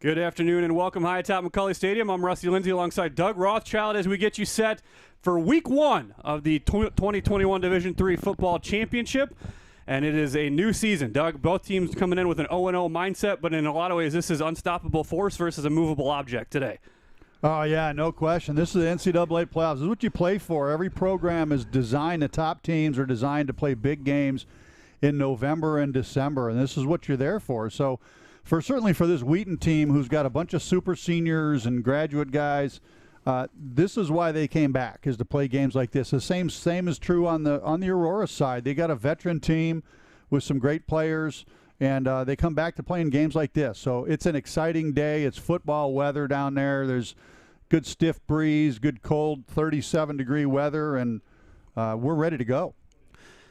Good afternoon and welcome high atop McCully Stadium. I'm Rusty Lindsay alongside Doug Rothschild as we get you set for week one of the 2021 Division III Football Championship. And it is a new season. Doug, both teams coming in with an 0-0 mindset, but in a lot of ways this is unstoppable force versus a movable object today. Oh, yeah, no question. This is the NCAA playoffs. This is what you play for. Every program is designed, the top teams are designed to play big games in November and December, and this is what you're there for. So certainly for this Wheaton team who's got a bunch of super seniors and graduate guys, this is why they came back, is to play games like this. The same is true on the Aurora side. They got a veteran team with some great players, and they come back to playing games like this. So it's an exciting day. It's football weather down there. There's good stiff breeze, good cold 37-degree weather, and we're ready to go.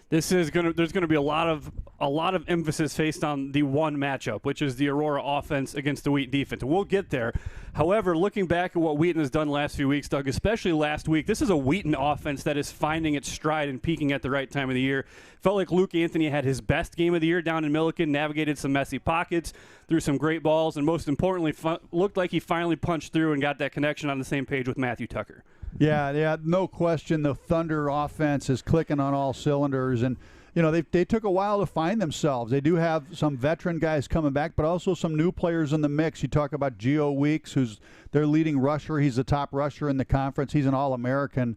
There's going to be a lot of emphasis faced on the one matchup, which is the Aurora offense against the Wheaton defense. We'll get there. However, looking back at what Wheaton has done last few weeks, Doug, especially last week, this is a Wheaton offense that is finding its stride and peaking at the right time of the year. Felt like Luke Anthony had his best game of the year down in Milliken, navigated some messy pockets, threw some great balls, and most importantly, looked like he finally punched through and got that connection on the same page with Matthew Tucker. Yeah, no question. The Thunder offense is clicking on all cylinders, and you know they took a while to find themselves. They do have some veteran guys coming back, but also some new players in the mix. You talk about Geo Weeks, who's their leading rusher. He's the top rusher in the conference. He's an All-American,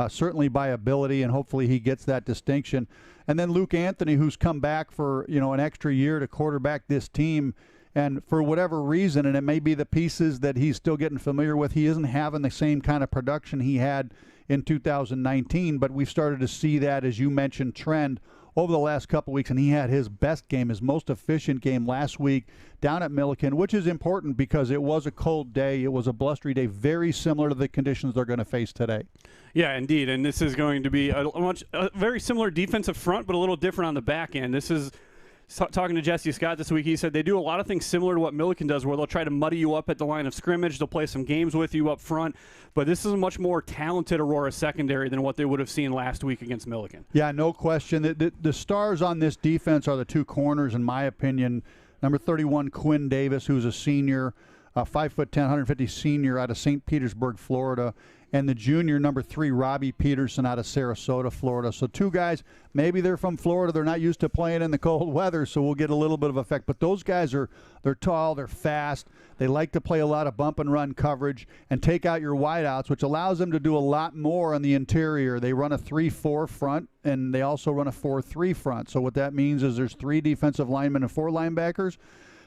certainly by ability, and hopefully he gets that distinction. And then Luke Anthony, who's come back for an extra year to quarterback this team. And for whatever reason, and it may be the pieces that he's still getting familiar with, he isn't having the same kind of production he had in 2019. But we've started to see that, as you mentioned, trend over the last couple weeks. And he had his best game, his most efficient game last week down at Milliken, which is important because it was a cold day. It was a blustery day, very similar to the conditions they're going to face today. Yeah, indeed. And this is going to be a very similar defensive front, but a little different on the back end. This is talking to Jesse Scott this week. He said they do a lot of things similar to what Milliken does, where they'll try to muddy you up at the line of scrimmage. They'll play some games with you up front. But this is a much more talented Aurora secondary than what they would have seen last week against Milliken. Yeah, no question. The stars on this defense are the two corners, in my opinion. Number 31, Quinn Davis, who's a senior, 5'10", 150 senior out of St. Petersburg, Florida. And the junior, number 3, Robbie Peterson out of Sarasota, Florida. So two guys, maybe they're from Florida. They're not used to playing in the cold weather, so we'll get a little bit of effect. But those guys they're tall, they're fast. They like to play a lot of bump and run coverage and take out your wideouts, which allows them to do a lot more on the interior. They run a 3-4 front, and they also run a 4-3 front. So what that means is there's 3 defensive linemen and 4 linebackers,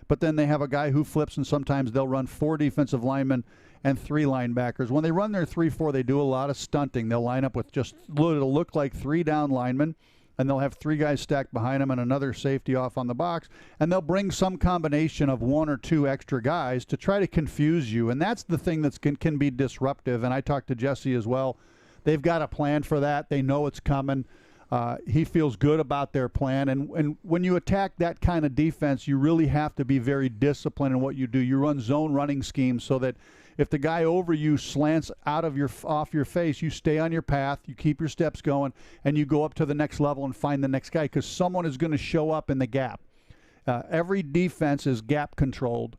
but then they have a guy who flips, and sometimes they'll run 4 defensive linemen and 3 linebackers. When they run their 3-4, they do a lot of stunting. They'll line up with it'll look like 3 down linemen, and they'll have 3 guys stacked behind them and another safety off on the box, and they'll bring some combination of 1 or 2 extra guys to try to confuse you, and that's the thing that can be disruptive. And I talked to Jesse as well. They've got a plan for that. They know it's coming. He feels good about their plan, and when you attack that kind of defense, you really have to be very disciplined in what you do. You run zone running schemes so that if the guy over you slants off your face, you stay on your path, you keep your steps going, and you go up to the next level and find the next guy, because someone is going to show up in the gap. Every defense is gap controlled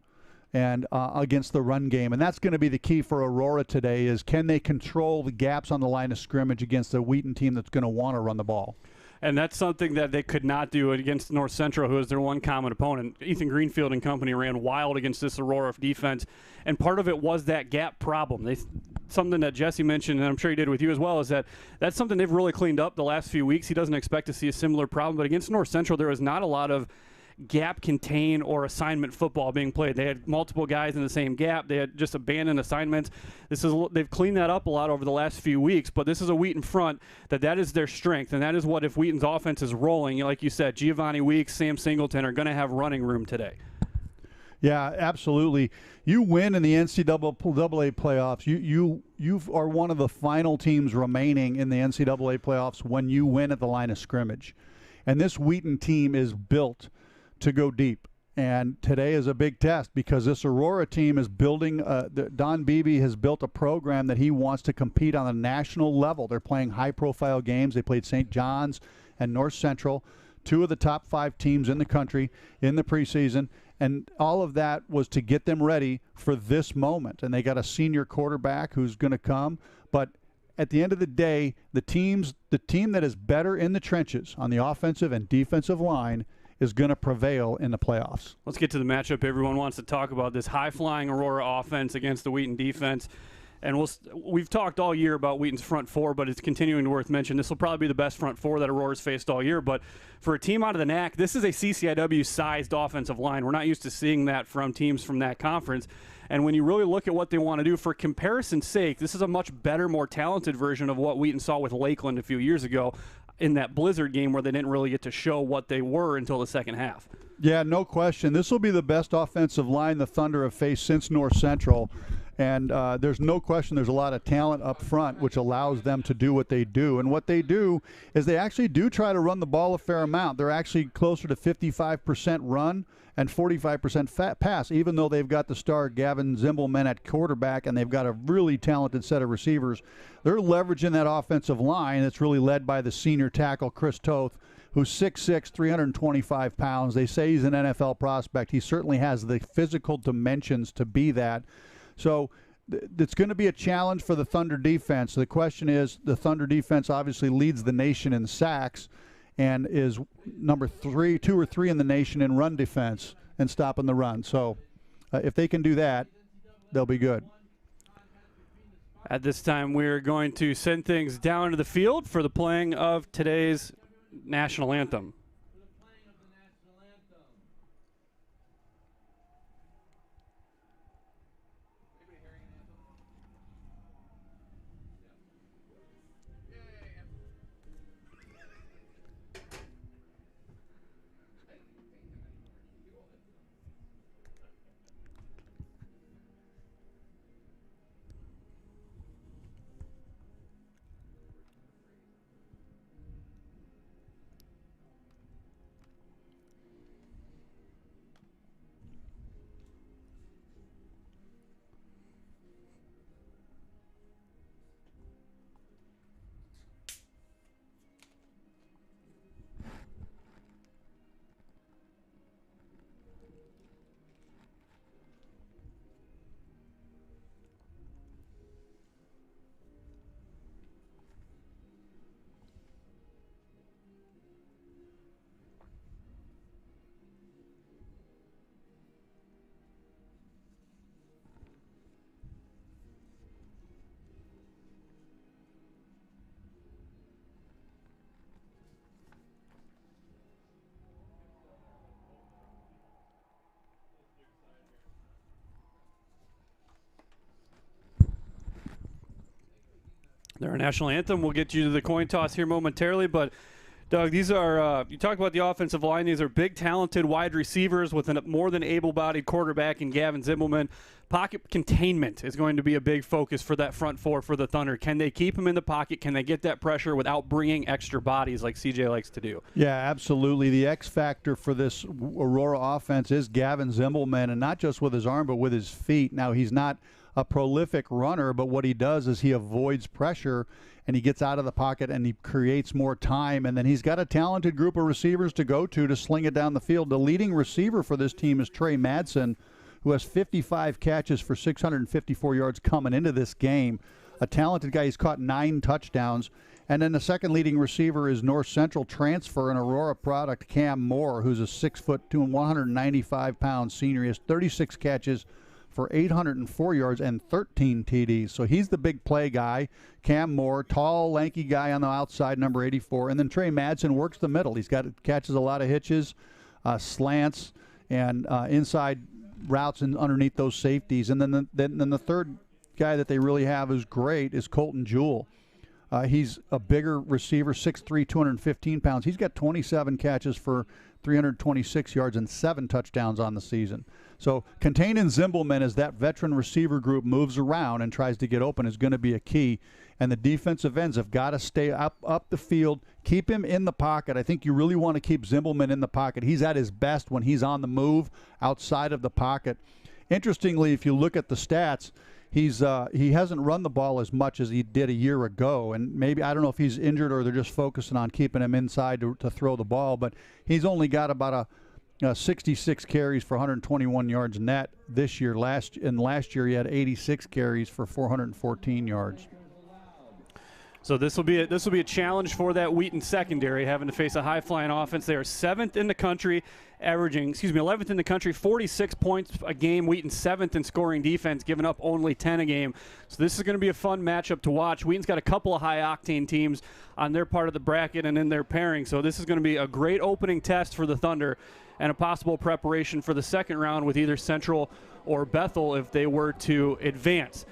and against the run game, and that's going to be the key for Aurora today, is can they control the gaps on the line of scrimmage against a Wheaton team that's going to want to run the ball. And that's something that they could not do against North Central, who is their one common opponent. Ethan Greenfield and company ran wild against this Aurora defense, and part of it was that gap problem. Something that Jesse mentioned, and I'm sure he did with you as well, is that's something they've really cleaned up the last few weeks. He doesn't expect to see a similar problem, but against North Central, there was not a lot of gap contain or assignment football being played. They had multiple guys in the same gap. They had just abandoned assignments. They've cleaned that up a lot over the last few weeks, but this is a Wheaton front that is their strength, and that is what, if Wheaton's offense is rolling, like you said, Giovanni Weeks, Sam Singleton are going to have running room today. Yeah, absolutely. You win in the NCAA playoffs. You are one of the final teams remaining in the NCAA playoffs when you win at the line of scrimmage. And this Wheaton team is built to go deep. And today is a big test, because this Aurora team is building, Don Beebe has built a program that he wants to compete on a national level. They're playing high-profile games. They played St. John's and North Central, 2 of the top 5 teams in the country in the preseason. And all of that was to get them ready for this moment. And they got a senior quarterback who's going to come. But at the end of the day, the team that is better in the trenches on the offensive and defensive line is going to prevail in the playoffs. Let's get to the matchup everyone wants to talk about, this high-flying Aurora offense against the Wheaton defense. And we've talked all year about Wheaton's front four, but it's continuing to worth mention. This will probably be the best front four that Aurora's faced all year. But for a team out of the NAC, this is a CCIW-sized offensive line. We're not used to seeing that from teams from that conference. And when you really look at what they want to do, for comparison's sake, this is a much better, more talented version of what Wheaton saw with Lakeland a few years ago in that Blizzard game where they didn't really get to show what they were until the second half. Yeah, no question. This will be the best offensive line the Thunder have faced since North Central. And there's no question there's a lot of talent up front, which allows them to do what they do. And what they do is they actually do try to run the ball a fair amount. They're actually closer to 55% run and 45% pass, even though they've got the star Gavin Zimbelman at quarterback and they've got a really talented set of receivers. They're leveraging that offensive line that's really led by the senior tackle, Chris Toth, who's 6'6", 325 pounds. They say he's an NFL prospect. He certainly has the physical dimensions to be that. So it's going to be a challenge for the Thunder defense. The question is, the Thunder defense obviously leads the nation in sacks and is number 2 or 3 in the nation in run defense and stopping the run. So if they can do that, they'll be good. At this time, we're going to send things down to the field for the playing of today's national anthem. Our national anthem. We'll get you to the coin toss here momentarily, but Doug, these are, you talk about the offensive line, these are big, talented wide receivers with a more than able-bodied quarterback in Gavin Zimbelman. Pocket containment is going to be a big focus for that front four for the Thunder. Can they keep him in the pocket? Can they get that pressure without bringing extra bodies like CJ likes to do? Yeah, absolutely. The X factor for this Aurora offense is Gavin Zimbelman, and not just with his arm, but with his feet. Now, he's not a prolific runner, but what he does is he avoids pressure and he gets out of the pocket and he creates more time, and then he's got a talented group of receivers to go to sling it down the field. The leading receiver for this team is Trey Madsen, who has 55 catches for 654 yards coming into this game. A talented guy. He's caught 9 touchdowns. And then the second leading receiver is North Central transfer and Aurora product Cam Moore, who's a 6'2", 195-pound senior. He has 36 catches for 804 yards and 13 TDs. So he's the big play guy. Cam Moore, tall, lanky guy on the outside, number 84. And then Trey Madsen works the middle. Catches a lot of hitches, slants, and inside routes and underneath those safeties. And then the third guy that they really have is great is Colton Jewell. He's a bigger receiver, 6'3", 215 pounds. He's got 27 catches for 326 yards and 7 touchdowns on the season. So containing Zimbelman as that veteran receiver group moves around and tries to get open is going to be a key. And the defensive ends have got to stay up the field, keep him in the pocket. I think you really want to keep Zimbelman in the pocket. He's at his best when he's on the move outside of the pocket. Interestingly, if you look at the stats, he hasn't run the ball as much as he did a year ago, and maybe, I don't know if he's injured or they're just focusing on keeping him inside to throw the ball, but he's only got about 66 carries for 121 yards net this year. Last year he had 86 carries for 414 yards. So this will be a challenge for that Wheaton secondary, having to face a high-flying offense. They are 7th in the country, 11th in the country, 46 points a game. Wheaton 7th in scoring defense, giving up only 10 a game. So this is going to be a fun matchup to watch. Wheaton's got a couple of high-octane teams on their part of the bracket and in their pairing. So this is going to be a great opening test for the Thunder and a possible preparation for the second round with either Central or Bethel if they were to advance.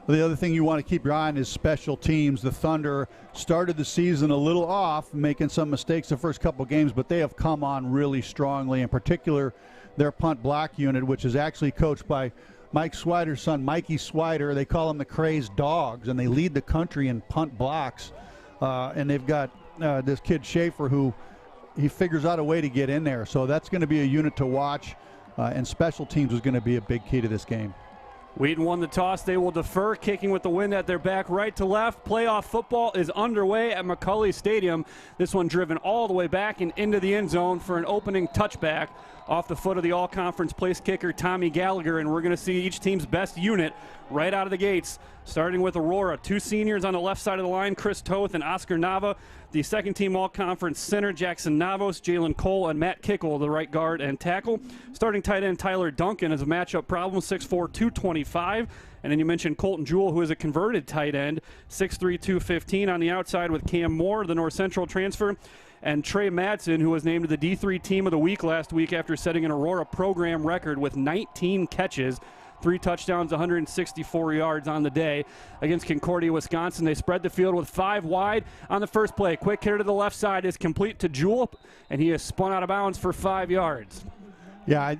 The other thing you want to keep your eye on is special teams. The Thunder started the season a little off, making some mistakes the first couple games, but they have come on really strongly, in particular their punt block unit, which is actually coached by Mike Swider's son, Mikey Swider. They call them the Crazed Dogs, and they lead the country in punt blocks. And they've got this kid Schaefer who he figures out a way to get in there. So that's going to be a unit to watch, and special teams is going to be a big key to this game. Wheaton won the toss. They will defer, kicking with the wind at their back, right to left. Playoff football is underway at McCulley Stadium. This one driven all the way back and into the end zone for an opening touchback off the foot of the all-conference place kicker Tommy Gallagher, and we're going to see each team's best unit right out of the gates, starting with Aurora. 2 seniors on the left side of the line, Chris Toth and Oscar Nava. The second-team all-conference center, Jackson Navos, Jalen Cole, and Matt Kickle, the right guard and tackle. Starting tight end Tyler Duncan is a matchup problem, 6'4", 225. And then you mentioned Colton Jewell, who is a converted tight end, 6'3", 215 on the outside with Cam Moore, the North Central transfer. And Trey Madsen, who was named the D3 Team of the Week last week after setting an Aurora program record with 19 catches, 3 touchdowns, 164 yards on the day against Concordia, Wisconsin. They spread the field with 5 wide on the first play. Quick hitter to the left side is complete to Jewell, and he is spun out of bounds for 5 yards. Yeah,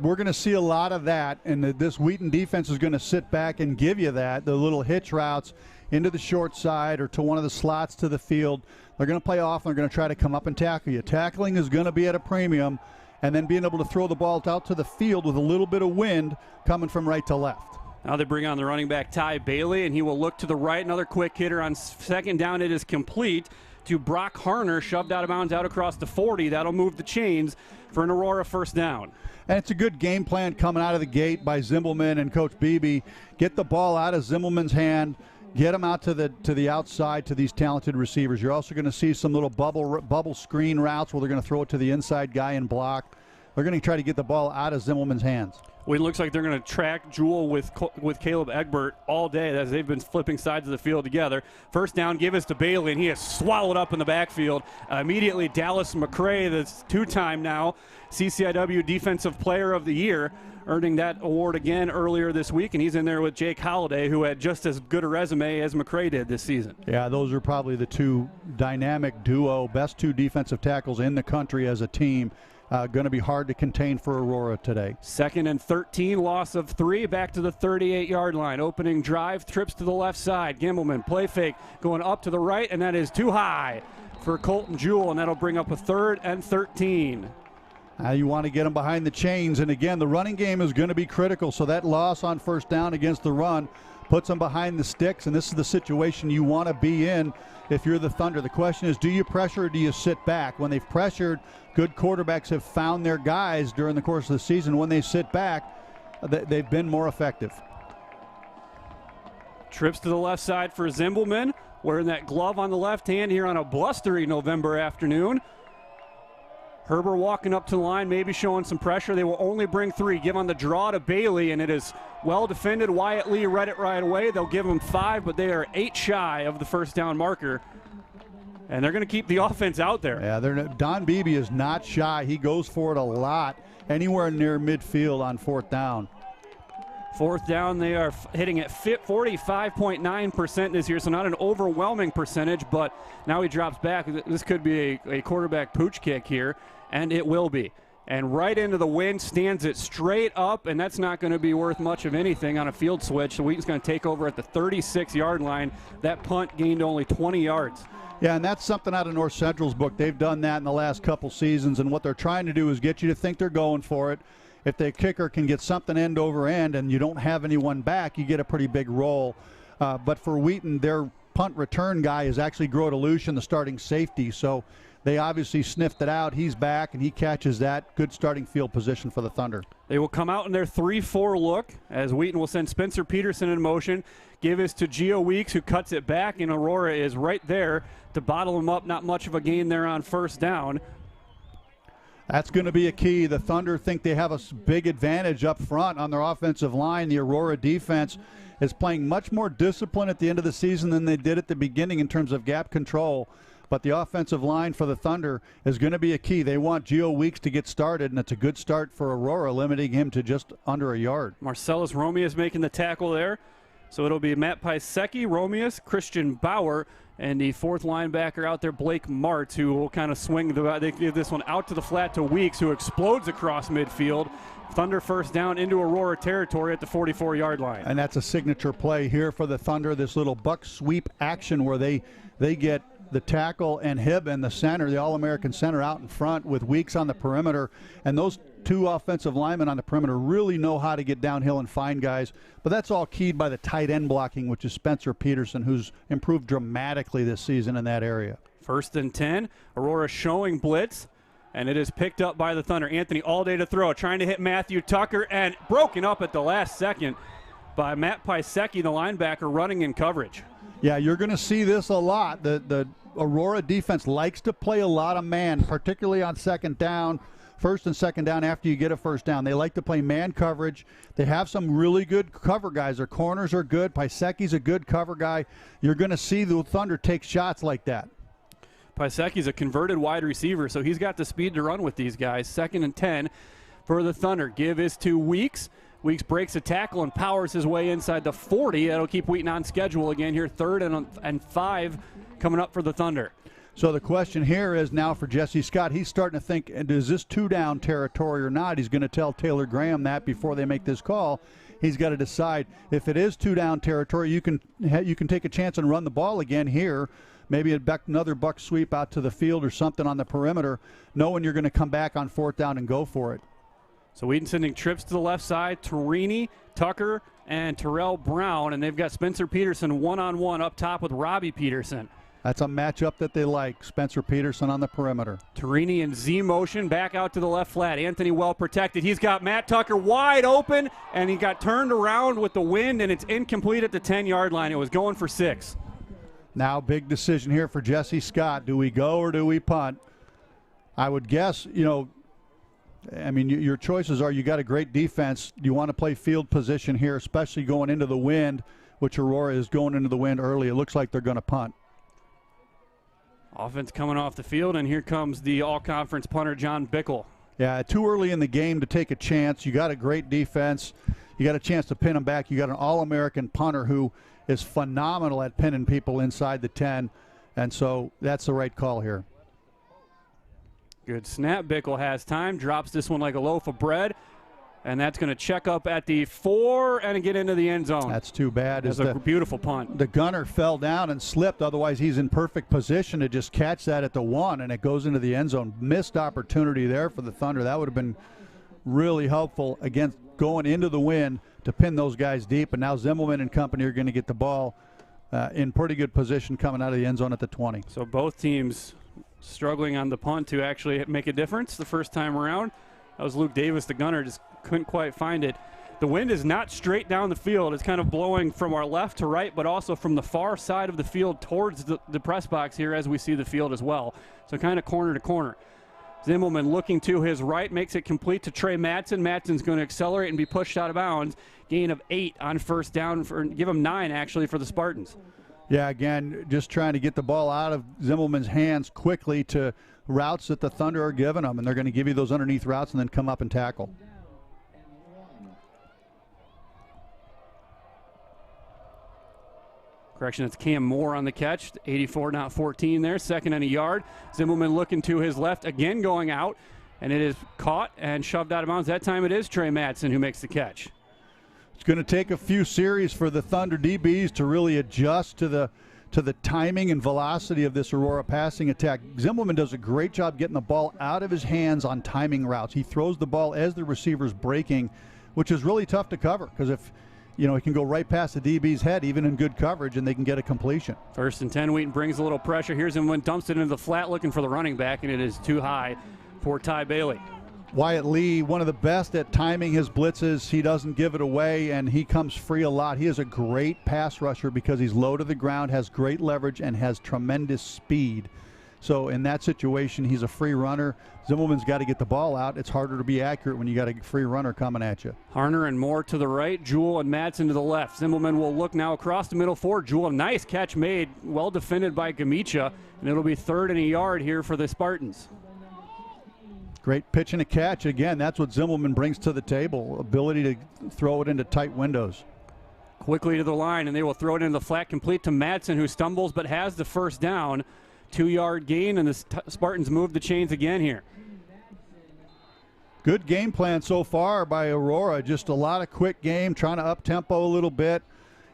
we're going to see a lot of that, and this Wheaton defense is going to sit back and give you that, the little hitch routes into the short side or to one of the slots to the field. They're going to play off, and they're going to try to come up and tackle you. Tackling is going to be at a premium, and then being able to throw the ball out to the field with a little bit of wind coming from right to left. Now they bring on the running back Ty Bailey, and he will look to the right. Another quick hitter on second down. It is complete to Brock Harner, shoved out of bounds out across the 40. That'll move the chains for an Aurora first down. And it's a good game plan coming out of the gate by Zimmelman and Coach Beebe. Get the ball out of Zimmelman's hand, get them out to the outside to these talented receivers. You're also going to see some little bubble screen routes where they're going to throw it to the inside guy and block. They're going to try to get the ball out of Zimmelman's hands. Well, it looks like they're going to track Jewell with Caleb Egbert all day as they've been flipping sides of the field together. First down, give us to Bailey, and he is swallowed up in the backfield. Immediately, Dallas McCray, that's 2-time now CCIW Defensive Player of the Year, earning that award again earlier this week, and he's in there with Jake Holliday, who had just as good a resume as McCray did this season. Yeah, those are probably the 2 dynamic duo, best 2 defensive tackles in the country as a team. Going to be hard to contain for Aurora today. 2nd and 13, loss of 3, back to the 38-yard line. Opening drive, trips to the left side. Gimbelman, play fake, going up to the right, and that is too high for Colton Jewell, and that'll bring up a 3rd and 13. You want to get them behind the chains, and again, the running game is going to be critical, so that loss on first down against the run puts them behind the sticks, and this is the situation you want to be in if you're the Thunder. The question is, do you pressure or do you sit back? When they've pressured, good quarterbacks have found their guys during the course of the season. When they sit back, they've been more effective. Trips to the left side for Zimbelman, wearing that glove on the left hand here on a blustery November afternoon. Herber walking up to the line, maybe showing some pressure. They will only bring 3. Give on the draw to Bailey, and it is well defended. Wyatt Lee read it right away. They'll give him 5, but they are 8 shy of the first down marker. And they're going to keep the offense out there. Yeah, Don Beebe is not shy. He goes for it a lot, anywhere near midfield on 4th down. 4th down, they are hitting at 45.9% this year, so not an overwhelming percentage, but now he drops back. This could be a quarterback pooch kick here, and it will be. And right into the wind, stands it straight up, and that's not going to be worth much of anything on a field switch. So Wheaton's going to take over at the 36-yard line. That punt gained only 20 yards. Yeah, and that's something out of North Central's book. They've done that in the last couple seasons, and what they're trying to do is get you to think they're going for it. If the kicker can get something end over end and you don't have anyone back, you get a pretty big roll. But for Wheaton, they're punt return guy is actually Grotelution, the starting safety. So they obviously sniffed it out. He's back, and he catches that. Good starting field position for the Thunder. They will come out in their 3-4 look as Wheaton will send Spencer Peterson in motion. Give this to Geo Weeks, who cuts it back, and Aurora is right there to bottle him up. Not much of a gain there on first down. That's going to be a key. The Thunder think they have a big advantage up front on their offensive line. The Aurora defense is playing much more discipline at the end of the season than they did at the beginning in terms of gap control. But the offensive line for the Thunder is going to be a key. They want Geo Weeks to get started, and it's a good start for Aurora, limiting him to just under a yard. Marcellus Romeus making the tackle there. So it'll be Matt Pisecki, Romeus, Christian Bauer, and the fourth linebacker out there, Blake Martz, who will kind of swing they give this one out to the flat to Weeks, who explodes across midfield. Thunder first down into Aurora territory at the 44-yard line. And that's a signature play here for the Thunder, this little buck sweep action where they get the tackle and Hibben, the center, the All-American center, out in front with Weeks on the perimeter. And those two offensive linemen on the perimeter really know how to get downhill and find guys. But that's all keyed by the tight end blocking, which is Spencer Peterson, who's improved dramatically this season in that area. 1st and 10. Aurora showing blitz, and it is picked up by the Thunder. Anthony Allday to throw, trying to hit Matthew Tucker, and broken up at the last second by Matt Pisecki, the linebacker, running in coverage. Yeah, you're going to see this a lot. The Aurora defense likes to play a lot of man, particularly on second down, first and second down after you get a first down. They like to play man coverage. They have some really good cover guys. Their corners are good. Pisecki's a good cover guy. You're going to see the Thunder take shots like that. Pisecki's a converted wide receiver, so he's got the speed to run with these guys. 2nd and 10 for the Thunder. Give is to Weeks. Weeks breaks a tackle and powers his way inside the 40. That'll keep Wheaton on schedule again here. 3rd and 5 coming up for the Thunder. So the question here is now for Jesse Scott. He's starting to think, is this 2-down territory or not? He's going to tell Taylor Graham that before they make this call. He's got to decide if it is 2-down territory. You can take a chance and run the ball again here. Maybe another buck sweep out to the field or something on the perimeter, knowing you're going to come back on 4th down and go for it. So Wheaton sending trips to the left side. Torini, Tucker, and Terrell Brown, and they've got Spencer Peterson one-on-one up top with Robbie Peterson. That's a matchup that they like. Spencer Peterson on the perimeter. Torini in Z motion, back out to the left flat. Anthony well protected. He's got Matt Tucker wide open, and he got turned around with the wind, and it's incomplete at the 10-yard line. It was going for 6. Now big decision here for Jesse Scott. Do we go or do we punt? I would guess, your choices are, you got a great defense. You want to play field position here, especially going into the wind, which Aurora is going into the wind early. It looks like they're going to punt. Offense coming off the field, and here comes the all-conference punter, John Bickle. Yeah, too early in the game to take a chance. You got a great defense. You got a chance to pin them back. You got an all-American punter who is phenomenal at pinning people inside the 10, and so that's the right call here. Good snap. Bickle has time, drops this one like a loaf of bread, and that's going to check up at the 4 and get into the end zone. That's too bad. It's a beautiful punt. The gunner fell down and slipped. Otherwise, he's in perfect position to just catch that at the 1, and it goes into the end zone. Missed opportunity there for the Thunder. That would have been really helpful against going into the wind to pin those guys deep. And now Zimmelman and company are going to get the ball in pretty good position coming out of the end zone at the 20. So both teams struggling on the punt to actually make a difference the first time around. That was Luke Davis, the gunner, just couldn't quite find it. The wind is not straight down the field. It's kind of blowing from our left to right, but also from the far side of the field towards the press box here as we see the field as well. So kind of corner to corner. Zimmelman looking to his right, makes it complete to Trey Madsen. Madsen's going to accelerate and be pushed out of bounds. Gain of 8 on first down, give him 9 actually for the Spartans. Yeah, again, just trying to get the ball out of Zimmelman's hands quickly to routes that the Thunder are giving them, and they're going to give you those underneath routes and then come up and tackle. Correction, it's Cam Moore on the catch. 84, not 14 there. 2nd and a yard. Zimmelman looking to his left, again going out, and it is caught and shoved out of bounds. That time it is Trey Madsen who makes the catch. It's going to take a few series for the Thunder DBs to really adjust to the timing and velocity of this Aurora passing attack. Zimmelman does a great job getting the ball out of his hands on timing routes. He throws the ball as the receiver's breaking, which is really tough to cover, because you know, he can go right past the DB's head, even in good coverage, and they can get a completion. 1st and 10, Wheaton brings a little pressure. Here's him when dumps it into the flat looking for the running back, and it is too high for Ty Bailey. Wyatt Lee, one of the best at timing his blitzes. He doesn't give it away, and he comes free a lot. He is a great pass rusher because he's low to the ground, has great leverage, and has tremendous speed. So in that situation, he's a free runner. Zimmelman's got to get the ball out. It's harder to be accurate when you got a free runner coming at you. Harner and Moore to the right, Jewell and Madsen to the left. Zimmelman will look now across the middle for Jewell. Nice catch made, well defended by Gamicha, and it'll be 3rd and a yard here for the Spartans. Great pitch and a catch. Again, that's what Zimmelman brings to the table, ability to throw it into tight windows. Quickly to the line, and they will throw it into the flat, complete to Madsen, who stumbles but has the first down. 2-yard gain, and the Spartans move the chains again here. Good game plan so far by Aurora. Just a lot of quick game, trying to up-tempo a little bit,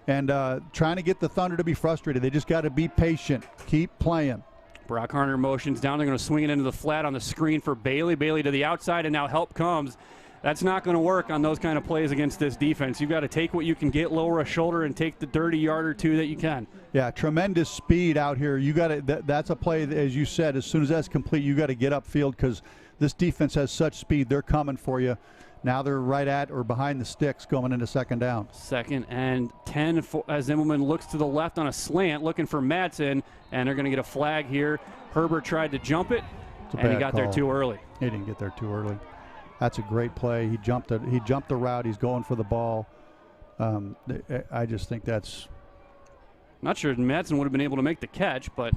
and trying to get the Thunder to be frustrated. They just got to be patient, keep playing. Brock Harner motions down. They're going to swing it into the flat on the screen for Bailey. Bailey to the outside, and now help comes. That's not going to work on those kind of plays against this defense. You've got to take what you can get, lower a shoulder, and take the dirty yard or two that you can. Yeah, tremendous speed out here. You got to. That's a play, as you said, as soon as that's complete, you got to get upfield because this defense has such speed. They're coming for you. Now they're right at or behind the sticks going into 2nd down. 2nd and 10 as Zimmelman looks to the left on a slant, looking for Madsen, and they're going to get a flag here. Herbert tried to jump it, and he got there too early. He didn't get there too early. That's a great play. He jumped the route. He's going for the ball. I just think that's. Not sure Madsen would have been able to make the catch, but.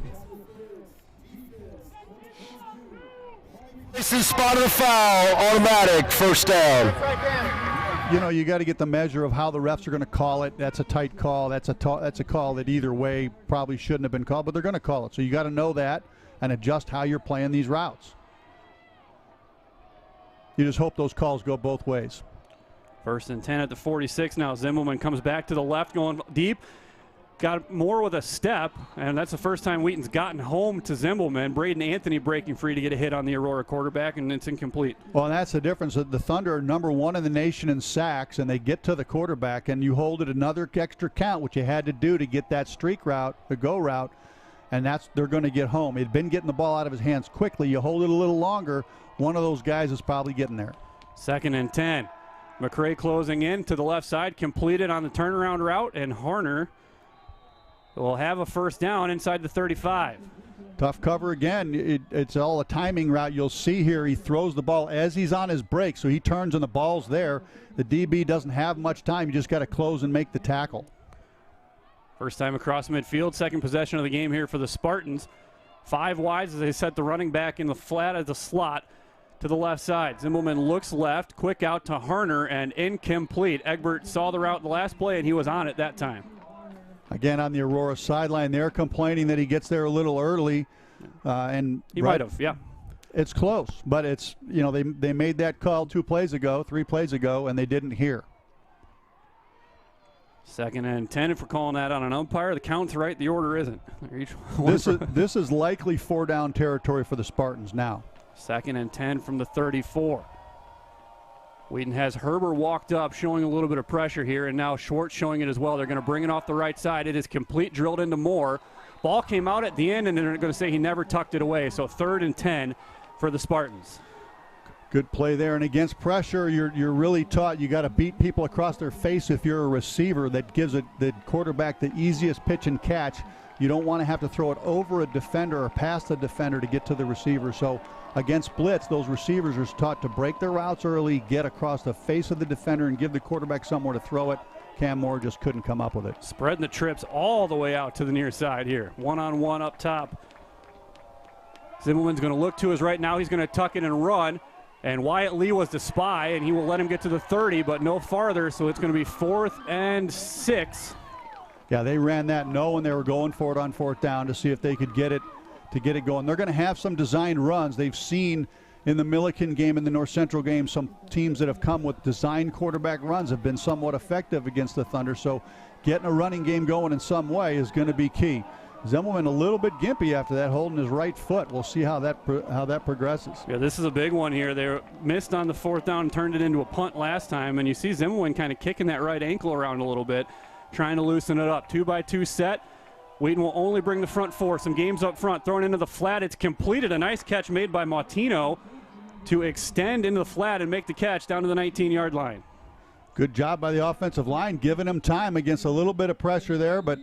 This is spotted a foul, automatic, 1st down. You know, you got to get the measure of how the refs are going to call it. That's a tight call. That's a call that either way probably shouldn't have been called, but they're going to call it. So you got to know that and adjust how you're playing these routes. You just hope those calls go both ways. 1st and 10 at the 46 now. Zimmelman comes back to the left, going deep. Got Moore with a step, and that's the first time Wheaton's gotten home to Zimmelman. Braden Anthony breaking free to get a hit on the Aurora quarterback, and it's incomplete. Well, and that's the difference. The Thunder are #1 in the nation in sacks, and they get to the quarterback, and you hold it another extra count, which you had to do to get that streak route, the go route, and they're going to get home. He'd been getting the ball out of his hands quickly. You hold it a little longer, one of those guys is probably getting there. 2nd and 10. McCray closing in to the left side, completed on the turnaround route, and Harner will have a first down inside the 35. Tough cover again. It's all a timing route. You'll see here he throws the ball as he's on his break, so he turns and the ball's there. The DB doesn't have much time. You just got to close and make the tackle. First time across midfield, 2nd possession of the game here for the Spartans. 5 wides as they set the running back in the flat at the slot to the left side. Zimmelman looks left, quick out to Harner, and incomplete. Egbert saw the route in the last play, and he was on it that time. Again, on the Aurora sideline, they're complaining that he gets there a little early. And he might have, yeah. It's close, but it's, you know, they made that call 3 plays ago, and they didn't hear. 2nd and 10. If we're calling that on an umpire, the count's right, the order isn't. This is likely 4-down territory for the Spartans now. 2nd and 10 from the 34. Wheaton has Herbert walked up, showing a little bit of pressure here, and now Schwartz showing it as well. They're going to bring it off the right side. It is complete, drilled into Moore. Ball came out at the end, and they're going to say he never tucked it away. So 3rd and 10 for the Spartans. Good play there, and against pressure, you're really taught you got to beat people across their face if you're a receiver. That gives the quarterback the easiest pitch and catch. You don't want to have to throw it over a defender or past the defender to get to the receiver. So against blitz, those receivers are taught to break their routes early, get across the face of the defender, and give the quarterback somewhere to throw it. Cam Moore just couldn't come up with it. Spreading the trips all the way out to the near side here. One-on-one up top. Zimmelman's going to look to his right now. He's going to tuck it and run. And Wyatt Lee was the spy, and he will let him get to the 30, but no farther, so it's going to be 4th and 6. Yeah, they ran that knowing they were going for it on 4th down to see if they could get it going. They're going to have some designed runs. They've seen in the Milliken game and the North Central game some teams that have come with designed quarterback runs have been somewhat effective against the Thunder, so getting a running game going in some way is going to be key. Zimmelman a little bit gimpy after that, holding his right foot. We'll see how that progresses. Yeah, this is a big one here. They missed on the 4th down and turned it into a punt last time, and you see Zimmelman kind of kicking that right ankle around a little bit, trying to loosen it up. 2-by-2 set. Wheaton will only bring the front 4. Some games up front, thrown into the flat. It's completed. A nice catch made by Martino to extend into the flat and make the catch down to the 19-yard line. Good job by the offensive line, giving him time against a little bit of pressure there, but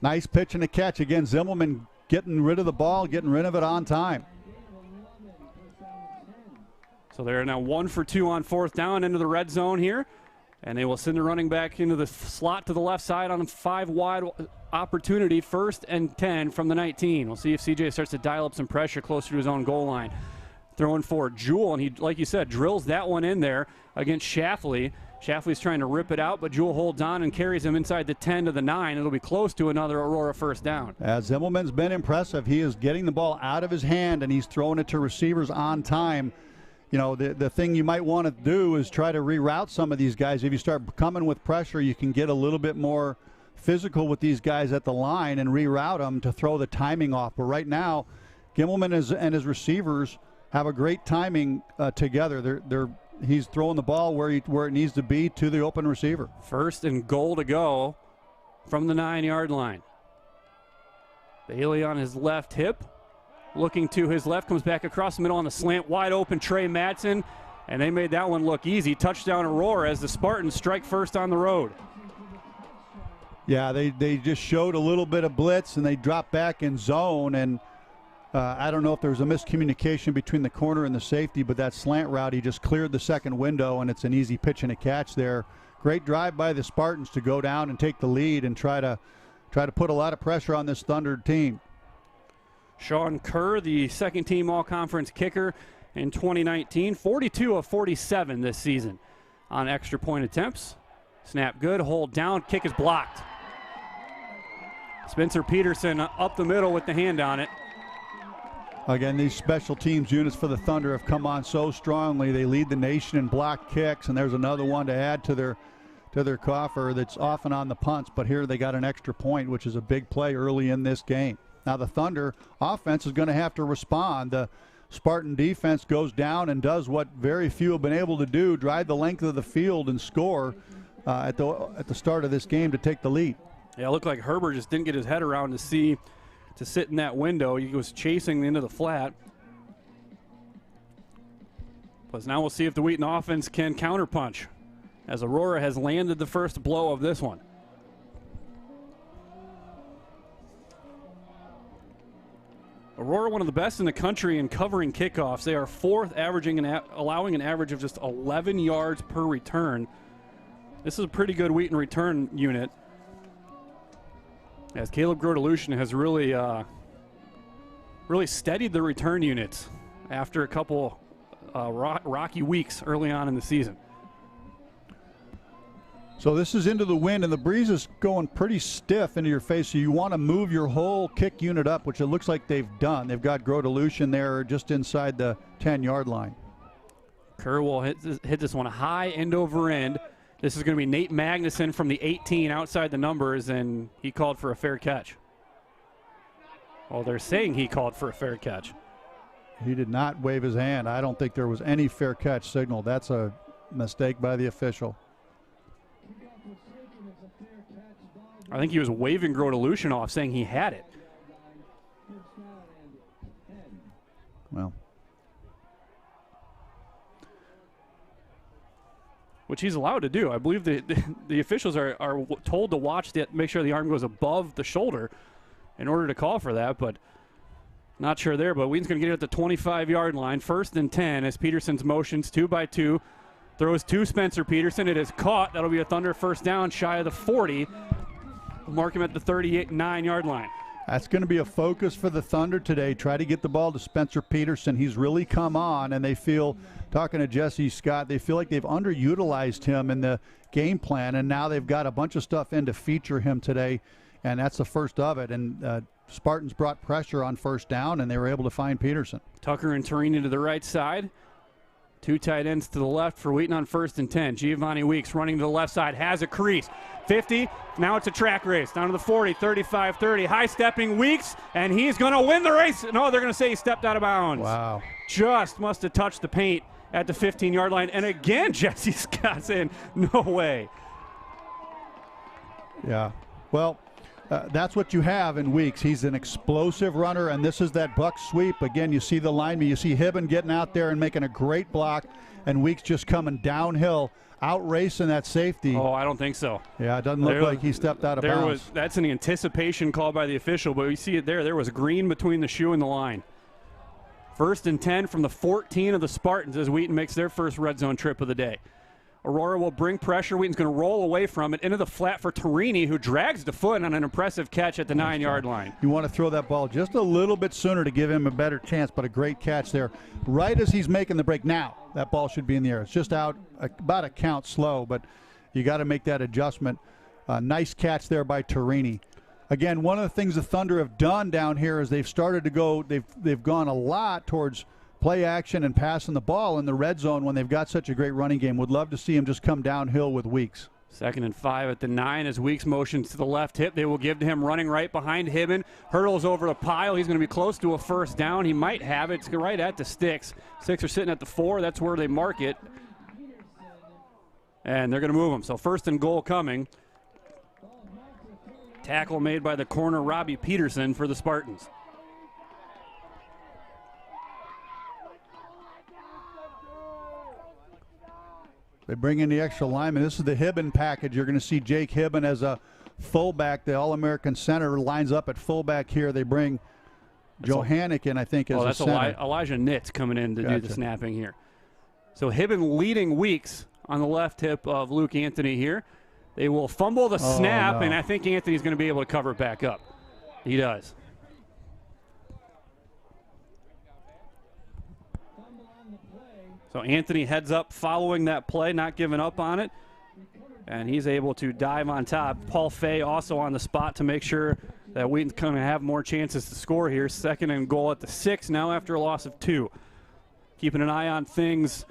nice pitch and a catch. Again, Zimmelman getting rid of the ball, getting rid of it on time. So they're now 1 for 2 on 4th down into the red zone here. And they will send the running back into the slot to the left side on a 5-wide opportunity. 1st and 10 from the 19. We'll see if CJ starts to dial up some pressure closer to his own goal line. Throwing for Jewell, and he, like you said, drills that one in there against Schlafly. Schlafly's trying to rip it out, but Jewell holds on and carries him inside the 10 to the 9. It'll be close to another Aurora 1st down. Zimmelman's been impressive. He is getting the ball out of his hand, and he's throwing it to receivers on time. You know, the thing you might want to do is try to reroute some of these guys. If you start coming with pressure, you can get a little bit more physical with these guys at the line and reroute them to throw the timing off. But right now, Gimmelman and his receivers have a great timing together. He's throwing the ball where it needs to be to the open receiver. 1st and goal to go from the 9-yard line. Bailey on his left hip. Looking to his left, comes back across the middle on the slant, wide open Trey Madsen, and they made that one look easy. Touchdown Aurora as the Spartans strike first on the road. Yeah, they just showed a little bit of blitz, and they dropped back in zone, and I don't know if there was a miscommunication between the corner and the safety, but that slant route, he just cleared the second window, and it's an easy pitch and a catch there. Great drive by the Spartans to go down and take the lead and try to put a lot of pressure on this Thunder team. Sean Kerr, the second-team all-conference kicker in 2019, 42 of 47 this season on extra point attempts. Snap good, hold down, kick is blocked. Spencer Peterson up the middle with the hand on it. Again, these special teams units for the Thunder have come on so strongly. They lead the nation in block kicks, and there's another one to add to their coffer that's often on the punts, but here they got an extra point, which is a big play early in this game. Now the Thunder offense is going to have to respond. The Spartan defense goes down and does what very few have been able to do, drive the length of the field and score at the start of this game to take the lead. Yeah, it looked like Herbert just didn't get his head around to sit in that window. He was chasing into the flat. But now we'll see if the Wheaton offense can counterpunch, as Aurora has landed the first blow of this one. Aurora, one of the best in the country in covering kickoffs. They are 4th, averaging and allowing an average of just 11 yards per return. This is a pretty good Wheaton return unit, as Caleb Grodelution has really steadied the return units after a couple rocky weeks early on in the season. So this is into the wind, and the breeze is going pretty stiff into your face, so you want to move your whole kick unit up, which it looks like they've done. They've got Grodelution there just inside the 10-yard line. Kerr will hit this one high end over end. This is going to be Nate Magnuson from the 18 outside the numbers, and he called for a fair catch. Well, they're saying he called for a fair catch. He did not wave his hand. I don't think there was any fair catch signal. That's a mistake by the official. I think he was waving Grodelution off, saying he had it. Well, which he's allowed to do. I believe the officials are told to watch that, make sure the arm goes above the shoulder in order to call for that, but not sure there. But Wheaton's going to get it at the 25-yard line. 1st and 10 as Peterson's motions 2-by-2. Throws to Spencer Peterson. It is caught. That'll be a Thunder first down shy of the 40. Mark him at the 39-yard line. That's going to be a focus for the Thunder today. Try to get the ball to Spencer Peterson. He's really come on, and they feel, talking to Jesse Scott, they feel like they've underutilized him in the game plan, and now they've got a bunch of stuff in to feature him today, and that's the first of it. And Spartans brought pressure on first down, and they were able to find Peterson. Tucker and Turini to the right side. Two tight ends to the left for Wheaton on 1st and 10. Giovanni Weeks running to the left side, has a crease. 50, now it's a track race. Down to the 40, 35, 30. High-stepping Weeks, and he's going to win the race. No, they're going to say he stepped out of bounds. Wow. Just must have touched the paint at the 15-yard line. And again, Jesse Scott's in. No way. Yeah. Well, that's what you have in Weeks. He's an explosive runner, and this is that buck sweep. Again, you see the lineman. You see Hibben getting out there and making a great block, and Weeks just coming downhill, out racing that safety. Oh, I don't think so. Yeah, it doesn't look like he stepped out of bounds. That's an anticipation call by the official, but we see it there. There was green between the shoe and the line. 1st and 10 from the 14 of the Spartans as Wheaton makes their first red zone trip of the day. Aurora will bring pressure. Wheaton's going to roll away from it into the flat for Torini, who drags the foot on an impressive catch at the 9-yard line. You want to throw that ball just a little bit sooner to give him a better chance, but a great catch there. Right as he's making the break. Now, that ball should be in the air. It's just out about a count slow, but you got to make that adjustment. Nice catch there by Torini. Again, one of the things the Thunder have done down here is they've started to go, they've gone a lot towards play action and passing the ball in the red zone when they've got such a great running game. Would love to see him just come downhill with Weeks. 2nd and 5 at the 9 as Weeks motions to the left hip. They will give to him running right behind Hibben. Hurdles over the pile. He's going to be close to a 1st down. He might have it. It's right at the sticks. Sticks are sitting at the 4. That's where they mark it. And they're going to move him. So 1st and goal coming. Tackle made by the corner Robbie Peterson for the Spartans. They bring in the extra lineman. This is the Hibben package. You're going to see Jake Hibben as a fullback. The All-American center lines up at fullback here. They bring Johannick in, I think, as a center. That's Elijah Nitz coming in to do the snapping here. So Hibben leading Weeks on the left hip of Luke Anthony here. They will fumble the snap, and I think Anthony's going to be able to cover it back up. He does. So Anthony heads up following that play, not giving up on it. And he's able to dive on top. Paul Fay also on the spot to make sure that Wheaton's going to have more chances to score here. 2nd and goal at the 6 now after a loss of 2. Keeping an eye on things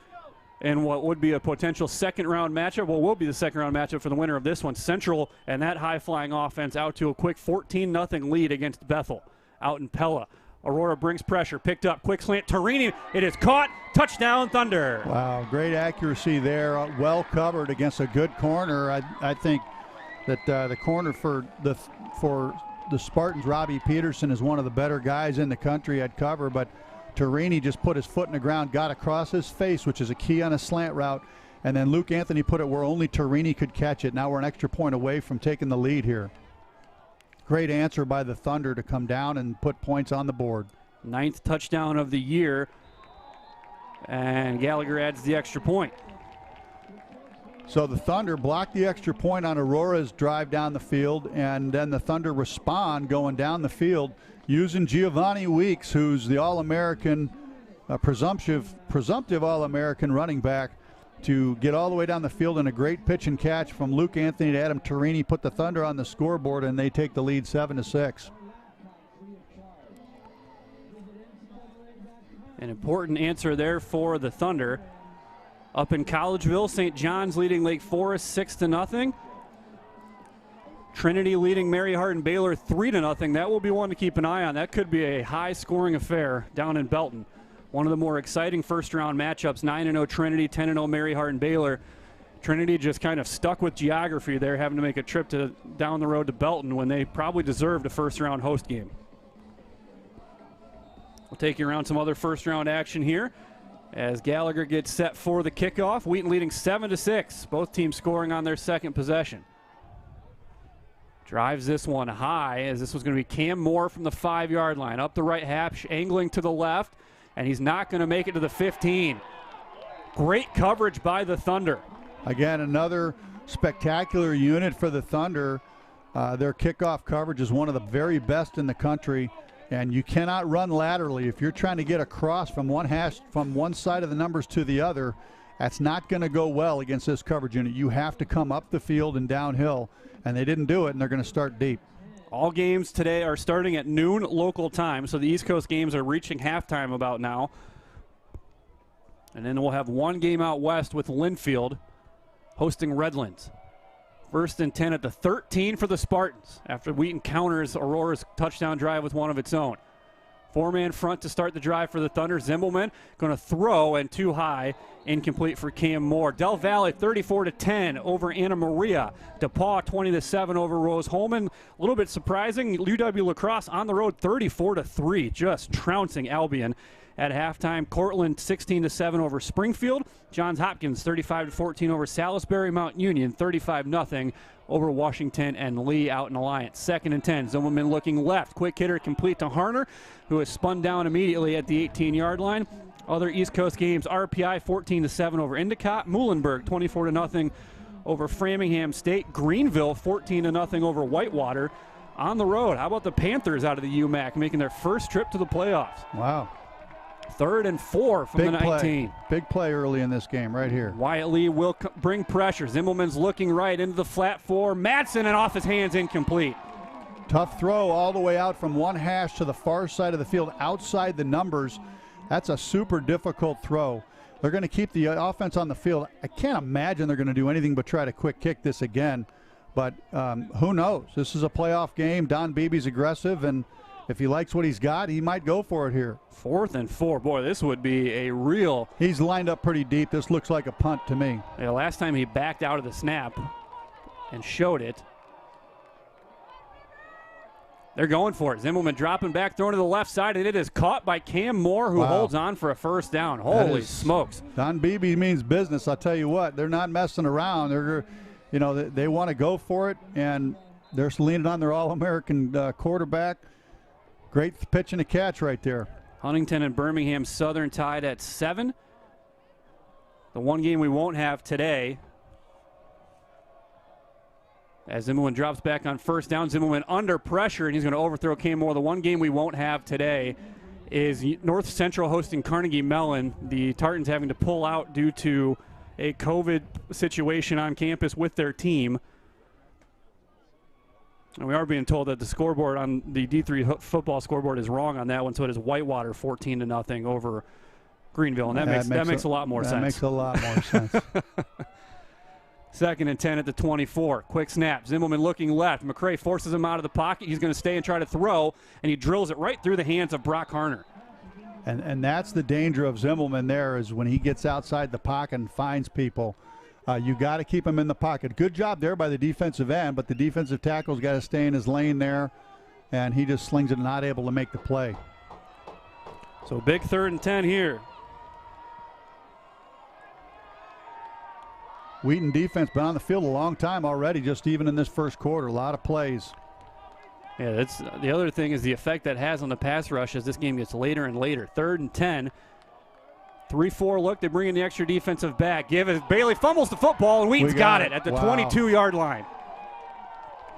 in what would be a potential 2nd-round matchup. Well, will be the 2nd-round matchup for the winner of this one. Central and that high-flying offense out to a quick 14-0 lead against Bethel out in Pella. Aurora brings pressure, picked up, quick slant, Torini, it is caught, touchdown Thunder. Wow, great accuracy there, well covered against a good corner. I think that the corner for the Spartans, Robbie Peterson, is one of the better guys in the country at cover, but Torini just put his foot in the ground, got across his face, which is a key on a slant route, and then Luke Anthony put it where only Torini could catch it. Now we're an extra point away from taking the lead here. Great answer by the Thunder to come down and put points on the board. 9th touchdown of the year, and Gallagher adds the extra point. So the Thunder block the extra point on Aurora's drive down the field, and then the Thunder respond going down the field using Giovanni Weeks, who's the All-American, presumptive All-American running back, to get all the way down the field, and a great pitch and catch from Luke Anthony to Adam Torini put the Thunder on the scoreboard, and they take the lead 7-6. An important answer there for the Thunder. Up in Collegeville, St. John's leading Lake Forest 6-0. Trinity leading Mary Hardin Baylor 3-0. That will be one to keep an eye on. That could be a high-scoring affair down in Belton. One of the more exciting first-round matchups, 9-0 Trinity, 10-0 Mary Hardin Baylor. Trinity just kind of stuck with geography there, having to make a trip down the road to Belton when they probably deserved a first-round host game. We'll take you around some other first-round action here as Gallagher gets set for the kickoff. Wheaton leading 7-6, both teams scoring on their second possession. Drives this one high, as this was going to be Cam Moore from the 5-yard line. Up the right half, angling to the left, and he's not going to make it to the 15. Great coverage by the Thunder. Again, another spectacular unit for the Thunder. Their kickoff coverage is one of the very best in the country, and you cannot run laterally. If you're trying to get across from one side of the numbers to the other, that's not going to go well against this coverage unit. You have to come up the field and downhill, and they didn't do it, and they're going to start deep. All games today are starting at noon local time, so the East Coast games are reaching halftime about now. And then we'll have one game out west with Linfield hosting Redlands. 1st and 10 at the 13 for the Spartans after Wheaton counters Aurora's touchdown drive with one of its own. 4-man front to start the drive for the Thunder. Zimbelman going to throw and too high. Incomplete for Cam Moore. Del Valle 34-10 over Anna Maria. DePaul 20-7 over Rose Holman. A little bit surprising. UW La Crosse on the road 34-3, just trouncing Albion. At halftime, Cortland 16-7 over Springfield. Johns Hopkins 35-14 over Salisbury. Mount Union 35-0 over Washington and Lee out in Alliance. 2nd and 10. Zimmerman looking left. Quick hitter complete to Harner, who is spun down immediately at the 18-yard line. Other East Coast games, RPI 14-7 over Endicott. Muhlenberg 24-0 over Framingham State. Greenville 14-0 over Whitewater. On the road, how about the Panthers out of the UMAC making their first trip to the playoffs? Wow. 3rd and 4 from the 19. Big play early in this game right here. Wyatt Lee will bring pressure. Zimmelman's looking right into the flat 4. Madsen and off his hands, incomplete. Tough throw all the way out from one hash to the far side of the field outside the numbers. That's a super difficult throw. They're going to keep the offense on the field. I can't imagine they're going to do anything but try to quick kick this again. But who knows? This is a playoff game. Don Beebe's aggressive, and if he likes what he's got, he might go for it here. 4th and 4. Boy, this would be a real... He's lined up pretty deep. This looks like a punt to me. Yeah, last time he backed out of the snap and showed it. They're going for it. Zimmelman dropping back, throwing to the left side, and it is caught by Cam Moore, who holds on for a first down. Holy smokes. Don Beebe means business. I'll tell you what, they're not messing around. They want to go for it, and they're leaning on their All-American quarterback. Great pitch and a catch right there. Huntington and Birmingham Southern tied at 7. The one game we won't have today, as Zimmerman drops back on first down. Zimmerman under pressure, and he's going to overthrow Cam Moore. The one game we won't have today is North Central hosting Carnegie Mellon. The Tartans having to pull out due to a COVID situation on campus with their team. And we are being told that the scoreboard on the D3 football scoreboard is wrong on that one, so it is Whitewater 14-0 over Greenville, and that makes a lot more sense. That makes a lot more sense. 2nd and 10 at the 24. Quick snap. Zimmelman looking left. McCray forces him out of the pocket. He's going to stay and try to throw, and he drills it right through the hands of Brock Harner. And that's the danger of Zimmelman there, is when he gets outside the pocket and finds people. You got to keep him in the pocket. Good job there by the defensive end, but the defensive tackle's got to stay in his lane there, and he just slings it, not able to make the play. So big 3rd and 10 here. Wheaton defense been on the field a long time already, just even in this first quarter. A lot of plays. Yeah, that's the other thing, is the effect that has on the pass rush as this game gets later and later. 3rd and 10. 3-4 look. They bring in the extra defensive back. Bailey fumbles the football, and Wheaton's got it at the 22-yard line.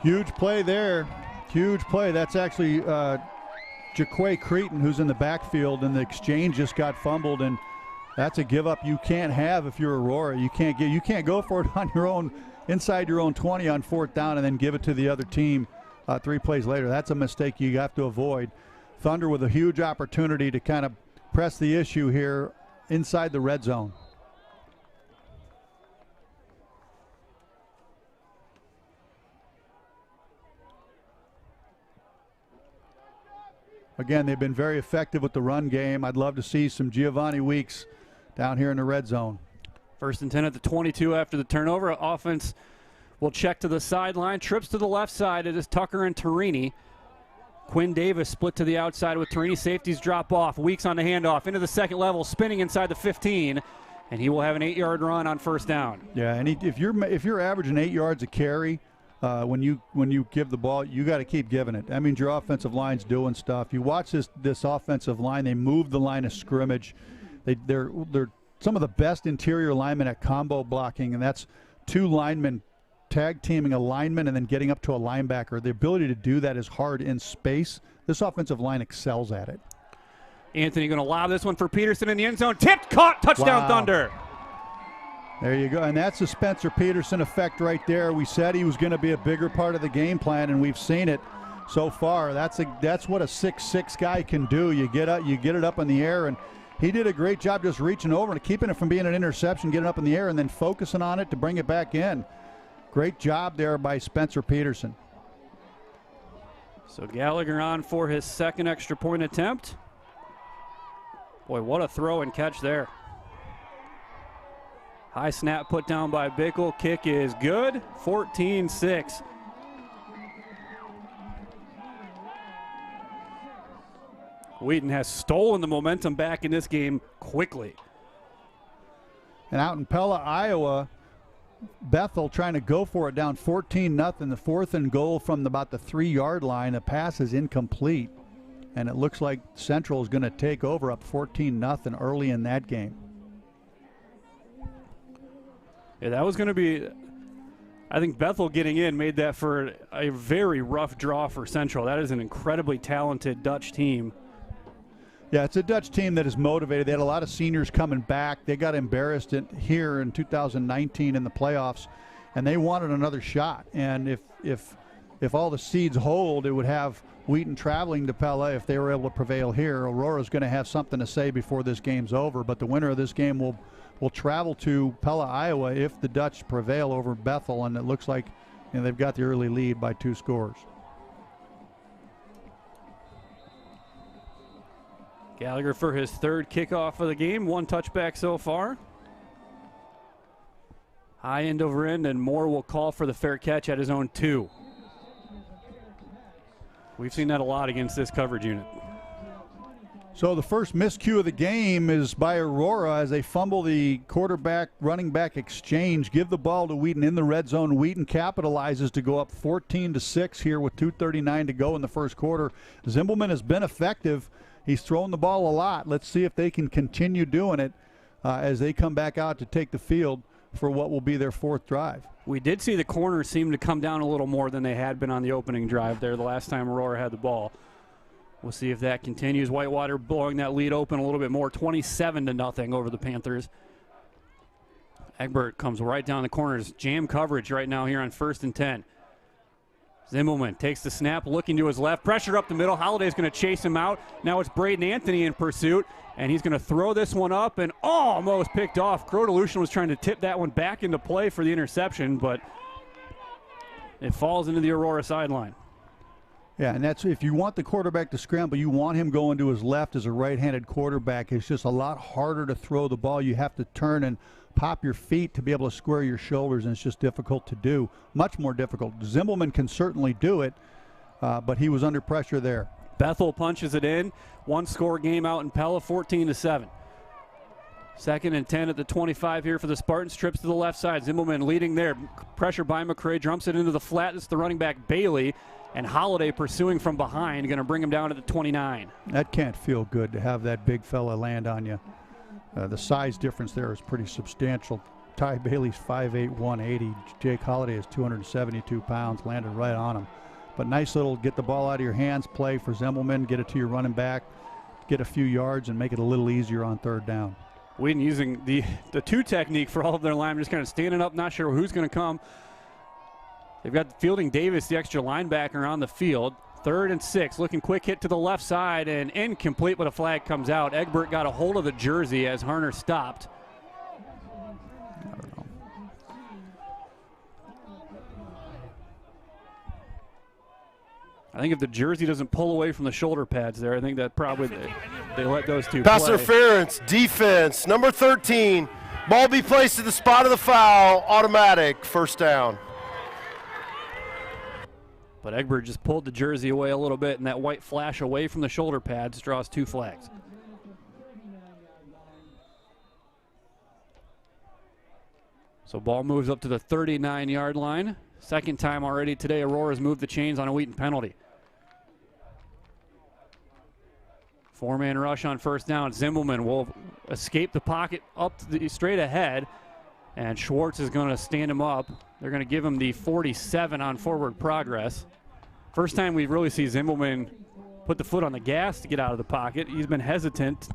Huge play there. Huge play. That's actually Jaquay Cretin, who's in the backfield, and the exchange just got fumbled, and that's a give up you can't have if you're Aurora. You can't go for it on your own, inside your own 20 on 4th down, and then give it to the other team 3 plays later. That's a mistake you have to avoid. Thunder with a huge opportunity to kind of press the issue here inside the red zone. Again, they've been very effective with the run game. I'd love to see some Giovanni Weeks down here in the red zone. 1st and 10 at the 22 after the turnover. Offense will check to the sideline. Trips to the left side. It is Tucker and Torini. Quinn Davis split to the outside with Torini. Safeties drop off. Weeks on the handoff into the second level, spinning inside the 15, and he will have an 8-yard run on 1st down. Yeah, and if you're averaging 8 yards a carry, when you give the ball, you got to keep giving it. That means your offensive line's doing stuff. You watch this offensive line; they move the line of scrimmage. They're some of the best interior linemen at combo blocking, and that's 2 linemen tag teaming a lineman and then getting up to a linebacker. The ability to do that is hard in space. This offensive line excels at it. Anthony going to lob this one for Peterson in the end zone. Tipped, caught, touchdown Thunder. There you go, and that's the Spencer Peterson effect right there. We said he was going to be a bigger part of the game plan, and we've seen it so far. That's what a 6'6" guy can do. You get it up in the air, and he did a great job just reaching over and keeping it from being an interception, getting up in the air, and then focusing on it to bring it back in. Great job there by Spencer Peterson. So Gallagher on for his second extra point attempt. Boy, what a throw and catch there. High snap put down by Bickle. Kick is good. 14-6. Wheaton has stolen the momentum back in this game quickly. And out in Pella, Iowa, Bethel trying to go for it down 14-0. The 4th and goal from about the 3-yard line. The pass is incomplete. And it looks like Central is going to take over up 14-0 early in that game. Yeah, that was going to be, I think Bethel getting in made that for a very rough draw for Central. That is an incredibly talented Dutch team. Yeah, it's a Dutch team that is motivated. They had a lot of seniors coming back. They got embarrassed here in 2019 in the playoffs, and they wanted another shot. And if all the seeds hold, it would have Wheaton traveling to Pella if they were able to prevail here. Aurora's going to have something to say before this game's over, but the winner of this game will travel to Pella, Iowa if the Dutch prevail over Bethel, and it looks like they've got the early lead by 2 scores. Gallagher for his 3rd kickoff of the game. 1 touchback so far. High end over end, and Moore will call for the fair catch at his own 2. We've seen that a lot against this coverage unit. So the first miscue of the game is by Aurora as they fumble the quarterback-running back exchange, give the ball to Wheaton in the red zone. Wheaton capitalizes to go up 14-6 here with 2:39 to go in the first quarter. Zimbelman has been effective. He's thrown the ball a lot. Let's see if they can continue doing it as they come back out to take the field for what will be their 4th drive. We did see the corners seem to come down a little more than they had been on the opening drive there the last time Aurora had the ball. We'll see if that continues. Whitewater blowing that lead open a little bit more, 27-0 over the Panthers. Egbert comes right down the corners. Jam coverage right now here on 1st and 10. Zimbelman takes the snap, looking to his left. Pressure up the middle. Holliday's going to chase him out. Now it's Braden Anthony in pursuit, and he's going to throw this one up and almost picked off. Crodelution was trying to tip that one back into play for the interception, but it falls into the Aurora sideline. Yeah, and that's if you want the quarterback to scramble, you want him going to his left as a right-handed quarterback. It's just a lot harder to throw the ball. You have to turn and pop your feet to be able to square your shoulders, and it's just difficult to do. Much more difficult. Zimbelman can certainly do it, but he was under pressure there. Bethel punches it in. 1-score game out in Pella, 14-7. 2nd and 10 at the 25 here for the Spartans. Trips to the left side. Zimbelman leading there. Pressure by McCray. Jumps it into the flat. It's the running back Bailey. And Holiday pursuing from behind. Going to bring him down to the 29. That can't feel good to have that big fella land on you. The size difference there is pretty substantial. Ty Bailey's 5'8", 180. Jake Holiday is 272 pounds, landed right on him. But nice little get the ball out of your hands play for Zimbelman, get it to your running back, get a few yards, and make it a little easier on 3rd down. Wheaton using the 2 technique for all of their linemen, just kind of standing up, not sure who's going to come. They've got Fielding Davis, the extra linebacker, on the field. 3rd and 6, looking quick hit to the left side and incomplete, but a flag comes out. Egbert got a hold of the jersey as Harner stopped. I don't know. I think if the jersey doesn't pull away from the shoulder pads there, I think that probably they let those 2 Pass play. interference, defense, number 13. Ball be placed at the spot of the foul, automatic, 1st down. But Egbert just pulled the jersey away a little bit, and that white flash away from the shoulder pads draws 2 flags. So ball moves up to the 39-yard line. 2nd time already today Aurora's moved the chains on a Wheaton penalty. 4-man rush on 1st down. Zimbelman will escape the pocket up to the straight ahead, and Schwartz is going to stand him up. They're going to give him the 47 on forward progress. First time we really see Zimbelman put the foot on the gas to get out of the pocket. He's been hesitant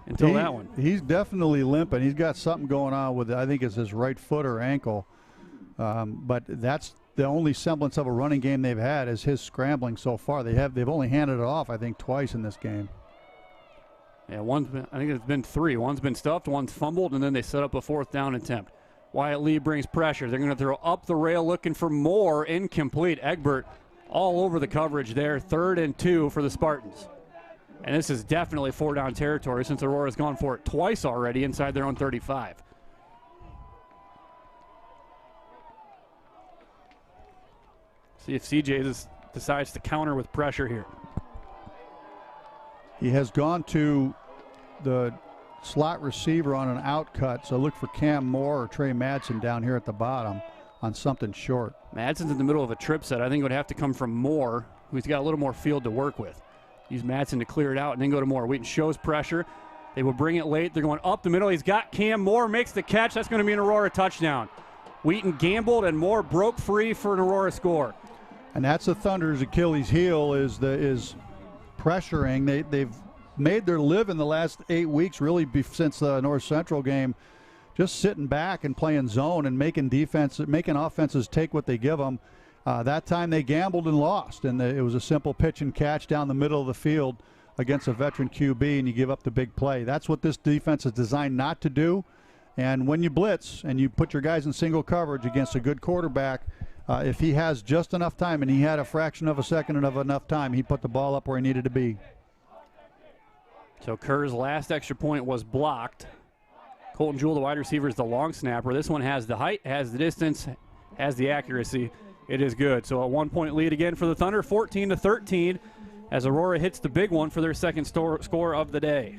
until that one. He's definitely limping. He's got something going on with, I think it's his right foot or ankle. But that's the only semblance of a running game they've had is his scrambling so far. They've only handed it off, I think, twice in this game. Yeah, I think it's been 3. One's been stuffed, one's fumbled, and then they set up a 4th down attempt. Wyatt Lee brings pressure. They're going to throw up the rail looking for more. Incomplete. Egbert all over the coverage there. 3rd and 2 for the Spartans. And this is definitely 4-down territory since Aurora's gone for it twice already inside their own 35. See if CJ decides to counter with pressure here. He has gone to the slot receiver on an out cut, so look for Cam Moore or Trey Madsen down here at the bottom on something short. Madsen's in the middle of a trip set. I think it would have to come from Moore, who's got a little more field to work with. Use Madsen to clear it out and then go to Moore. Wheaton shows pressure. They will bring it late. They're going up the middle. He's got Cam Moore, makes the catch. That's going to be an Aurora touchdown. Wheaton gambled and Moore broke free for an Aurora score. And that's the Thunder's Achilles heel is pressuring. They've made their live in the last 8 weeks, really since the North Central game, just sitting back and playing zone and making offenses take what they give them. That time they gambled and lost, and it was a simple pitch and catch down the middle of the field against a veteran QB, and you give up the big play. That's what this defense is designed not to do. And when you blitz and you put your guys in single coverage against a good quarterback, if he has just enough time, and he had a fraction of a second of enough time, he put the ball up where he needed to be. So Kerr's last extra point was blocked. Colton Jewell, the wide receiver, is the long snapper. This one has the height, has the distance, has the accuracy. It is good. So a 1-point lead again for the Thunder, 14-13, as Aurora hits the big one for their second score of the day.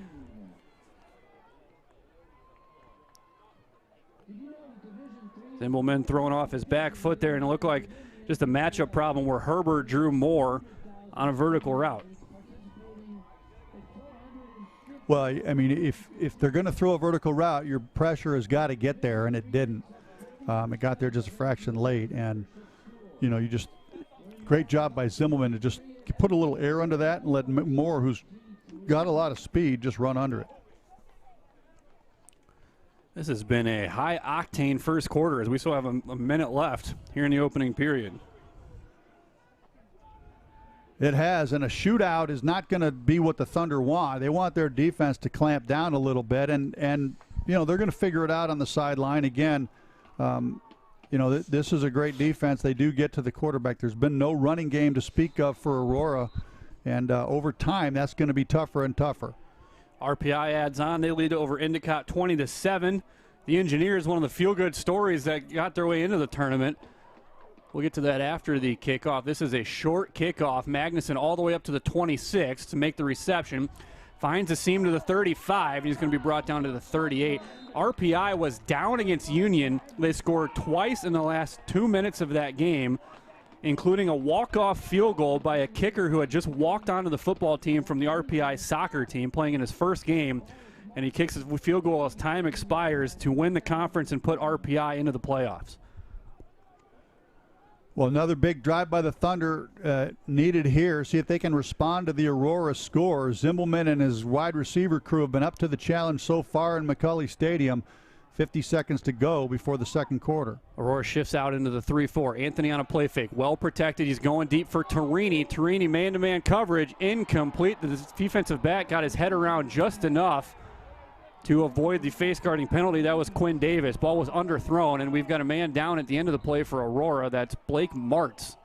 Zimbelman throwing off his back foot there, and it looked like just a matchup problem where Herbert drew Moore on a vertical route. Well, I mean, if they're going to throw a vertical route, your pressure has got to get there, and it didn't. It got there just a fraction late, and great job by Zimbelman to just put a little air under that and let Moore, who's got a lot of speed, just run under it. This has been a high-octane first quarter as we still have a minute left here in the opening period. It has, and a shootout is not going to be what the Thunder want. They want their defense to clamp down a little bit, and they're going to figure it out on the sideline. Again, this is a great defense. They do get to the quarterback. There's been no running game to speak of for Aurora, and over time that's going to be tougher and tougher. RPI adds on. They lead over Endicott 20-7. The Engineers, one of the feel-good stories that got their way into the tournament. We'll get to that after the kickoff. This is a short kickoff. Magnuson all the way up to the 26 to make the reception. Finds a seam to the 35, and he's going to be brought down to the 38. RPI was down against Union. They scored twice in the last 2 minutes of that game, including a walk-off field goal by a kicker who had just walked onto the football team from the RPI soccer team, playing in his first game, and he kicks his field goal as time expires to win the conference and put RPI into the playoffs. Well, another big drive by the Thunder needed here. See if they can respond to the Aurora score. Zimbelman and his wide receiver crew have been up to the challenge so far in McCulley Stadium. 50 seconds to go before the second quarter. Aurora shifts out into the 3-4. Anthony on a play fake. Well protected. He's going deep for Torini. Torini man-to-man coverage. Incomplete. The defensive back got his head around just enough to avoid the face guarding penalty. That was Quinn Davis. Ball was underthrown, and we've got a man down at the end of the play for Aurora. That's Blake Martz,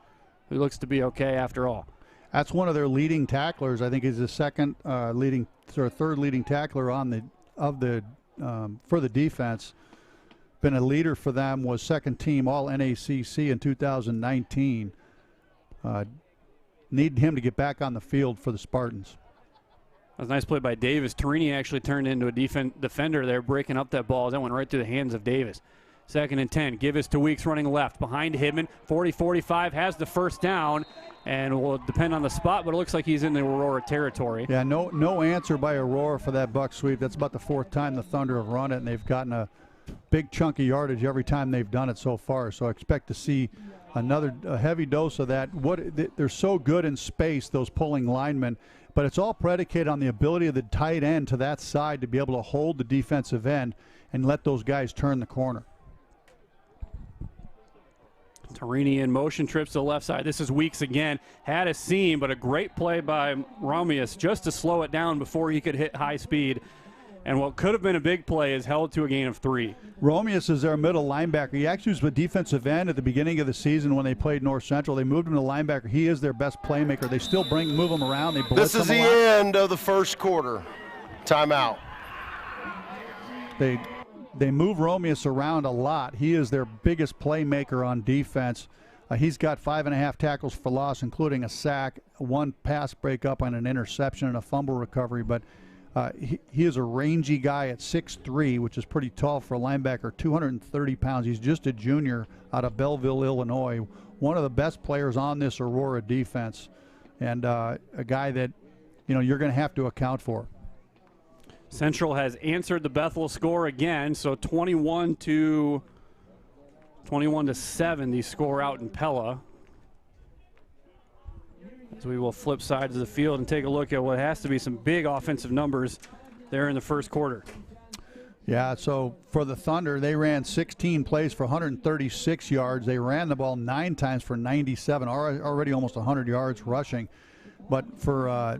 who looks to be okay after all. That's one of their leading tacklers. I think he's the third leading tackler for the defense. Been a leader for them, was second team all NACC in 2019. Need him to get back on the field for the Spartans. That was a nice play by Davis. Torini actually turned into a defender there, breaking up that ball. That went right through the hands of Davis. 2nd and 10. Givens to Weeks running left. Behind Hidman. 40-45 has the first down. And will depend on the spot, but it looks like he's in the Aurora territory. Yeah, no answer by Aurora for that buck sweep. That's about the 4th time the Thunder have run it, and they've gotten a big chunk of yardage every time they've done it so far. So I expect to see a heavy dose of that. They're so good in space, those pulling linemen, but it's all predicated on the ability of the tight end to that side to be able to hold the defensive end and let those guys turn the corner. Torini in motion, trips to the left side. This is Weeks again. Had a seam, but a great play by Romius just to slow it down before he could hit high speed. And what could have been a big play is held to a gain of 3. Romius is their middle linebacker. He actually was a defensive end at the beginning of the season when they played North Central. They moved him to linebacker. He is their best playmaker. They still move him around. They blitz him a lot. This is the end of the first quarter. Timeout. They move Romius around a lot. He is their biggest playmaker on defense. He's got 5.5 tackles for loss, including a sack, 1 pass breakup on an interception, and a fumble recovery. But he is a rangy guy at 6'3", which is pretty tall for a linebacker, 230 pounds. He's just a junior out of Belleville, Illinois. One of the best players on this Aurora defense, and a guy that you're going to have to account for. Central has answered the Bethel score again, so 21 to 7, the score out in Pella. As we will flip sides of the field and take a look at what has to be some big offensive numbers there in the first quarter. Yeah, so for the Thunder, they ran 16 plays for 136 yards. They ran the ball 9 times for 97, already almost 100 yards rushing. But for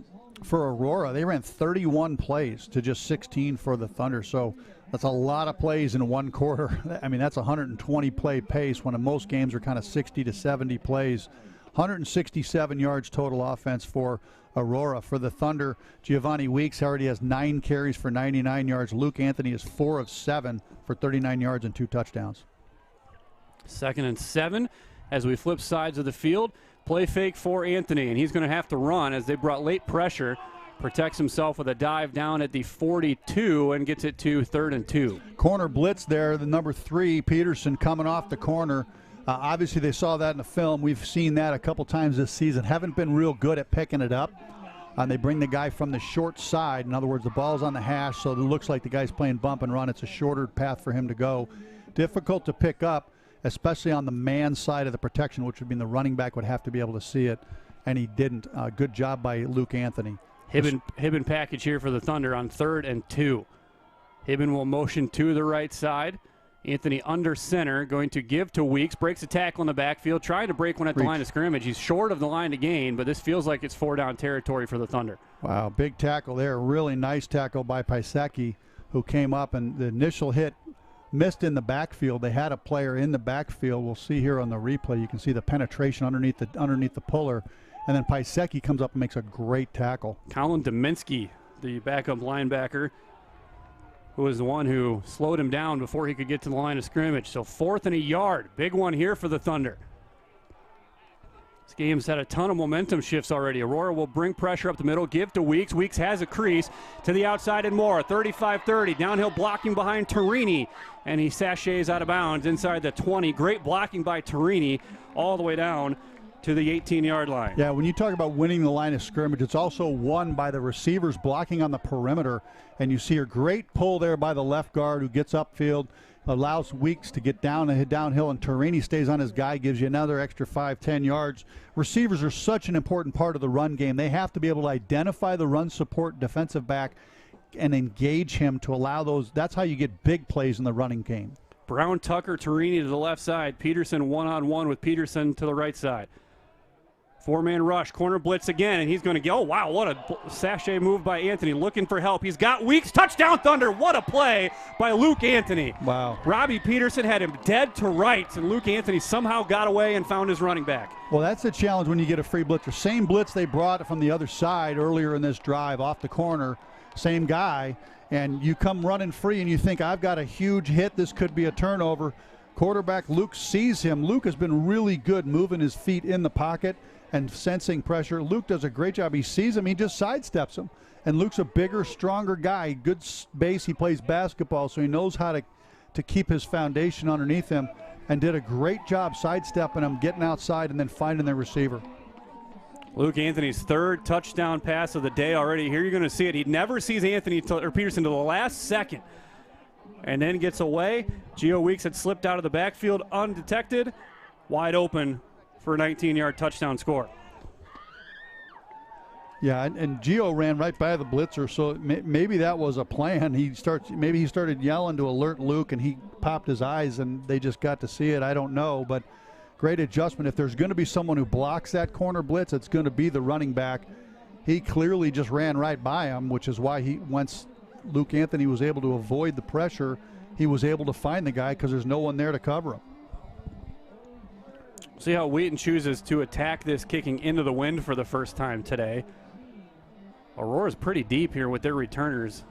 Aurora, they ran 31 plays to just 16 for the Thunder. So that's a lot of plays in one quarter. I mean, that's a 120-play pace when most games are kind of 60 to 70 plays. 167 yards total offense for Aurora. For the Thunder, Giovanni Weeks already has 9 carries for 99 yards. Luke Anthony is 4 of 7 for 39 yards and 2 touchdowns. 2nd and 7 as we flip sides of the field. Play fake for Anthony, and he's going to have to run as they brought late pressure. Protects himself with a dive down at the 42 and gets it to 3rd and 2. Corner blitz there, the number 3, Peterson, coming off the corner. Obviously, they saw that in the film. We've seen that a couple times this season. Haven't been real good at picking it up. And they bring the guy from the short side. In other words, the ball's on the hash, so it looks like the guy's playing bump and run. It's a shorter path for him to go. Difficult to pick up, especially on the man side of the protection, which would mean the running back would have to be able to see it, and he didn't. Good job by Luke Anthony. Hibben package here for the Thunder on 3rd and 2. Hibben will motion to the right side. Anthony under center, going to give to Weeks, breaks a tackle in the backfield, trying to break one at the line of scrimmage. He's short of the line to gain, but this feels like it's 4-down territory for the Thunder. Wow, big tackle there. Really nice tackle by Pisecki, who came up, and the initial hit missed in the backfield. They had a player in the backfield. We'll see here on the replay. You can see the penetration underneath the puller, and then Pisecki comes up and makes a great tackle. Colin Dominski, the backup linebacker, who was the one who slowed him down before he could get to the line of scrimmage. So 4th and a yard. Big one here for the Thunder. This game's had a ton of momentum shifts already. Aurora will bring pressure up the middle, give to Weeks. Weeks has a crease to the outside and more. 35-30. Downhill blocking behind Torini. And he sachets out of bounds inside the 20. Great blocking by Torini all the way down to the 18-yard line. Yeah, when you talk about winning the line of scrimmage, it's also won by the receivers blocking on the perimeter. And you see a great pull there by the left guard who gets upfield, allows Weeks to get downhill, and Torini stays on his guy, gives you another extra 5-10 yards. Receivers are such an important part of the run game. They have to be able to identify the run support defensive back and engage him to allow those. That's how you get big plays in the running game. Brown, Tucker, Torini to the left side. Peterson one-on-one with Peterson to the right side. 4-man rush, corner blitz again, and he's going to go. Oh, wow, what a sachet move by Anthony, looking for help. He's got Weeks, touchdown Thunder. What a play by Luke Anthony. Wow. Robbie Peterson had him dead to rights, and Luke Anthony somehow got away and found his running back. Well, that's the challenge when you get a free blitzer. Same blitz they brought from the other side earlier in this drive off the corner, same guy, and you come running free and you think, I've got a huge hit, this could be a turnover. Quarterback Luke sees him. Luke has been really good moving his feet in the pocket and sensing pressure. Luke does a great job. He sees him, he just sidesteps him. And Luke's a bigger, stronger guy, good base. He plays basketball, so he knows how to keep his foundation underneath him, and did a great job sidestepping him, getting outside, and then finding the receiver. Luke Anthony's 3rd touchdown pass of the day already. Here you're going to see it. He never sees Peterson to the last second, and then gets away. Gio Weeks had slipped out of the backfield undetected, wide open for a 19-yard touchdown score. Yeah, and Gio ran right by the blitzer, so maybe that was a plan. Maybe he started yelling to alert Luke, and he popped his eyes, and they just got to see it. I don't know, but great adjustment. If there's going to be someone who blocks that corner blitz, it's going to be the running back. He clearly just ran right by him, which is why once Luke Anthony was able to avoid the pressure, he was able to find the guy because there's no one there to cover him. See how Wheaton chooses to attack this kicking into the wind for the first time today. Aurora's pretty deep here with their returners.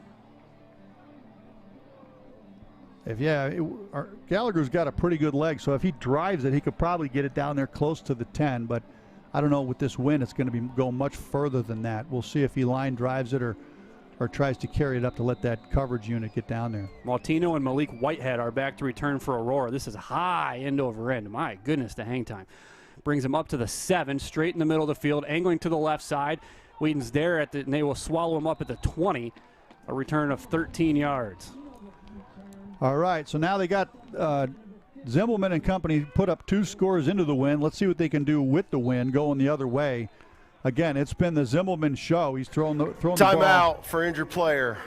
Gallagher's got a pretty good leg, so if he drives it, he could probably get it down there close to the 10, but I don't know, with this wind, it's going to go much further than that. We'll see if he line drives it or tries to carry it up to let that coverage unit get down there. Martino and Malik Whitehead are back to return for Aurora. This is high end over end. My goodness, the hang time. Brings him up to the 7, straight in the middle of the field, angling to the left side. Wheaton's there, and they will swallow him up at the 20. A return of 13 yards. All right, so now they got Zimbelman and company put up 2 scores into the wind. Let's see what they can do with the wind going the other way. Again, it's been the Zimbelman show. He's thrown the ball. Timeout for injured player.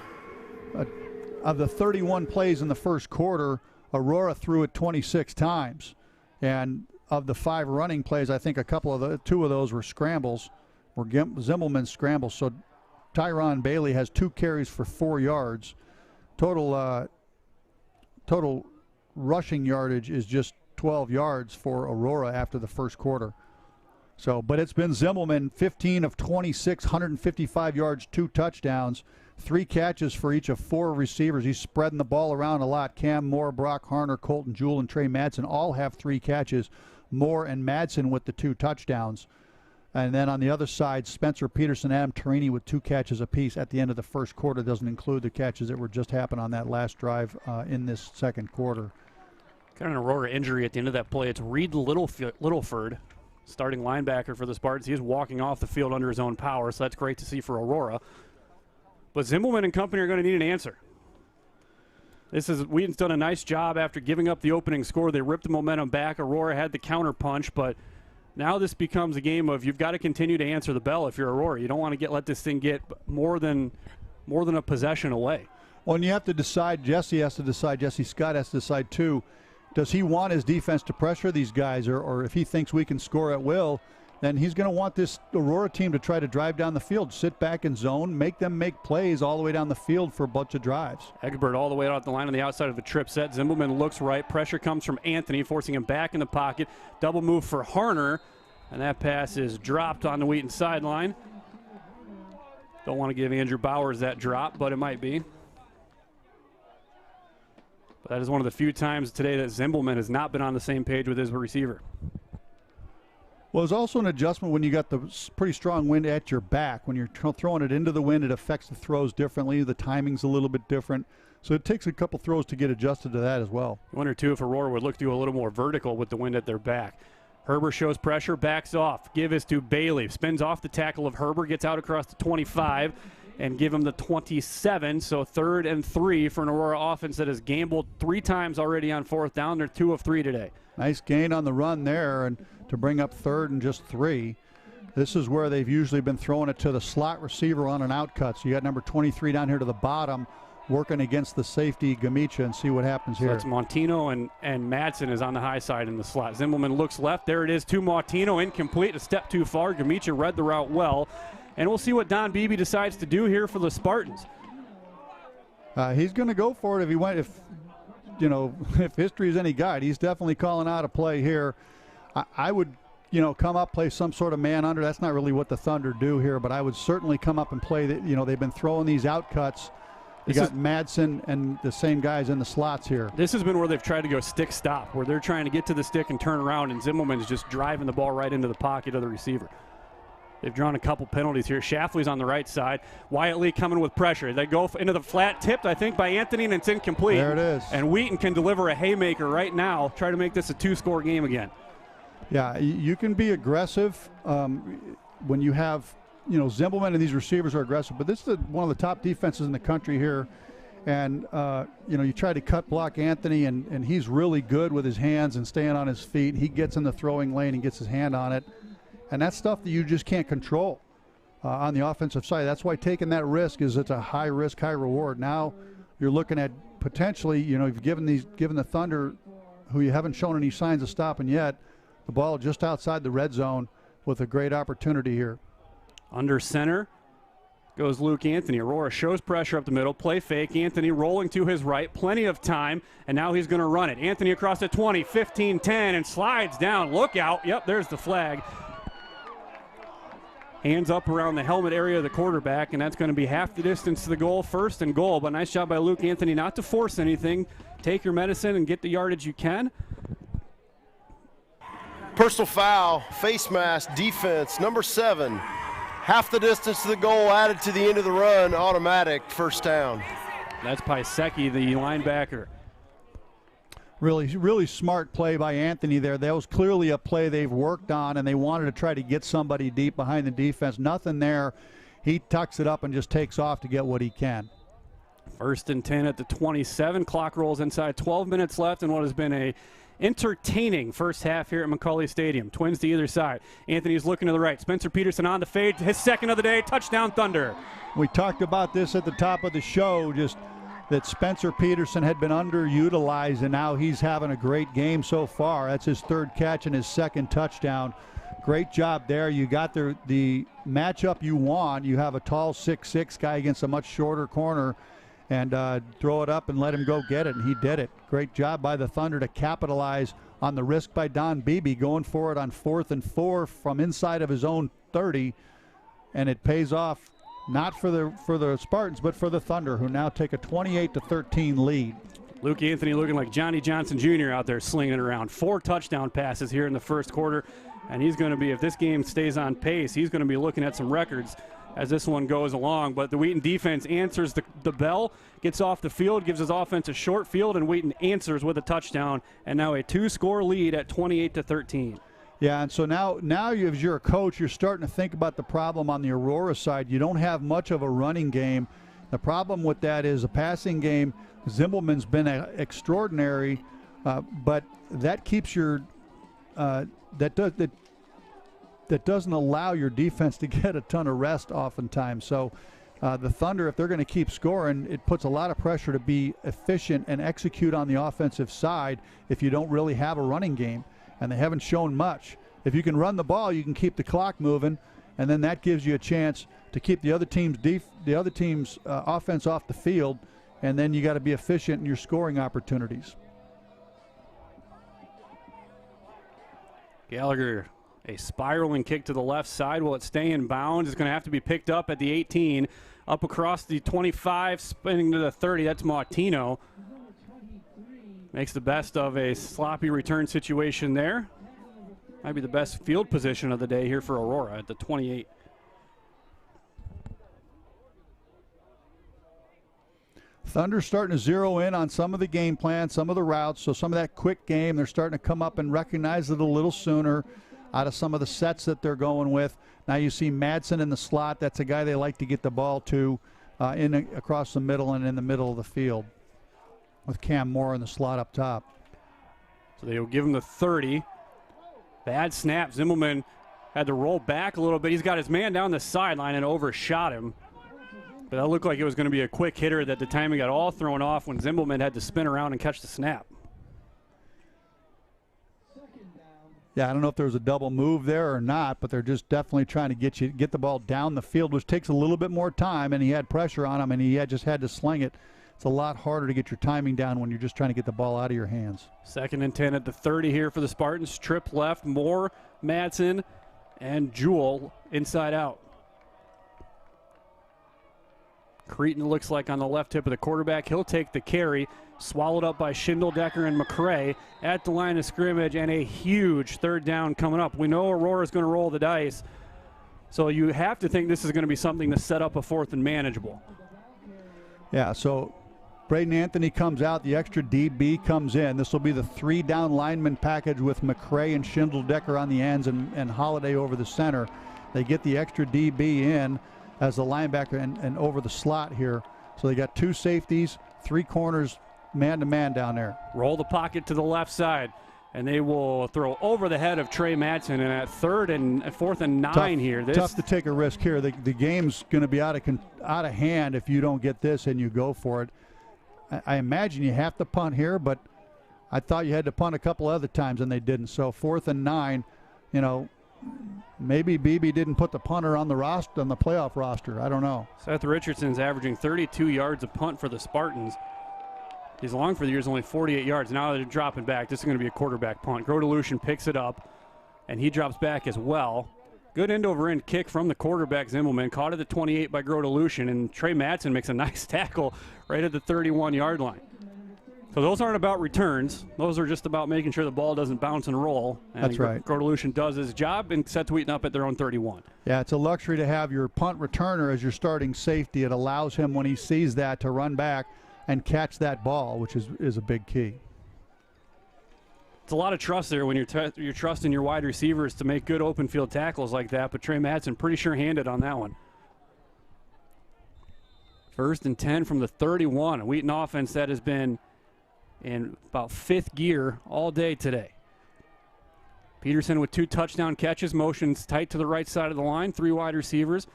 Of the 31 plays in the first quarter, Aurora threw it 26 times. And of the 5 running plays, I think 2 of those were scrambles, were Zimbelman scrambles. So Tyron Bailey has 2 carries for 4 yards. Total rushing yardage is just 12 yards for Aurora after the first quarter. So, but it's been Zimbelman, 15 of 26, 155 yards, 2 touchdowns, 3 catches for each of 4 receivers. He's spreading the ball around a lot. Cam Moore, Brock Harner, Colton Jewell, and Trey Madsen all have 3 catches. Moore and Madsen with the 2 touchdowns. And then on the other side, Spencer Peterson, Adam Tarini with 2 catches apiece at the end of the first quarter. Doesn't include the catches that were just happened on that last drive in this second quarter. Got an Aurora injury at the end of that play. It's Reed Littleford, starting linebacker for the Spartans. He is walking off the field under his own power, so that's great to see for Aurora. But Zimbelman and company are going to need an answer. Wheaton's done a nice job after giving up the opening score. They ripped the momentum back. Aurora had the counter punch, but now this becomes a game of you've got to continue to answer the bell if you're Aurora. You don't want to let this thing get more than a possession away. Well, and you have to decide, Jesse Scott has to decide too, does he want his defense to pressure these guys, or if he thinks we can score at will, then he's going to want this Aurora team to try to drive down the field, sit back in zone, make them make plays all the way down the field for a bunch of drives. Egbert all the way out the line on the outside of the trip set. Zimbelman looks right. Pressure comes from Anthony, forcing him back in the pocket. Double move for Harner, and that pass is dropped on the Wheaton sideline. Don't want to give Andrew Bowers that drop, but it might be. But that is one of the few times today that Zimbelman has not been on the same page with his receiver. Well, there's also an adjustment when you got the pretty strong wind at your back. When you're throwing it into the wind, it affects the throws differently. The timing's a little bit different. So it takes a couple throws to get adjusted to that as well. I wonder, too, if Aurora would look to go a little more vertical with the wind at their back. Herbert shows pressure, backs off. Give is to Bailey. Spins off the tackle of Herbert, gets out across the 25, and give him the 27. So 3rd and 3 for an Aurora offense that has gambled 3 times already on 4th down. They're 2 of 3 today. Nice gain on the run there, and to bring up 3rd and just 3. This is where they've usually been throwing it to the slot receiver on an outcut. So you got number 23 down here to the bottom, working against the safety Gamicha, and see what happens here. That's Montino, and Madsen is on the high side in the slot. Zimbelman looks left. There it is to Montino, incomplete, a step too far. Gamicha read the route well, and we'll see what Don Beebe decides to do here for the Spartans. He's going to go for it if history is any guide. He's definitely calling out a play here. I would, come up, play some sort of man under. That's not really what the Thunder do here, but I would certainly come up and play that. They've been throwing these outcuts. You got Madsen and the same guys in the slots here. This has been where they've tried to go stick stop, where they're trying to get to the stick and turn around, and Zimbelman is just driving the ball right into the pocket of the receiver. They've drawn a couple penalties here. Shafley's on the right side. Wyatt Lee coming with pressure. They go into the flat, tipped, I think, by Anthony, and it's incomplete. There it is. And Wheaton can deliver a haymaker right now, try to make this a 2-score game again. Yeah, you can be aggressive when you have, Zimbelman and these receivers are aggressive, but this is one of the top defenses in the country here. And, you try to cut block Anthony, and he's really good with his hands and staying on his feet. He gets in the throwing lane and gets his hand on it. And that's stuff that you just can't control on the offensive side. That's why taking that risk it's a high risk, high reward. Now you're looking at potentially, you've given the Thunder, who you haven't shown any signs of stopping yet, the ball just outside the red zone with a great opportunity here. Under center goes Luke Anthony. Aurora shows pressure up the middle. Play fake. Anthony rolling to his right. Plenty of time, and now he's going to run it. Anthony across the 20, 15, 10, and slides down. Look out. Yep, there's the flag. Hands up around the helmet area of the quarterback, and that's going to be half the distance to the goal, 1st and goal. But nice job by Luke Anthony not to force anything. Take your medicine and get the yardage you can. Personal foul, face mask, defense, number 7. Half the distance to the goal added to the end of the run, automatic, first down. That's Pisecki, the linebacker. Really smart play by Anthony there. That was clearly a play they've worked on, and they wanted to try to get somebody deep behind the defense. Nothing there. He tucks it up and just takes off to get what he can. 1st and 10 at the 27. Clock rolls inside. 12 minutes left in what has been a entertaining first half here at McCauley Stadium. Twins to either side. Anthony's looking to the right. Spencer Peterson on the fade. His second of the day. Touchdown Thunder. We talked about this at the top of the show, just that Spencer Peterson had been underutilized, and now he's having a great game so far. That's his 3rd catch and his 2nd touchdown. Great job there. You got the matchup you want. You have a tall 6'6" guy against a much shorter corner, and throw it up and let him go get it, and he did it. Great job by the Thunder to capitalize on the risk by Don Beebe, going for it on 4th and 4 from inside of his own 30, and it pays off not for the Spartans, but for the Thunder, who now take a 28-13 lead. Luke Anthony looking like Johnny Johnson Jr. out there slinging it around. 4 touchdown passes here in the first quarter, and he's going to be, if this game stays on pace, he's going to be looking at some records as this one goes along. But the Wheaton defense answers the bell, gets off the field, gives his offense a short field, and Wheaton answers with a touchdown, and now a 2-score lead at 28-13. Yeah, and so now as you're a coach, you're starting to think about the problem on the Aurora side. You don't have much of a running game. The problem with that is a passing game. Zimbelman's been extraordinary, but that keeps your that doesn't allow your defense to get a ton of rest oftentimes. So the Thunder, if they're going to keep scoring, it puts a lot of pressure to be efficient and execute on the offensive side if you don't really have a running game. And they haven't shown much. If you can run the ball, you can keep the clock moving, and then that gives you a chance to keep the other team's offense off the field, and then you got to be efficient in your scoring opportunities. Gallagher, a spiraling kick to the left side. Will it stay in bounds? It's going to have to be picked up at the 18, up across the 25, spinning to the 30. That's Martino. Makes the best of a sloppy return situation there. Might be the best field position of the day here for Aurora at the 28. Thunder starting to zero in on some of the game plan, some of the routes, so some of that quick game, they're starting to come up and recognize it a little sooner out of some of the sets that they're going with. Now you see Madsen in the slot. That's a guy they like to get the ball to across the middle and in the middle of the field, with Cam Moore in the slot up top. So they'll give him the 30. Bad snap. Zimmelman had to roll back a little bit. He's got his man down the sideline and overshot him. But that looked like it was going to be a quick hitter that the timing got all thrown off when Zimmelman had to spin around and catch the snap. Yeah, I don't know if there was a double move there or not, but they're just definitely trying to get the ball down the field, which takes a little bit more time, and he had pressure on him, and he just had to sling it. It's a lot harder to get your timing down when you're just trying to get the ball out of your hands. 2nd and 10 at the 30 here for the Spartans. Trip left, Moore, Madsen, and Jewell inside out. Cretin looks like on the left hip of the quarterback. He'll take the carry. Swallowed up by Schindeldecker and McCray at the line of scrimmage, and a huge 3rd down coming up. We know Aurora's going to roll the dice, so you have to think this is going to be something to set up a 4th and manageable. Yeah, so Braden Anthony comes out. The extra DB comes in. This will be the 3-down lineman package with McCray and Schindeldecker on the ends and Holiday over the center. They get the extra DB in as the linebacker and over the slot here. So they got 2 safeties, 3 corners, man-to-man down there. Roll the pocket to the left side, and they will throw over the head of Trey Madsen. And at 4th and 9 here. Tough to take a risk here. The game's going to be out of hand if you don't get this and you go for it. I imagine you have to punt here, but I thought you had to punt a couple other times, and they didn't. So 4th and 9, you know, maybe Beebe didn't put the punter on the roster, on the playoff roster. I don't know. Seth Richardson's averaging 32 yards a punt for the Spartans. His long for the year is only 48 yards. Now they're dropping back. This is going to be a quarterback punt. Grodelution picks it up, and he drops back as well. Good end-over-end kick from the quarterback, Zimmelman. Caught at the 28 by Grodelution, and Trey Madsen makes a nice tackle right at the 31-yard line. So those aren't about returns. Those are just about making sure the ball doesn't bounce and roll. And that's right. Grodelution does his job and sets Wheaton up at their own 31. Yeah, it's a luxury to have your punt returner as your starting safety. It allows him, when he sees that, to run back and catch that ball, which is a big key. It's a lot of trust there when you're trusting your wide receivers to make good open field tackles like that, but Trey Madsen pretty sure-handed on that one. 1st and 10 from the 31. A Wheaton offense that has been in about 5th gear all day today. Peterson with 2 touchdown catches, motions tight to the right side of the line, 3 wide receivers,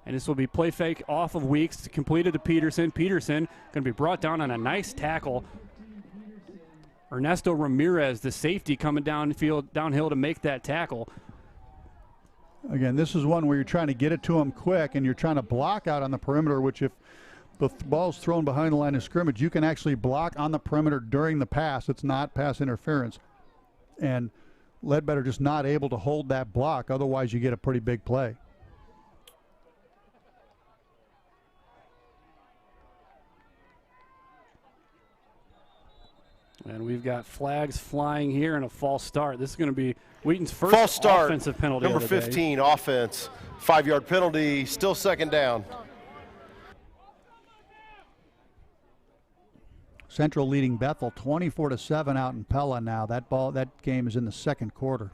and this will be play fake off of Weeks, completed to Peterson. Peterson going to be brought down on a nice tackle. Ernesto Ramirez, the safety, coming downhill to make that tackle. Again, this is one where you're trying to get it to him quick, and you're trying to block out on the perimeter, which if the ball's thrown behind the line of scrimmage, you can actually block on the perimeter during the pass. It's not pass interference. And Ledbetter just not able to hold that block. Otherwise, you get a pretty big play. And we've got flags flying here and a false start. This is going to be Wheaton's first false start, offensive penalty. Number 15, offense. 5-yard penalty, still 2nd down. Central leading Bethel 24-7 out in Pella now. That game is in the 2nd quarter.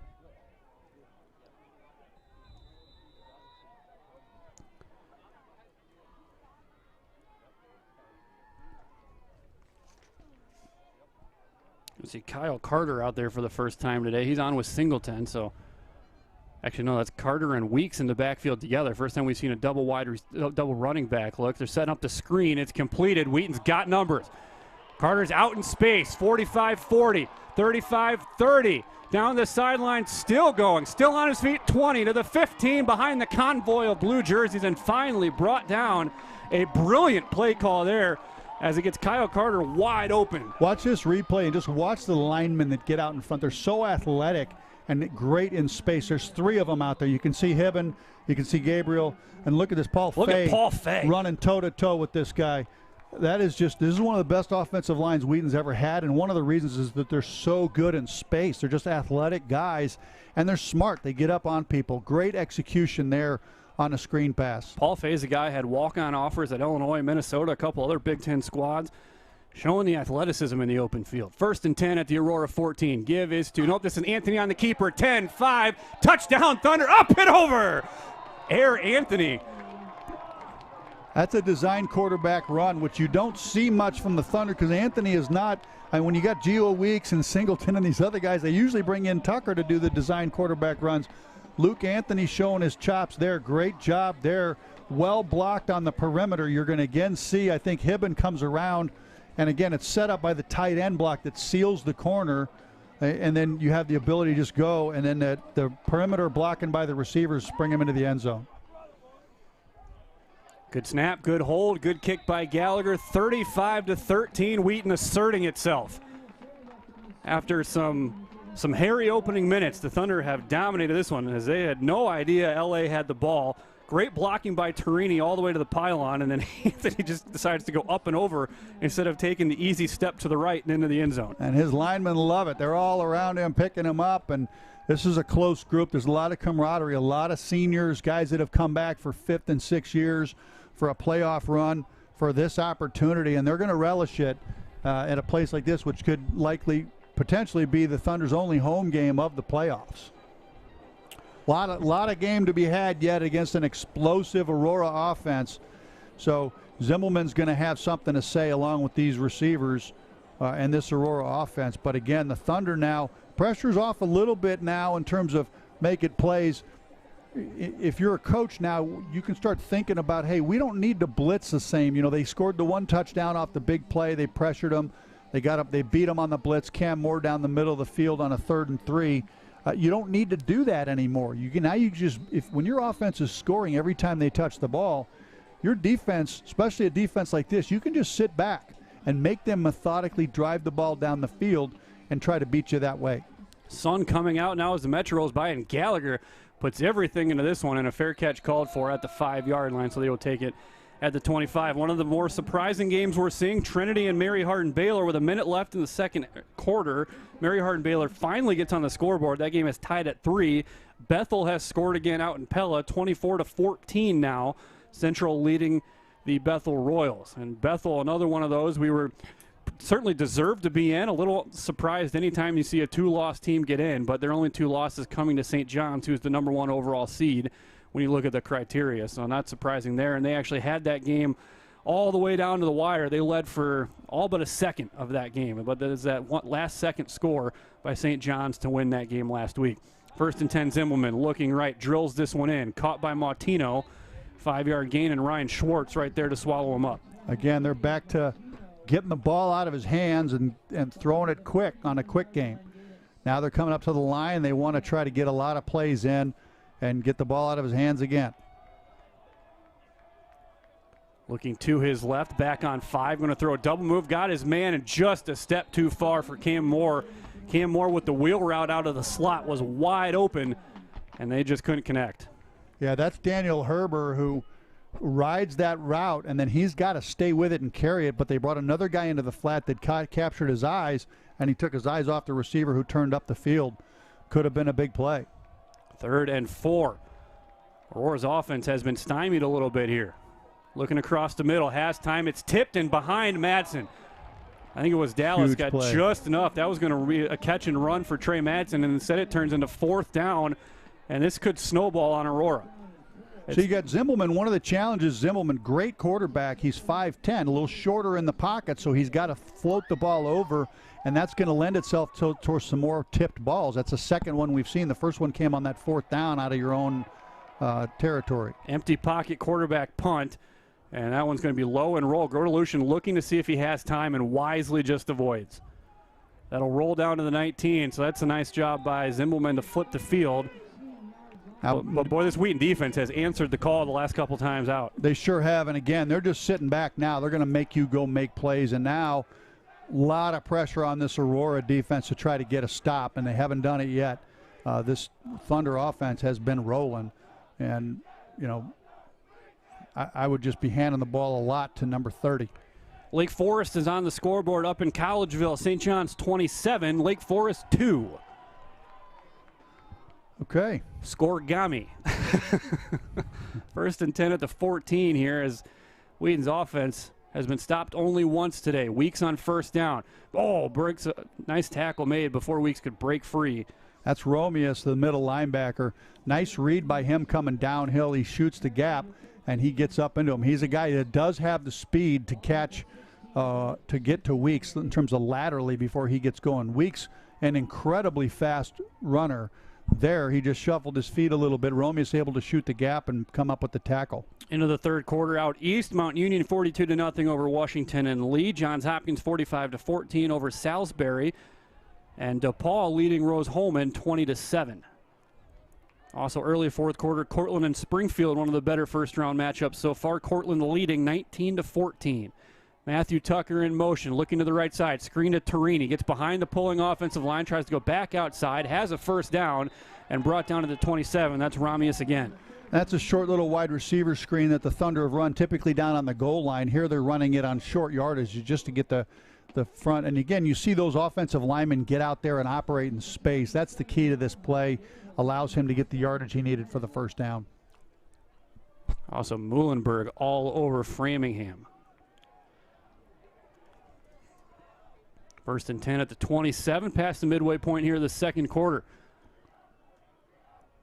You see Kyle Carter out there for the first time today. He's on with Singleton, so actually no, that's Carter and Weeks in the backfield together. First time we've seen a double running back look. They're setting up the screen. It's completed. Wheaton's got numbers. Carter's out in space. 45-40, 35-30. Down the sideline, still going, still on his feet. 20 to the 15 behind the convoy of blue jerseys, and finally brought down. A brilliant play call there as it gets Kyle Carter wide open. Watch this replay and just watch the linemen that get out in front. They're so athletic and great in space. There's 3 of them out there. You can see Hibben, you can see Gabriel, and look at this Paul Fay running toe-to-toe with this guy. This is one of the best offensive lines Wheaton's ever had, and one of the reasons is that they're so good in space. They're just athletic guys, and they're smart. They get up on people. Great execution there on a screen pass. Paul Fay's a guy had walk-on offers at Illinois, Minnesota, a couple other Big Ten squads, showing the athleticism in the open field. 1st and 10 at the Aurora 14. Give is to, nope, this is Anthony on the keeper. 10-5, touchdown Thunder, up and over. Air Anthony. That's a design quarterback run, which you don't see much from the Thunder because Anthony is not. And when you got Gio Weeks and Singleton and these other guys, they usually bring in Tucker to do the design quarterback runs. Luke Anthony showing his chops there. Great job there. Well blocked on the perimeter. You're going to again see, I think Hibben comes around. And again, it's set up by the tight end block that seals the corner. And then you have the ability to just go. And then the perimeter blocking by the receivers bring him into the end zone. Good snap, good hold, good kick by Gallagher. 35-13, Wheaton asserting itself. After some hairy opening minutes, the Thunder have dominated this one as they had no idea LA had the ball. Great blocking by Torini all the way to the pylon, and then Anthony just decides to go up and over instead of taking the easy step to the right and into the end zone. And his linemen love it. They're all around him, picking him up, and this is a close group. There's a lot of camaraderie, a lot of seniors, guys that have come back for 5th and 6th years for a playoff run for this opportunity, and they're going to relish it at a place like this, which could potentially be the Thunder's only home game of the playoffs. Lot of game to be had yet against an explosive Aurora offense. So Zimmelman's going to have something to say along with these receivers and this Aurora offense. But again, the Thunder now, pressure's off a little bit now in terms of making plays. If you're a coach now, you can start thinking about, hey, we don't need to blitz the same. You know, they scored the 1 touchdown off the big play. They pressured them. They got up, they beat them on the blitz. Cam Moore down the middle of the field on a 3rd and 3. You don't need to do that anymore. When your offense is scoring every time they touch the ball, your defense, especially a defense like this, you can just sit back and make them methodically drive the ball down the field and try to beat you that way. Sun coming out now as the Metro rolls by, and Gallagher puts everything into this one, and a fair catch called for at the 5-yard line, so they will take it at the 25. One of the more surprising games we're seeing, Trinity and Mary Hardin-Baylor with a minute left in the second quarter. Mary Hardin-Baylor finally gets on the scoreboard. That game is tied at 3. Bethel has scored again out in Pella, 24-14 now. Central leading the Bethel Royals. And Bethel, another one of those we were certainly deserved to be in. A little surprised anytime you see a 2-loss team get in, but their only 2 losses coming to St. John's, who's the number 1 overall seed when you look at the criteria. So not surprising there. And they actually had that game all the way down to the wire. They led for all but a second of that game. But there's that last second score by St. John's to win that game last week. 1st and 10, Zimmelman looking right, drills this one in. Caught by Mautino. 5-yard gain, and Ryan Schwartz right there to swallow him up. Again, they're back to getting the ball out of his hands and throwing it quick on a quick game. Now they're coming up to the line. They want to try to get a lot of plays in and get the ball out of his hands again. Looking to his left, back on 5. Going to throw a double move. Got his man, and just a step too far for Cam Moore. Cam Moore with the wheel route out of the slot was wide open, and they just couldn't connect. Yeah, that's Daniel Herber who rides that route, and then he's got to stay with it and carry it. But they brought another guy into the flat that captured his eyes, and he took his eyes off the receiver who turned up the field. Could have been a big play. 3rd and 4. Aurora's offense has been stymied a little bit here. Looking across the middle, has time. It's tipped and behind Madsen. I think it was Dallas Huge got play. Just enough. That was going to be a catch and run for Trey Madsen, and instead it turns into 4th down, and this could snowball on Aurora. So you got Zimmelman. One of the challenges, Zimmelman, great quarterback. He's 5'10", a little shorter in the pocket, so he's got to float the ball over, and that's going to lend itself towards some more tipped balls. That's the second one we've seen. The first one came on that 4th down out of your own territory. Empty pocket quarterback punt, and that one's going to be low and roll. Grotelution looking to see if he has time and wisely just avoids. That'll roll down to the 19, so that's a nice job by Zimmelman to flip the field. But boy, this Wheaton defense has answered the call the last couple times out. They sure have, and again, they're just sitting back now. They're going to make you go make plays, and now a lot of pressure on this Aurora defense to try to get a stop, and they haven't done it yet. This Thunder offense has been rolling, and, you know, I would just be handing the ball a lot to number 30. Lake Forest is on the scoreboard up in Collegeville. St. John's 27, Lake Forest 2. Okay. Scorigami. 1st and 10 at the 14 here as Wheaton's offense has been stopped only once today. Weeks on 1st down. Oh, breaks a nice tackle made before Weeks could break free. That's Romeus, the middle linebacker. Nice read by him coming downhill. He shoots the gap, and he gets up into him. He's a guy that does have the speed to catch, to get to Weeks in terms of laterally before he gets going. Weeks, an incredibly fast runner. There, he just shuffled his feet a little bit. Romeus able to shoot the gap and come up with the tackle. Into the 3rd quarter out east, Mount Union 42-0 over Washington and Lee. Johns Hopkins 45-14 over Salisbury. And DePaul leading Rose-Hulman 20-7. Also early 4th quarter, Cortland and Springfield, one of the better first-round matchups so far. Cortland leading 19-14. Matthew Tucker in motion, looking to the right side. Screen to Torini. Gets behind the pulling offensive line, tries to go back outside, has a 1st down, and brought down to the 27. That's Romeus again. That's a short little wide receiver screen that the Thunder have run typically down on the goal line. Here they're running it on short yardage just to get the front. And again, you see those offensive linemen get out there and operate in space. That's the key to this play. Allows him to get the yardage he needed for the 1st down. Also Muhlenberg all over Framingham. 1st and 10 at the 27, past the midway point here of the 2nd quarter.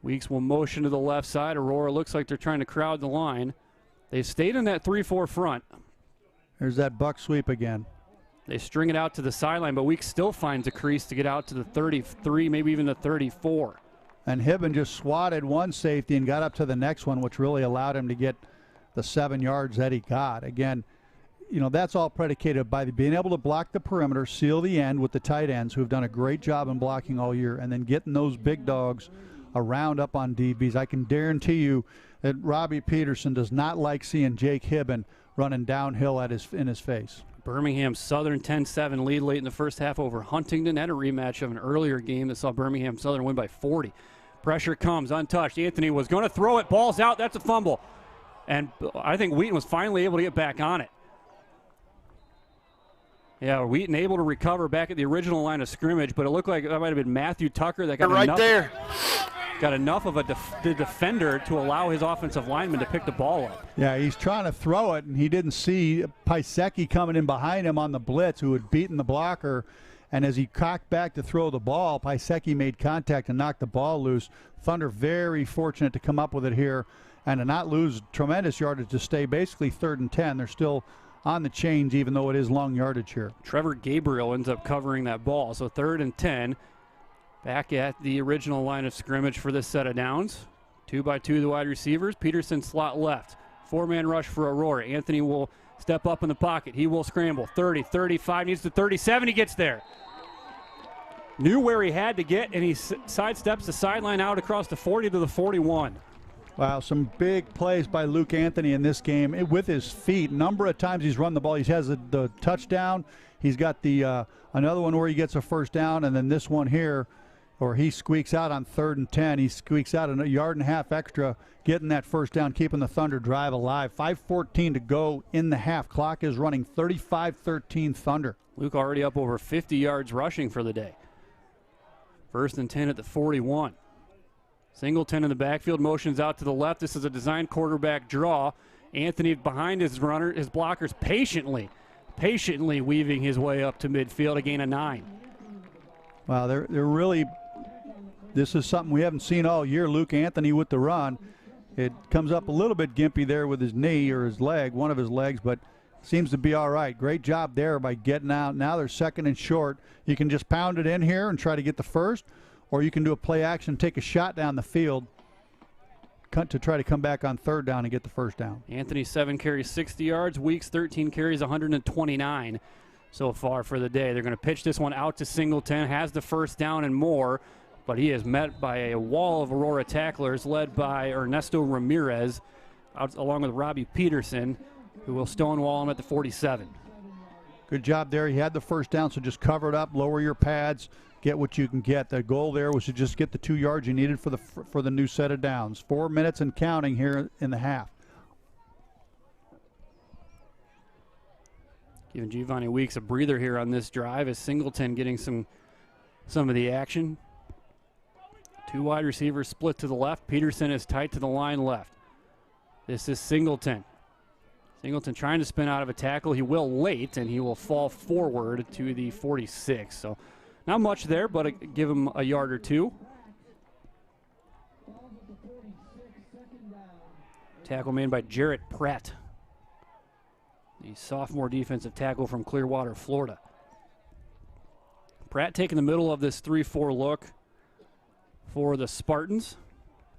Weeks will motion to the left side. Aurora looks like they're trying to crowd the line. They stayed in that 3-4 front. There's that buck sweep again. They string it out to the sideline, but Weeks still finds a crease to get out to the 33, maybe even the 34. And Hibben just swatted one safety and got up to the next one, which really allowed him to get the 7 yards that he got. Again, you know, that's all predicated by being able to block the perimeter, seal the end with the tight ends who have done a great job in blocking all year, and then getting those big dogs around up on DBs. I can guarantee you that Robbie Peterson does not like seeing Jake Hibben running downhill in his face. Birmingham Southern 10-7 lead late in the first half over Huntington. Had a rematch of an earlier game that saw Birmingham Southern win by 40. Pressure comes, untouched. Anthony was going to throw it. Ball's out. That's a fumble. And I think Wheaton was finally able to get back on it. Yeah, Wheaton able to recover back at the original line of scrimmage, but it looked like that might have been Matthew Tucker that got got enough of the defender to allow his offensive lineman to pick the ball up. Yeah, he's trying to throw it, and he didn't see Pisecki coming in behind him on the blitz, who had beaten the blocker. And as he cocked back to throw the ball, Pisecki made contact and knocked the ball loose. Thunder very fortunate to come up with it here and to not lose tremendous yardage, to stay basically 3rd and 10. They're still on the chains, even though it is long yardage here. Trevor Gabriel ends up covering that ball. So 3rd and 10. Back at the original line of scrimmage for this set of downs. 2-by-2 the wide receivers. Peterson slot left. 4-man rush for Aurora. Anthony will step up in the pocket. He will scramble. 30, 35, needs to 37. He gets there. Knew where he had to get, and he sidesteps the sideline out across the 40 to the 41. Wow, some big plays by Luke Anthony in this game with his feet. Number of times he's run the ball. He has the touchdown. He's got the another one where he gets a first down, and then this one here, or he squeaks out on 3rd and 10. He squeaks out a 1.5 yards extra, getting that first down, keeping the Thunder drive alive. 5:14 to go in the half. Clock is running 35-13 Thunder. Luke already up over 50 yards rushing for the day. 1st and 10 at the 41. Singleton in the backfield, motions out to the left. This is a designed quarterback draw. Anthony behind his blockers, patiently weaving his way up to midfield, a gain of 9. Wow, they're really, this is something we haven't seen all year. Luke Anthony with the run. It comes up a little bit gimpy there with his knee or his leg, one of his legs, but seems to be all right. Great job there by getting out. Now they're 2nd and short. You can just pound it in here and try to get the first, or you can do a play action, take a shot down the field to try to come back on 3rd down and get the first down. Anthony 7 carries 60 yards. Weeks 13 carries 129 so far for the day. They're going to pitch this one out to Singleton, has the first down and more, but he is met by a wall of Aurora tacklers led by Ernesto Ramirez along with Robbie Peterson, who will stonewall him at the 47. Good job there. He had the first down, so just cover it up, lower your pads, get what you can get. The goal there was to just get the 2 yards you needed for the new set of downs. 4 minutes and counting here in the half. Giving Giovanni Weeks a breather here on this drive as Singleton getting some of the action. 2 wide receivers split to the left. Peterson is tight to the line left. This is Singleton. Singleton trying to spin out of a tackle. He will late, and he will fall forward to the 46. So not much there, but give him a yard or 2. Tackle made by Jarrett Pratt, the sophomore defensive tackle from Clearwater, Florida. Pratt taking the middle of this 3-4 look for the Spartans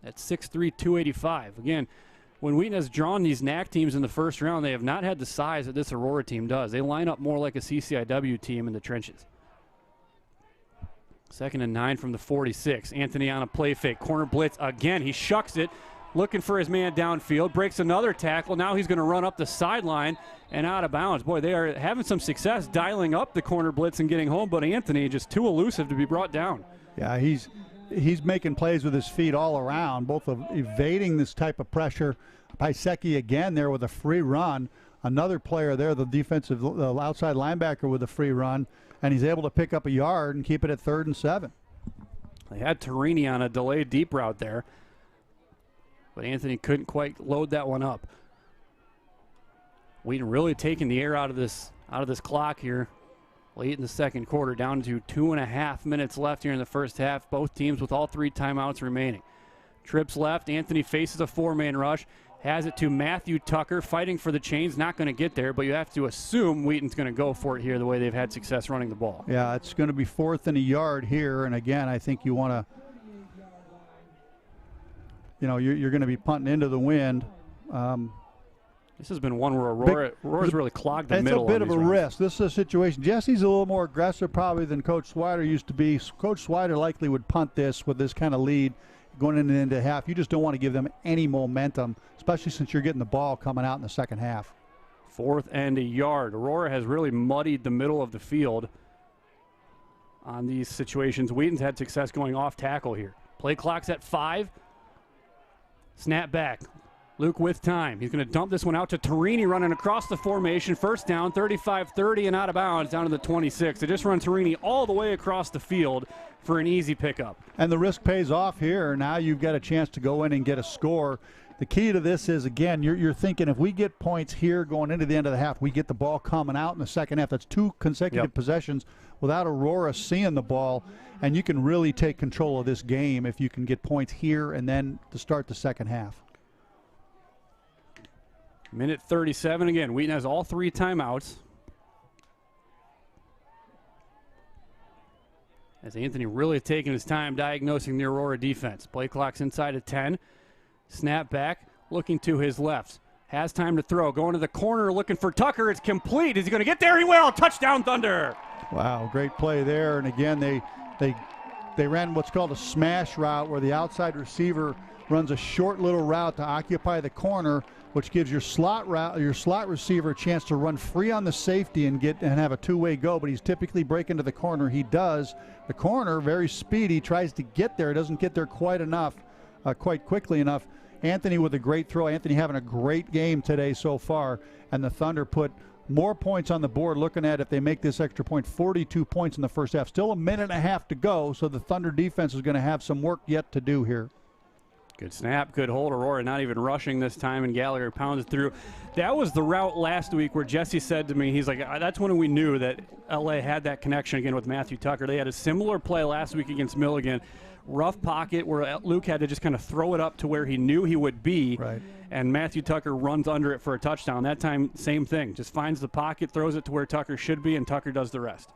at 6'3", 285. Again, when Wheaton has drawn these NAC teams in the first round, they have not had the size that this Aurora team does. They line up more like a CCIW team in the trenches. 2nd and 9 from the 46. Anthony on a play fake. Corner blitz again. He shucks it, looking for his man downfield. Breaks another tackle. Now he's going to run up the sideline and out of bounds. Boy, they are having some success dialing up the corner blitz and getting home, but Anthony just too elusive to be brought down. Yeah, he's making plays with his feet all around, both of evading this type of pressure. Pisecki again there with a free run. Another player there, the outside linebacker with a free run, and he's able to pick up a yard and keep it at 3rd and 7. They had Torini on a delayed deep route there, but Anthony couldn't quite load that one up. Wheaton really taking the air out of this clock here. Late in the second quarter, down to 2.5 minutes left here in the first half. Both teams with all 3 timeouts remaining. Trips left. Anthony faces a 4-man rush. Has it to Matthew Tucker, fighting for the chains. Not going to get there, but you have to assume Wheaton's going to go for it here the way they've had success running the ball. Yeah, it's going to be 4th and a yard here. And again, I think you want to, you're going to be punting into the wind. This has been one where Aurora's really clogged the middle. It's a bit of a risk. This is a situation. Jesse's a little more aggressive probably than Coach Swider used to be. Coach Swider likely would punt this with this kind of lead going into half. You just don't want to give them any momentum, especially since you're getting the ball coming out in the second half. 4th and a yard. Aurora has really muddied the middle of the field on these situations. Wheaton's had success going off tackle here. Play clock's at 5. Snap back. Luke with time. He's going to dump this one out to Torini running across the formation. First down, 35-30 and out of bounds down to the 26. They just run Torini all the way across the field for an easy pickup. And the risk pays off here. Now you've got a chance to go in and get a score. The key to this is, again, you're thinking if we get points here going into the end of the half, we get the ball coming out in the second half. That's 2 consecutive possessions without Aurora seeing the ball, and you can really take control of this game if you can get points here and then to start the second half. Minute 37 again. Wheaton has all 3 timeouts. As Anthony really taking his time diagnosing the Aurora defense. Play clock's inside of 10. Snap back, looking to his left. Has time to throw. Going to the corner, looking for Tucker. It's complete. Is he going to get there? He will. Touchdown, Thunder. Wow, great play there. And again, they ran what's called a smash route, where the outside receiver runs a short little route to occupy the corner, which gives your slot receiver a chance to run free on the safety and have a two-way go. But he's typically breaking to the corner. He does. The corner, very speedy, tries to get there. Doesn't get there quite quickly enough. Anthony with a great throw. Anthony having a great game today so far. And the Thunder put more points on the board. Looking at if they make this extra point, 42 points in the first half. Still a minute and a half to go, so the Thunder defense is going to have some work yet to do here. Good snap, good hold. Aurora not even rushing this time, and Gallagher pounds it through. That was the route last week where Jesse said to me, he's like, that's when we knew that LA had that connection again with Matthew Tucker. They had a similar play last week against Milligan. Rough pocket where Luke had to just kind of throw it up to where he knew he would be. Right. And Matthew Tucker runs under it for a touchdown. That time, same thing. Just finds the pocket, throws it to where Tucker should be, and Tucker does the rest.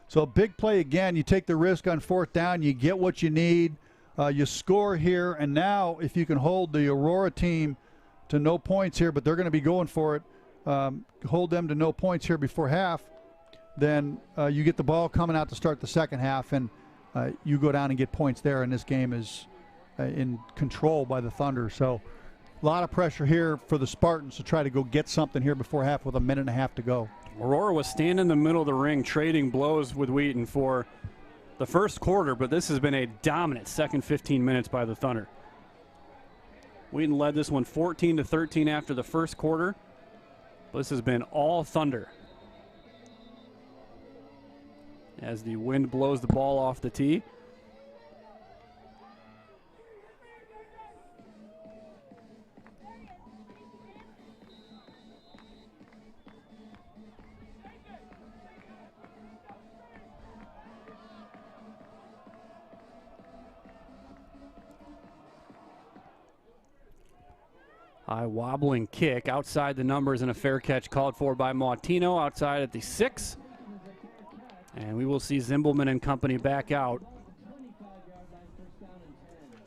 So big play again. You take the risk on 4th down. You get what you need. You score here. And now if you can hold the Aurora team to no points here, but they're going to be going for it, hold them to no points here before half, then you get the ball coming out to start the second half, and you go down and get points there, and this game is in control by the Thunder. So a lot of pressure here for the Spartans to try to go get something here before half with a minute and a half to go. Aurora was standing in the middle of the ring trading blows with Wheaton for the first quarter, but this has been a dominant second 15 minutes by the Thunder. Wheaton led this one 14-13 after the first quarter. This has been all Thunder. As the wind blows the ball off the tee. High wobbling kick outside the numbers, and a fair catch called for by Martino outside at the 6. And we will see Zimbelman and company back out.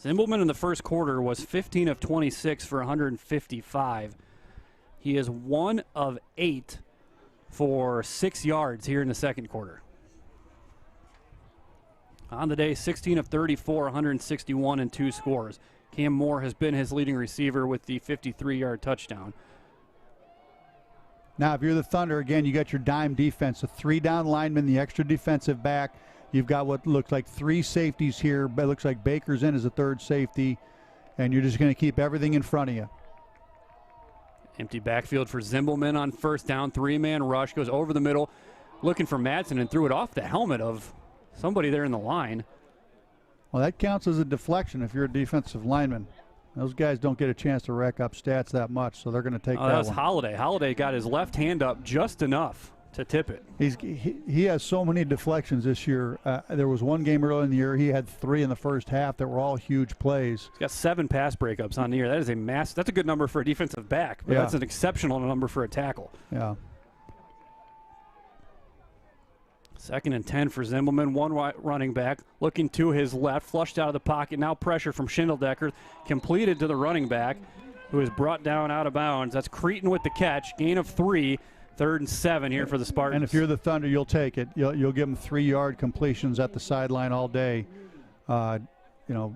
Zimbelman in the first quarter was 15 of 26 for 155. He is 1 of 8 for 6 yards here in the second quarter. On the day, 16 of 34, 161 and 2 scores. Cam Moore has been his leading receiver with the 53-yard touchdown. Now, if you're the Thunder, again, you got your dime defense, the 3 down linemen, the extra defensive back. You've got what looks like 3 safeties here. It looks like Baker's in as a 3rd safety, and you're just going to keep everything in front of you. Empty backfield for Zimbelman on first down. 3-man rush, goes over the middle, looking for Madsen, and threw it off the helmet of somebody there in the line. Well, that counts as a deflection if you're a defensive lineman. Those guys don't get a chance to rack up stats that much, so they're going to take that was one. Holiday. Holiday got his left hand up just enough to tip it. He has so many deflections this year. There was one game early in the year he had 3 in the first half that were all huge plays. He's got 7 pass breakups on the year. That is that's a good number for a defensive back, but that's an exceptional number for a tackle. Yeah. 2nd and 10 for Zimmelman, one running back, looking to his left, flushed out of the pocket. Now pressure from Schindeldecker, completed to the running back, who is brought down out of bounds. That's Creighton with the catch, gain of 3, 3rd and 7 here for the Spartans. And if you're the Thunder, you'll take it. You'll give them 3-yard completions at the sideline all day. It's going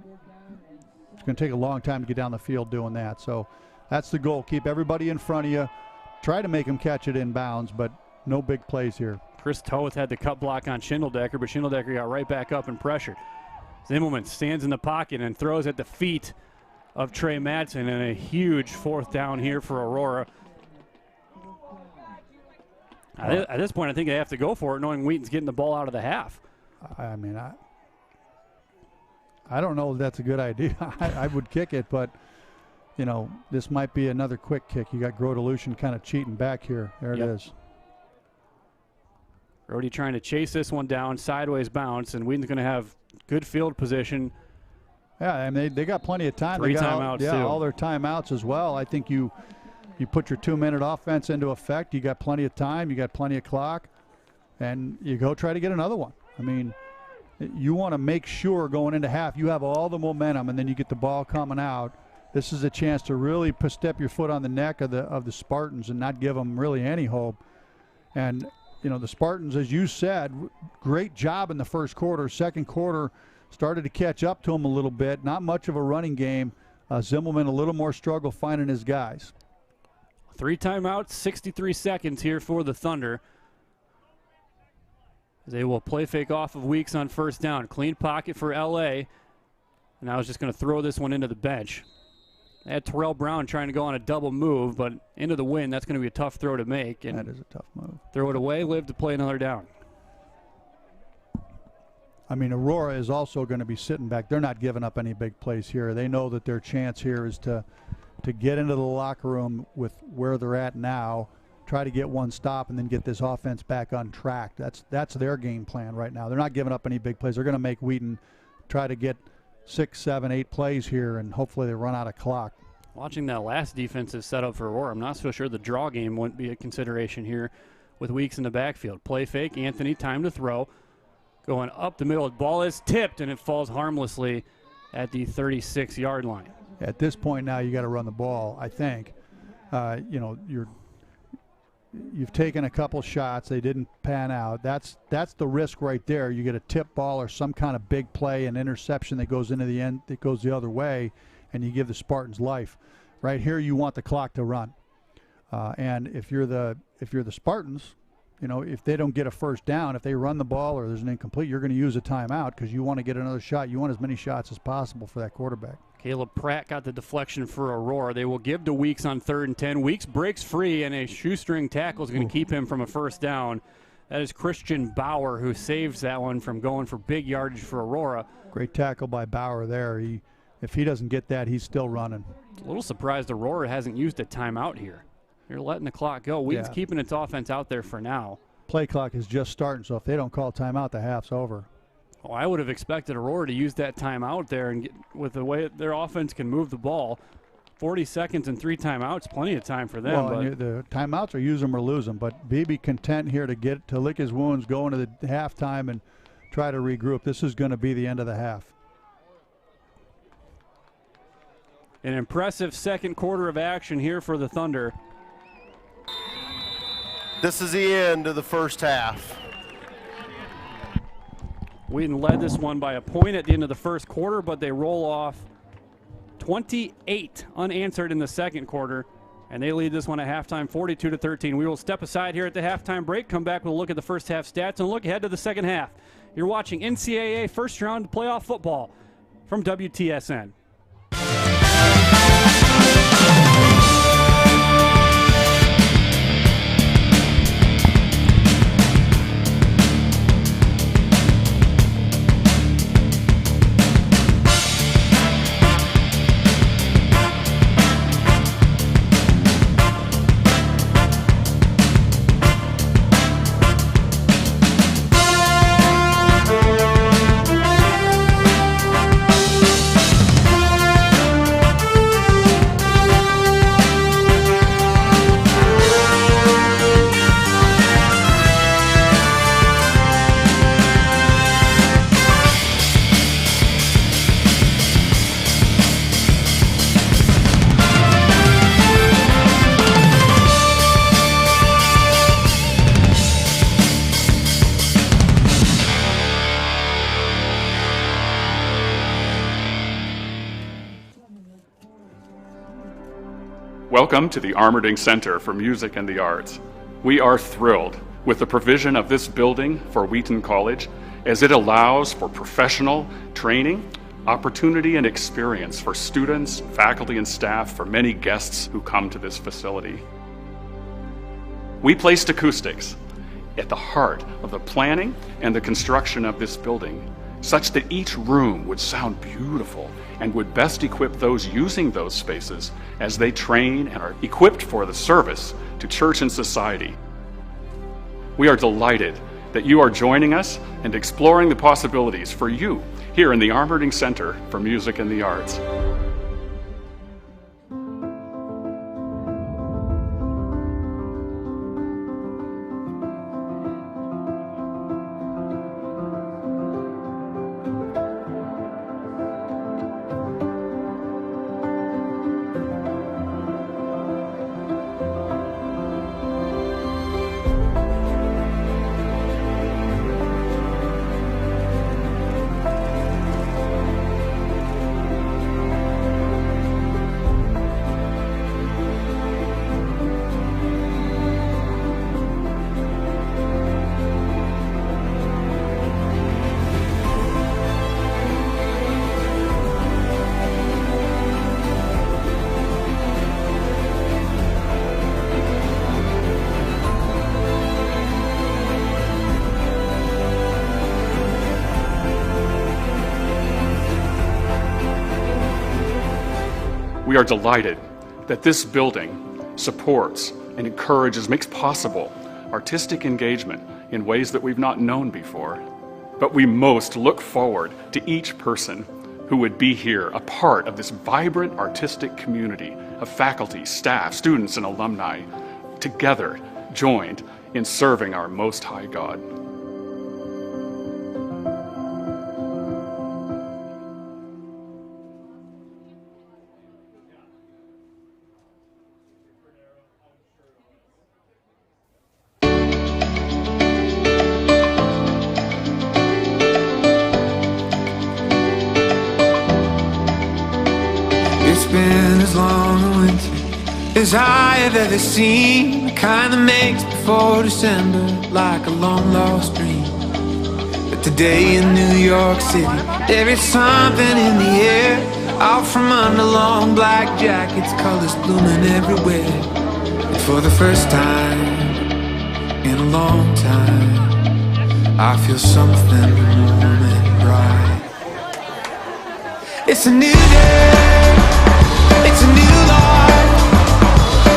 to take a long time to get down the field doing that. So that's the goal. Keep everybody in front of you. Try to make them catch it in bounds, but no big plays here. Chris Toth had the cut block on Schindeldecker, but Schindeldecker got right back up and pressured. Zimmelman stands in the pocket and throws at the feet of Trey Madsen, and a huge 4th down here for Aurora. At this point, I think they have to go for it, knowing Wheaton's getting the ball out of the half. I mean, I don't know if that's a good idea. I would kick it, but, this might be another quick kick. You got Grodelution kind of cheating back here. There it is. Brody trying to chase this one down, sideways bounce, and Wheaton's going to have good field position. Yeah, I mean, they got plenty of time. 3 timeouts, too. All their timeouts as well. I think you put your 2-minute offense into effect. You got plenty of time. You got plenty of clock. And you go try to get another one. I mean, you want to make sure going into half you have all the momentum, and then you get the ball coming out. This is a chance to really step your foot on the neck of the Spartans and not give them really any hope. And the Spartans, as you said, great job in the first quarter. Second quarter started to catch up to them a little bit. Not much of a running game. Zimmelman a little more struggle finding his guys. 3 timeouts, 63 seconds here for the Thunder. They will play fake off of Weeks on 1st down. Clean pocket for LA. And I was just going to throw this one into the bench. They had Terrell Brown trying to go on a double move, but into the wind, that's going to be a tough throw to make. And that is a tough move. Throw it away, live to play another down. I mean, Aurora is also going to be sitting back. They're not giving up any big plays here. They know that their chance here is to get into the locker room with where they're at now, try to get one stop, and then get this offense back on track. That's their game plan right now. They're not giving up any big plays. They're going to make Wheaton try to get 6, 7, 8 plays here, and hopefully they run out of clock. Watching that last defensive setup for Aurora, I'm not so sure the draw game wouldn't be a consideration here with Weeks in the backfield. Play fake, Anthony, time to throw. Going up the middle, the ball is tipped, and it falls harmlessly at the 36-yard line. At this point now, you got to run the ball, I think. You've taken a couple shots. They didn't pan out. That's the risk right there. You get a tip ball or some kind of big play, an interception that goes into the end, that goes the other way, and you give the Spartans life. Right here, you want the clock to run. And if you're the Spartans, if they don't get a 1st down, if they run the ball or there's an incomplete, you're going to use a timeout because you want to get another shot. You want as many shots as possible for that quarterback. Caleb Pratt got the deflection for Aurora. They will give to Weeks on 3rd and 10. Weeks breaks free, and a shoestring tackle is going to keep him from a 1st down. That is Christian Bauer who saves that one from going for big yardage for Aurora. Great tackle by Bauer there. If he doesn't get that, he's still running. A little surprised Aurora hasn't used a timeout here. They're letting the clock go. Wheaton's keeping its offense out there for now. Play clock is just starting, so if they don't call timeout, the half's over. Well, I would have expected Aurora to use that timeout there, and with the way their offense can move the ball, 40 seconds and 3 timeouts, plenty of time for them. Well, the timeouts are use them or lose them, but be content here to lick his wounds, go into the halftime, and try to regroup. This is going to be the end of the half. An impressive second quarter of action here for the Thunder. This is the end of the first half. Wheaton led this one by a point at the end of the first quarter, but they roll off 28 unanswered in the second quarter, and they lead this one at halftime 42-13. We will step aside here at the halftime break, come back with a look at the first half stats, and look ahead to the second half. You're watching NCAA first round playoff football from WTSN. Welcome to the Armerding Center for Music and the Arts. We are thrilled with the provision of this building for Wheaton College, as it allows for professional training, opportunity, and experience for students, faculty, and staff, for many guests who come to this facility. We placed acoustics at the heart of the planning and the construction of this building, such that each room would sound beautiful and would best equip those using those spaces as they train and are equipped for the service to church and society. We are delighted that you are joining us and exploring the possibilities for you here in the Armerding Center for Music and the Arts. We are delighted that this building supports and encourages, makes possible artistic engagement in ways that we've not known before. But we most look forward to each person who would be here, a part of this vibrant artistic community of faculty, staff, students, and alumni, together joined in serving our Most High God. It's been as long a winter as I have ever seen, the kind that makes before December like a long lost dream. But today in New York City, there is something in the air, out from under long black jackets, colors blooming everywhere. And for the first time in a long time, I feel something warm and bright. It's a new day, it's a new life.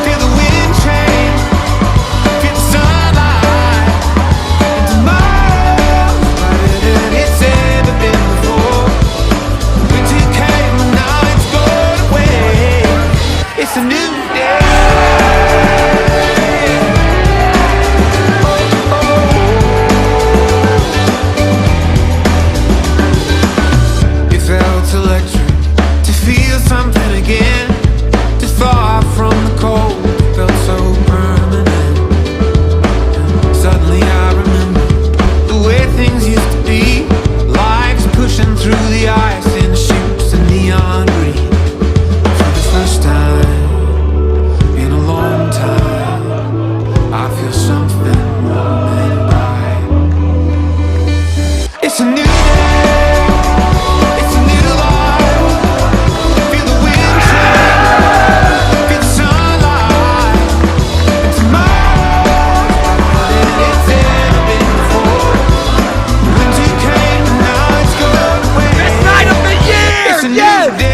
Feel the wind change, feel the sunlight. And tomorrow's brighter than it's ever been before. Winter came and now it's gone away. It's a new day. It felt electric to feel something again, to thaw out from the cold. It felt so permanent. Suddenly I remember the way things used to be. Lives pushing through the ice in shoots of neon green. For the first time in a long time, I feel something warm and bright. It's a new day, it's a new life. Feel the wind change, feel the sunlight. And tomorrow's brighter than it's ever been before. Winter came and now it's gone away. Best night of the year! It's a new day.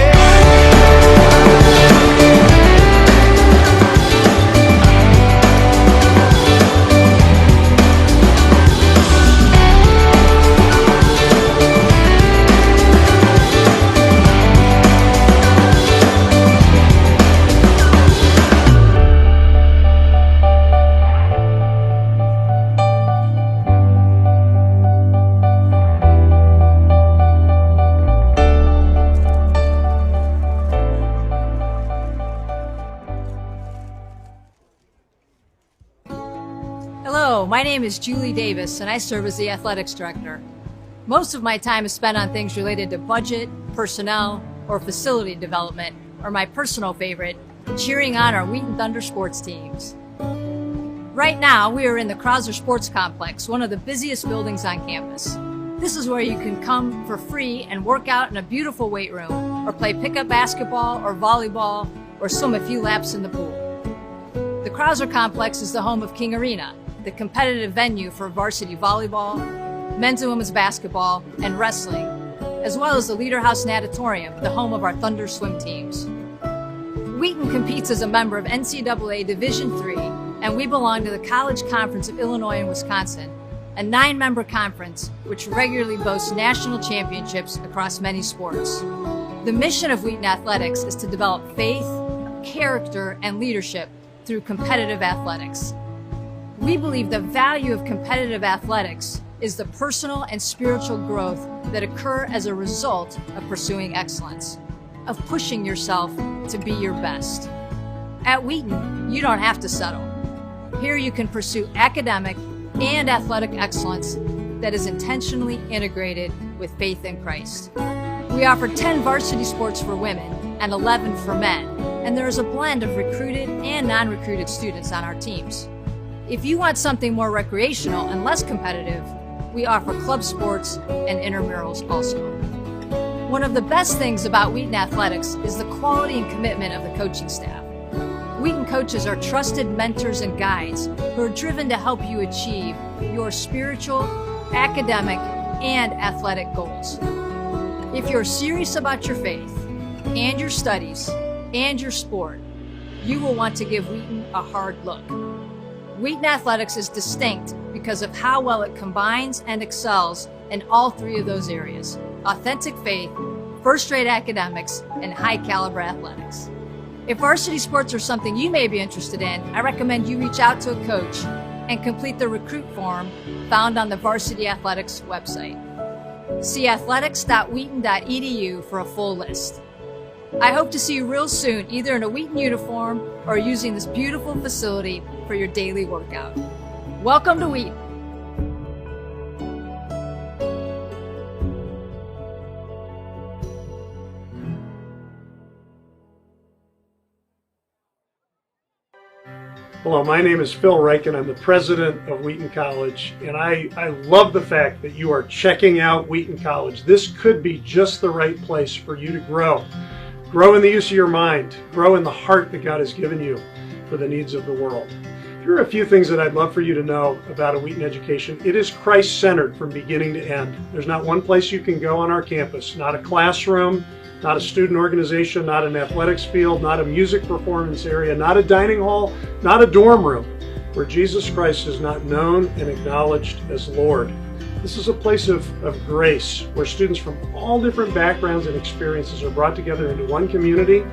Hello, my name is Julie Davis, and I serve as the athletics director. Most of my time is spent on things related to budget, personnel, or facility development, or my personal favorite, cheering on our Wheaton Thunder sports teams. Right now, we are in the Krauser Sports Complex, one of the busiest buildings on campus. This is where you can come for free and work out in a beautiful weight room, or play pickup basketball or volleyball, or swim a few laps in the pool. The Krauser Complex is the home of King Arena, the competitive venue for varsity volleyball, men's and women's basketball, and wrestling, as well as the Leader House Natatorium, the home of our Thunder swim teams. Wheaton competes as a member of NCAA Division III, and we belong to the College Conference of Illinois and Wisconsin, a 9-member conference which regularly boasts national championships across many sports. The mission of Wheaton Athletics is to develop faith, character, and leadership through competitive athletics. We believe the value of competitive athletics is the personal and spiritual growth that occur as a result of pursuing excellence, of pushing yourself to be your best. At Wheaton, you don't have to settle. Here you can pursue academic and athletic excellence that is intentionally integrated with faith in Christ. We offer 10 varsity sports for women and 11 for men, and there is a blend of recruited and non-recruited students on our teams. If you want something more recreational and less competitive, we offer club sports and intramurals also. One of the best things about Wheaton Athletics is the quality and commitment of the coaching staff. Wheaton coaches are trusted mentors and guides who are driven to help you achieve your spiritual, academic, and athletic goals. If you're serious about your faith and your studies and your sport, you will want to give Wheaton a hard look. Wheaton Athletics is distinct because of how well it combines and excels in all 3 of those areas: authentic faith, first-rate academics, and high-caliber athletics. If varsity sports are something you may be interested in, I recommend you reach out to a coach and complete the recruit form found on the Varsity Athletics website. See athletics.wheaton.edu for a full list. I hope to see you real soon, either in a Wheaton uniform or using this beautiful facility for your daily workout. Welcome to Wheaton. Hello, my name is Phil Reich, and I'm the president of Wheaton College, and I love the fact that you are checking out Wheaton College. This could be just the right place for you to grow. Grow in the use of your mind, grow in the heart that God has given you for the needs of the world. Here are a few things that I'd love for you to know about a Wheaton education. It is Christ-centered from beginning to end. There's not one place you can go on our campus, not a classroom, not a student organization, not an athletics field, not a music performance area, not a dining hall, not a dorm room, where Jesus Christ is not known and acknowledged as Lord. This is a place of grace, where students from all different backgrounds and experiences are brought together into one community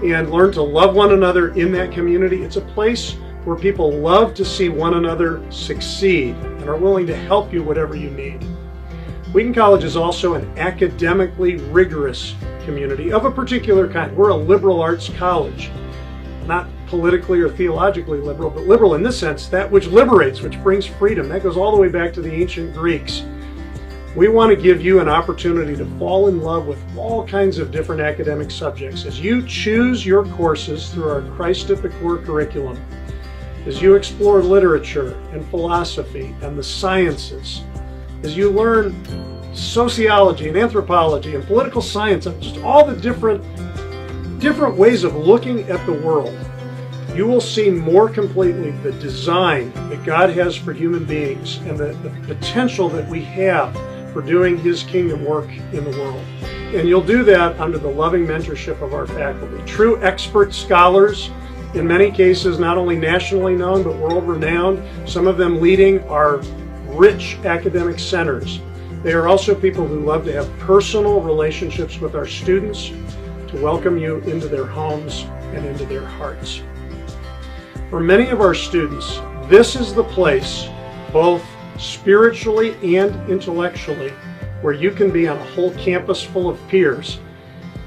and learn to love one another in that community. It's a place where people love to see one another succeed and are willing to help you whatever you need. Wheaton College is also an academically rigorous community of a particular kind. We're a liberal arts college, not politically or theologically liberal, but liberal in this sense, that which liberates, which brings freedom. That goes all the way back to the ancient Greeks. We want to give you an opportunity to fall in love with all kinds of different academic subjects as you choose your courses through our Christ at the Core curriculum, as you explore literature and philosophy and the sciences, as you learn sociology and anthropology and political science and just all the different ways of looking at the world. You will see more completely the design that God has for human beings and the potential that we have for doing His kingdom work in the world. And you'll do that under the loving mentorship of our faculty. True expert scholars, in many cases not only nationally known but world-renowned, some of them leading our rich academic centers. They are also people who love to have personal relationships with our students, to welcome you into their homes and into their hearts. For many of our students, this is the place, both spiritually and intellectually, where you can be on a whole campus full of peers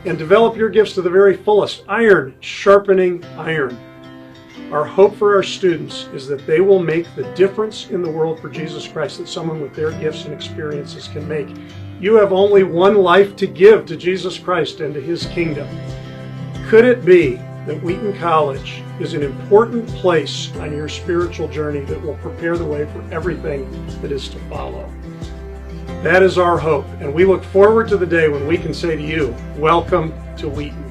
and develop your gifts to the very fullest. Iron sharpening iron. Our hope for our students is that they will make the difference in the world for Jesus Christ that someone with their gifts and experiences can make. You have only one life to give to Jesus Christ and to His kingdom. Could it be that Wheaton College is an important place on your spiritual journey that will prepare the way for everything that is to follow. That is our hope, and we look forward to the day when we can say to you, welcome to Wheaton.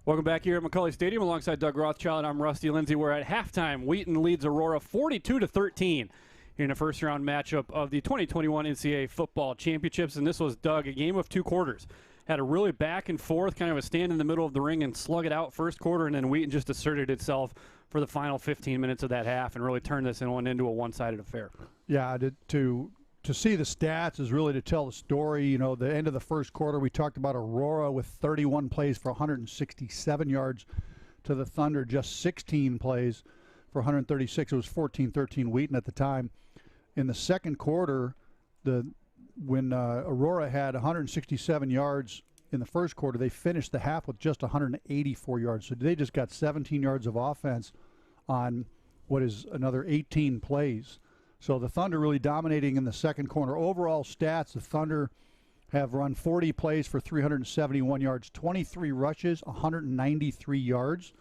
Welcome back here at McCully Stadium alongside Doug Rothschild. I'm Rusty Lindsay. We're at halftime. Wheaton leads Aurora 42-13 here in a first-round matchup of the 2021 NCAA Football Championships. And this was, Doug, a game of two quarters. Had a really back and forth, kind of a stand in the middle of the ring and slug it out first quarter, and then Wheaton just asserted itself for the final 15 minutes of that half and really turned this one into a one-sided affair. Yeah, to see the stats is really to tell the story. You know, the end of the first quarter, we talked about Aurora with 31 plays for 167 yards to the Thunder, just 16 plays for 136. It was 14-13 Wheaton at the time. In the second quarter, when Aurora had 167 yards in the first quarter, they finished the half with just 184 yards. So they just got 17 yards of offense on what is another 18 plays. So the Thunder really dominating in the second quarter. Overall stats, the Thunder have run 40 plays for 371 yards, 23 rushes, 193 yards.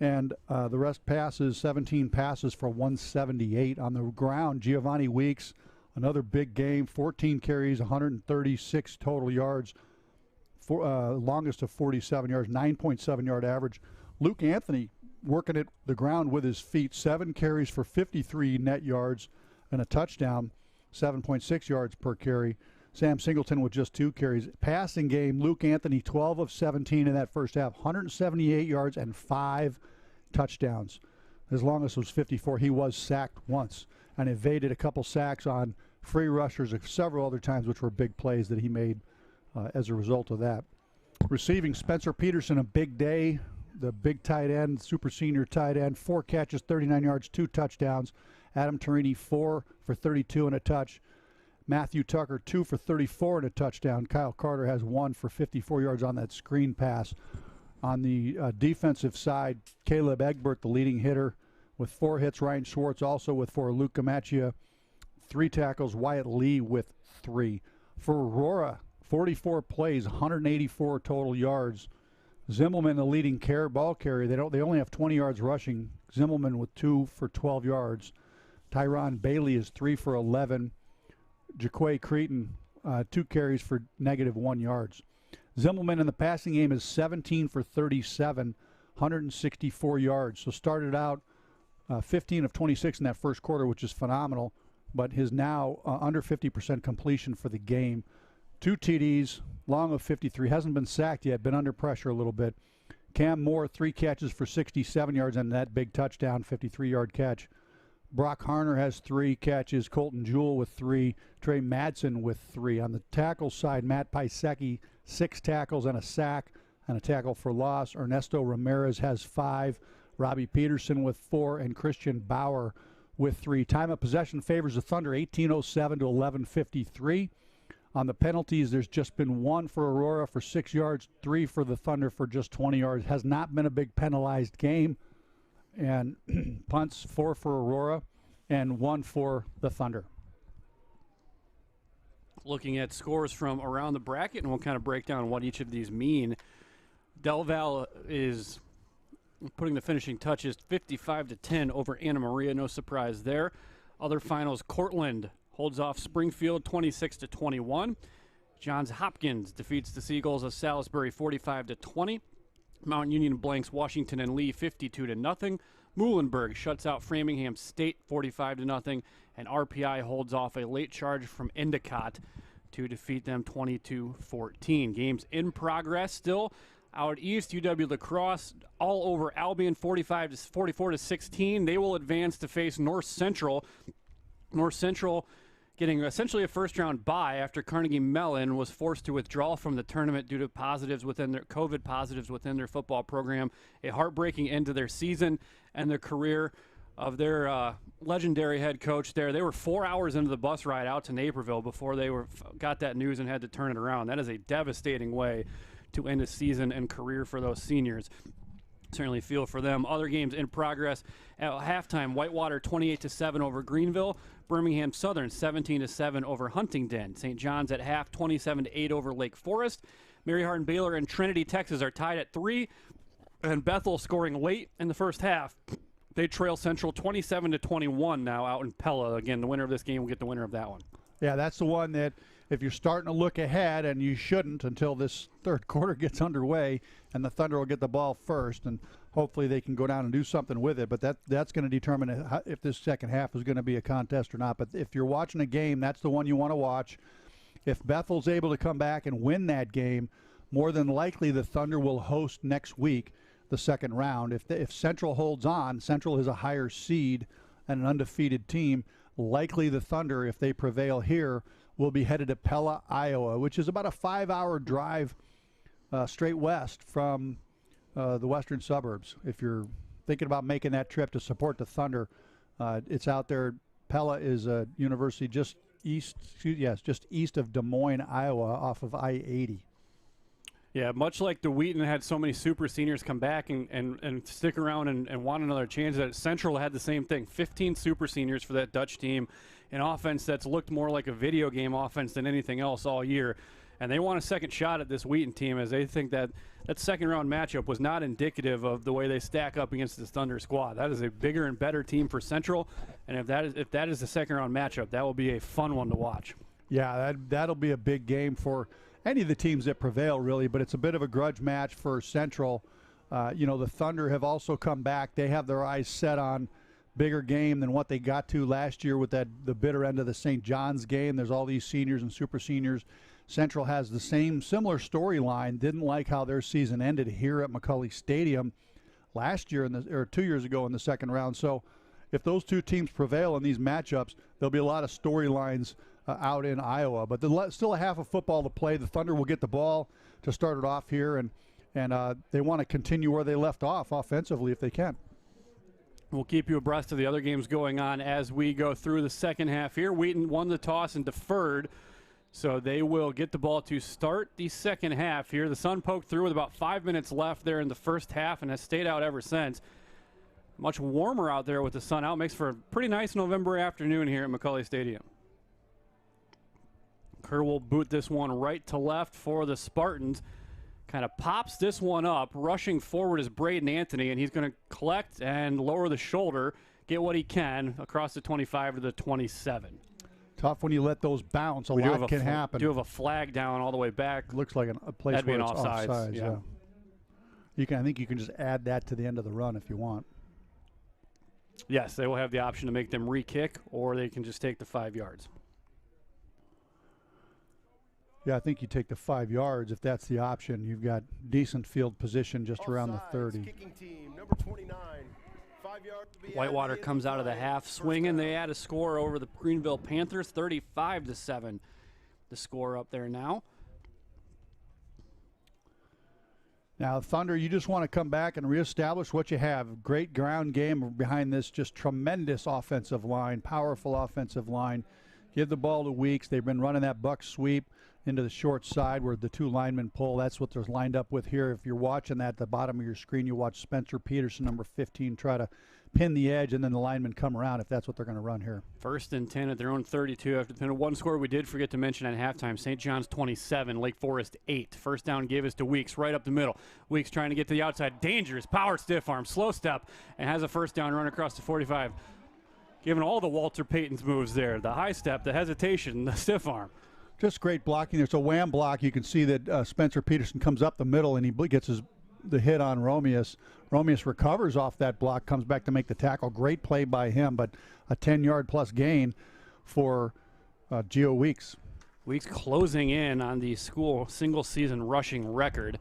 And the rest passes, 17 passes for 178. On the ground, Giovanni Weeks, another big game, 14 carries, 136 total yards, longest of 47 yards, 9.7 yard average. Luke Anthony working at the ground with his feet, 7 carries for 53 net yards and a touchdown, 7.6 yards per carry. Sam Singleton with just 2 carries. Passing game, Luke Anthony, 12 of 17 in that first half, 178 yards and 5 touchdowns. His longest was 54. He was sacked once and evaded a couple sacks on free rushers several other times, which were big plays that he made as a result of that. Receiving, Spencer Peterson, a big day. The big tight end, super senior tight end, 4 catches, 39 yards, 2 touchdowns. Adam Torini, 4 for 32 and a touch. Matthew Tucker, 2 for 34 and a touchdown. Kyle Carter has 1 for 54 yards on that screen pass. On the defensive side, Caleb Egbert, the leading hitter, with 4 hits. Ryan Schwartz also with 4. Luke Gamachia, 3 tackles. Wyatt Lee with 3. For Aurora, 44 plays, 184 total yards. Zimmelman, the leading ball carrier, they only have 20 yards rushing. Zimmelman with 2 for 12 yards. Tyron Bailey is 3 for 11. Jaquay Cretin, 2 carries for -1 yards. Zimmelman in the passing game is 17 for 37, 164 yards. So started out 15 of 26 in that first quarter, which is phenomenal, but his now under 50% completion for the game. 2 TDs, long of 53, hasn't been sacked yet, been under pressure a little bit. Cam Moore, 3 catches for 67 yards and that big touchdown, 53-yard catch Brock Harner has 3 catches, Colton Jewell with 3, Trey Madsen with 3. On the tackle side, Matt Pisecki, 6 tackles and a sack and a tackle for loss. Ernesto Ramirez has 5, Robbie Peterson with 4, and Christian Bauer with 3. Time of possession favors the Thunder, 18:07 to 11:53. On the penalties, there's just been 1 for Aurora for 6 yards, 3 for the Thunder for just 20 yards. Has not been a big penalized game. And punts, 4 for Aurora and 1 for the Thunder. Looking at scores from around the bracket, and we'll kind of break down what each of these mean. Del Valle is putting the finishing touches, 55-10 over Anna Maria. No surprise there. Other finals, Cortland holds off Springfield 26-21. Johns Hopkins defeats the Seagulls of Salisbury 45-20. Mount Union blanks Washington and Lee 52-0. Muhlenberg shuts out Framingham State 45-0. And RPI holds off a late charge from Endicott to defeat them 22-14. Games in progress still. Out east, UW La Crosse all over Albion 44-16. They will advance to face North Central. North Central getting essentially a first-round bye after Carnegie Mellon was forced to withdraw from the tournament due to COVID positives within their football program. A heartbreaking end to their season and the career of their legendary head coach there. They were 4 hours into the bus ride out to Naperville before they got that news and had to turn it around. That is a devastating way to end a season and career for those seniors. Certainly feel for them. Other games in progress at halftime: Whitewater 28-7 over Greenville. Birmingham Southern 17-7 over Huntingdon. St. John's at half 27-8 over Lake Forest. Mary Hardin Baylor and Trinity, Texas are tied at 3, and Bethel scoring late in the first half. They trail Central 27-21 now out in Pella. Again, the winner of this game will get the winner of that one. Yeah, that's the one that if you're starting to look ahead, and you shouldn't until this third quarter gets underway, and the Thunder will get the ball first, and hopefully they can go down and do something with it. But that's going to determine if this second half is going to be a contest or not. But if you're watching a game, that's the one you want to watch. If Bethel's able to come back and win that game, more than likely the Thunder will host next week the second round. If Central holds on, Central is a higher seed and an undefeated team. Likely the Thunder, if they prevail here, will be headed to Pella, Iowa, which is about a 5-hour drive straight west from the western suburbs. If you're thinking about making that trip to support the Thunder, it's out there. Pella is a university just east of Des Moines, Iowa, off of I-80. Yeah, much like the Wheaton had so many super seniors come back and stick around and want another chance, that Central had the same thing. 15 super seniors for that Dutch team, an offense that's looked more like a video game offense than anything else all year. And they want a second shot at this Wheaton team, as they think that second-round matchup was not indicative of the way they stack up against this Thunder squad. That is a bigger and better team for Central, and if that is the second-round matchup, that will be a fun one to watch. Yeah, that'll be a big game for any of the teams that prevail, really, but it's a bit of a grudge match for Central. The Thunder have also come back. They have their eyes set on bigger game than what they got to last year with the bitter end of the St. John's game. There's all these seniors and super seniors. Central has the similar storyline. Didn't like how their season ended here at McCully Stadium last year or 2 years ago in the second round. So if those two teams prevail in these matchups, there'll be a lot of storylines out in Iowa. But there's still a half of football to play. The Thunder will get the ball to start it off here, and they want to continue where they left off offensively if they can. We'll keep you abreast of the other games going on as we go through the second half here. Wheaton won the toss and deferred, so they will get the ball to start the second half here. The sun poked through with about 5 minutes left there in the first half and has stayed out ever since. Much warmer out there with the sun out. Makes for a pretty nice November afternoon here at McCully Stadium. Kerr will boot this one right to left for the Spartans. Kind of pops this one up. Rushing forward is Braden Anthony, and he's going to collect and lower the shoulder, get what he can across the 25 to the 27. Tough when you let those bounce. A lot can happen. Do have a flag down all the way back. Looks like a place That'd where be it's an offsides. offsides. Yeah. I think you can just add that to the end of the run if you want. Yes, they will have the option to make them re-kick, or they can just take the 5 yards. Yeah, I think you take the 5 yards if that's the option. You've got decent field position just around the 30. Kicking team, number 29, Whitewater comes out of the half swinging. They add a score over the Greenville Panthers, 35-7. The score up there now. Now, Thunder, you just want to come back and reestablish what you have. Great ground game behind this just tremendous offensive line, powerful offensive line. Give the ball to Weeks. They've been running that buck sweep into the short side where the two linemen pull. That's what they're lined up with here. If you're watching that at the bottom of your screen, you watch Spencer Peterson, number 15, try to pin the edge, and then the linemen come around if that's what they're going to run here. 1st and 10 at their own 32 after the pin. One score we did forget to mention at halftime, St. John's 27, Lake Forest 8. First down gave us to Weeks right up the middle. Weeks trying to get to the outside. Dangerous power stiff arm, slow step, and has a first down run across the 45. Given all the Walter Payton's moves there, the high step, the hesitation, the stiff arm. Just great blocking. There's a wham block. You can see that Spencer Peterson comes up the middle and he gets the hit on Romeus. Romeus recovers off that block, comes back to make the tackle. Great play by him, but a 10-yard plus gain for Gio Weeks. Weeks closing in on the school single-season rushing record.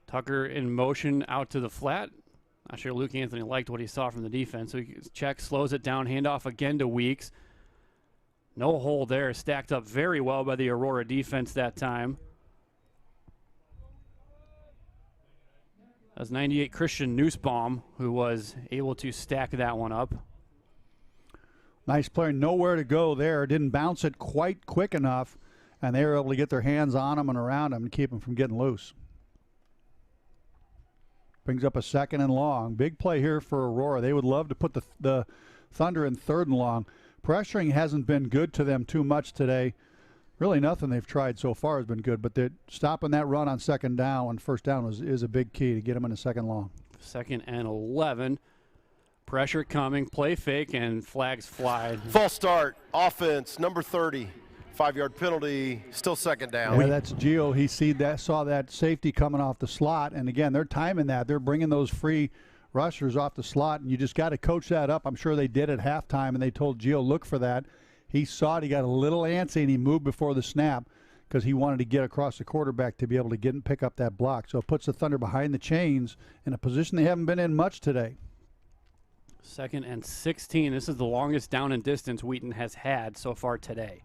Tucker in motion out to the flat. Not sure Luke Anthony liked what he saw from the defense. So he checks, slows it down, handoff again to Weeks. No hole there. Stacked up very well by the Aurora defense that time. That was 98 Christian Nussbaum who was able to stack that one up. Nice play. Nowhere to go there. Didn't bounce it quite quick enough, and they were able to get their hands on him and around him and keep him from getting loose. Brings up a 2nd and long. Big play here for Aurora. They would love to put the Thunder in 3rd and long. Pressuring hasn't been good to them too much today. Really nothing they've tried so far has been good, but stopping that run on 2nd down and 1st down is a big key to get them in a 2nd long. 2nd and 11. Pressure coming, play fake, and flags fly. False start, offense, number 30. 5-yard penalty, still 2nd down. Yeah, that's Gio. He saw that safety coming off the slot, and again, they're timing that. They're bringing those free rushers off the slot, and you just got to coach that up. I'm sure they did at halftime, and they told Gio, look for that. He saw it. He got a little antsy, and he moved before the snap because he wanted to get across the quarterback to be able to get and pick up that block. So it puts the Thunder behind the chains in a position they haven't been in much today. 2nd and 16. This is the longest down and distance Wheaton has had so far today.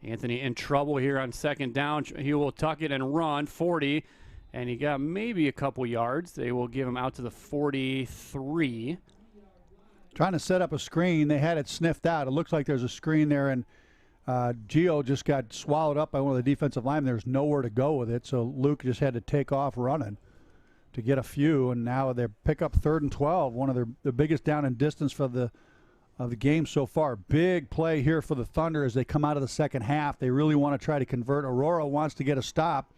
Anthony in trouble here on 2nd down. He will tuck it and run 40, and he got maybe a couple yards. They will give him out to the 43. Trying to set up a screen. They had it sniffed out. It looks like there's a screen there, and Gio just got swallowed up by one of the defensive linemen. There's nowhere to go with it, so Luke just had to take off running to get a few, and now they pick up 3rd and 12, one of the biggest down and distance for the game so far. Big play here for the Thunder as they come out of the 2nd half. They really want to try to convert. Aurora wants to get a stop.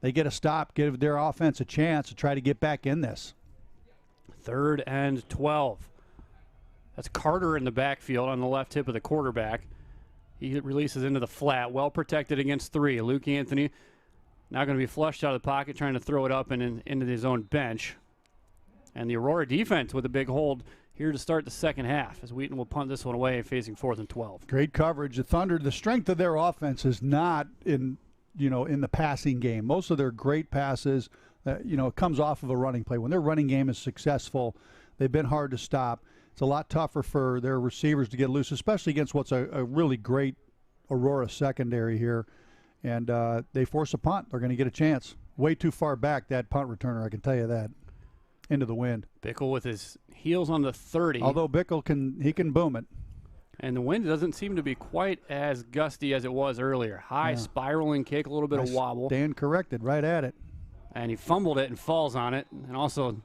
They get a stop, give their offense a chance to try to get back in this. 3rd and 12. That's Carter in the backfield on the left hip of the quarterback. He releases into the flat, well protected against 3. Luke Anthony now going to be flushed out of the pocket, trying to throw it up and into his own bench. And the Aurora defense with a big hold here to start the 2nd half as Wheaton will punt this one away facing 4th and 12. Great coverage. The Thunder, the strength of their offense is not in the passing game. Most of their great passes, it comes off of a running play. When their running game is successful, they've been hard to stop. It's a lot tougher for their receivers to get loose, especially against what's a really great Aurora secondary here. And they force a punt. They're going to get a chance. Way too far back, that punt returner, I can tell you that. Into the wind. Bickle with his heels on the 30. Although Bickle can boom it. And the wind doesn't seem to be quite as gusty as it was earlier. High spiraling kick, a little bit of wobble. Stand corrected right at it. And he fumbled it and falls on it, and also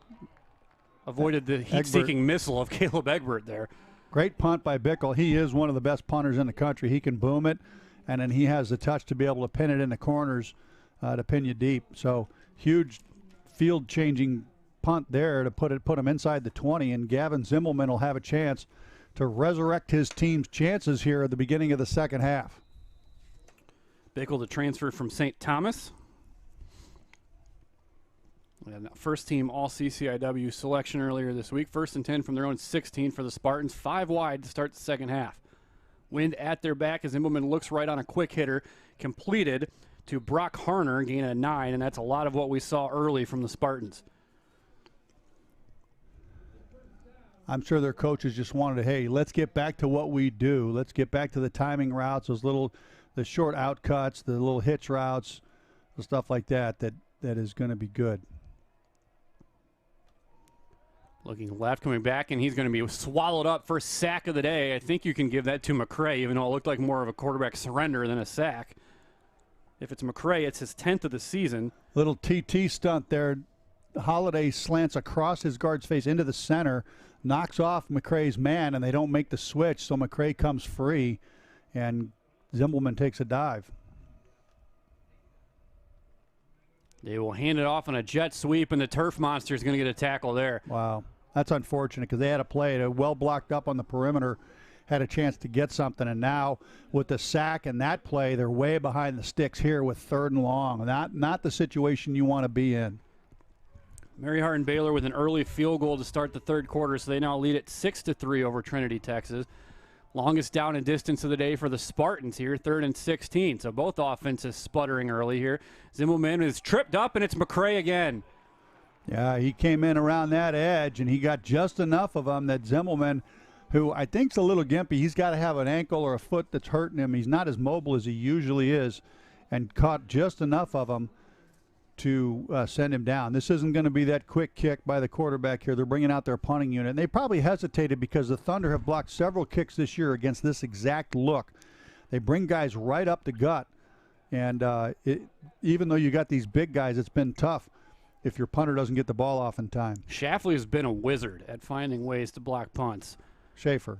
avoided the heat-seeking missile of Caleb Egbert there. Great punt by Bickle. He is one of the best punters in the country. He can boom it, and then he has the touch to be able to pin it in the corners to pin you deep. So huge field-changing punt there to put him inside the 20, and Gavin Zimmelman will have a chance to resurrect his team's chances here at the beginning of the 2nd half. Bickle, the transfer from St. Thomas. And first team all CCIW selection earlier this week. 1st and 10 from their own 16 for the Spartans. 5 wide to start the second half. Wind at their back as Immelman looks right on a quick hitter. Completed to Brock Harner, gain a 9, and that's a lot of what we saw early from the Spartans. I'm sure their coaches just wanted to, hey, let's get back to what we do. Let's get back to the timing routes, the short out cuts, the little hitch routes, the stuff like that is going to be good. Looking left, coming back, and he's going to be swallowed up. First sack of the day. I think you can give that to McCray, even though it looked like more of a quarterback surrender than a sack. If it's McCray, it's his 10th of the season. Little TT stunt there. Holiday slants across his guard's face into the center, knocks off McCray's man, and they don't make the switch, so McCray comes free, and Zimbelman takes a dive. They will hand it off on a jet sweep, and the Turf Monster is going to get a tackle there. Wow. That's unfortunate because they had a play. They well blocked up on the perimeter, had a chance to get something, and now with the sack and that play, they're way behind the sticks here with 3rd and long. Not the situation you want to be in. Mary Hardin Baylor with an early field goal to start the 3rd quarter, so they now lead it 6-3 over Trinity, Texas. Longest down and distance of the day for the Spartans here, 3rd and 16. So both offenses sputtering early here. Zimmelman is tripped up, and it's McCray again. Yeah, he came in around that edge, and he got just enough of them that Zimmelman, who I think's a little gimpy, he's got to have an ankle or a foot that's hurting him. He's not as mobile as he usually is, and caught just enough of him to send him down. This isn't going to be that quick kick by the quarterback here. They're bringing out their punting unit. And they probably hesitated because the Thunder have blocked several kicks this year against this exact look. They bring guys right up the gut. And even though you got these big guys, it's been tough if your punter doesn't get the ball off in time. Shafley has been a wizard at finding ways to block punts. Schaefer.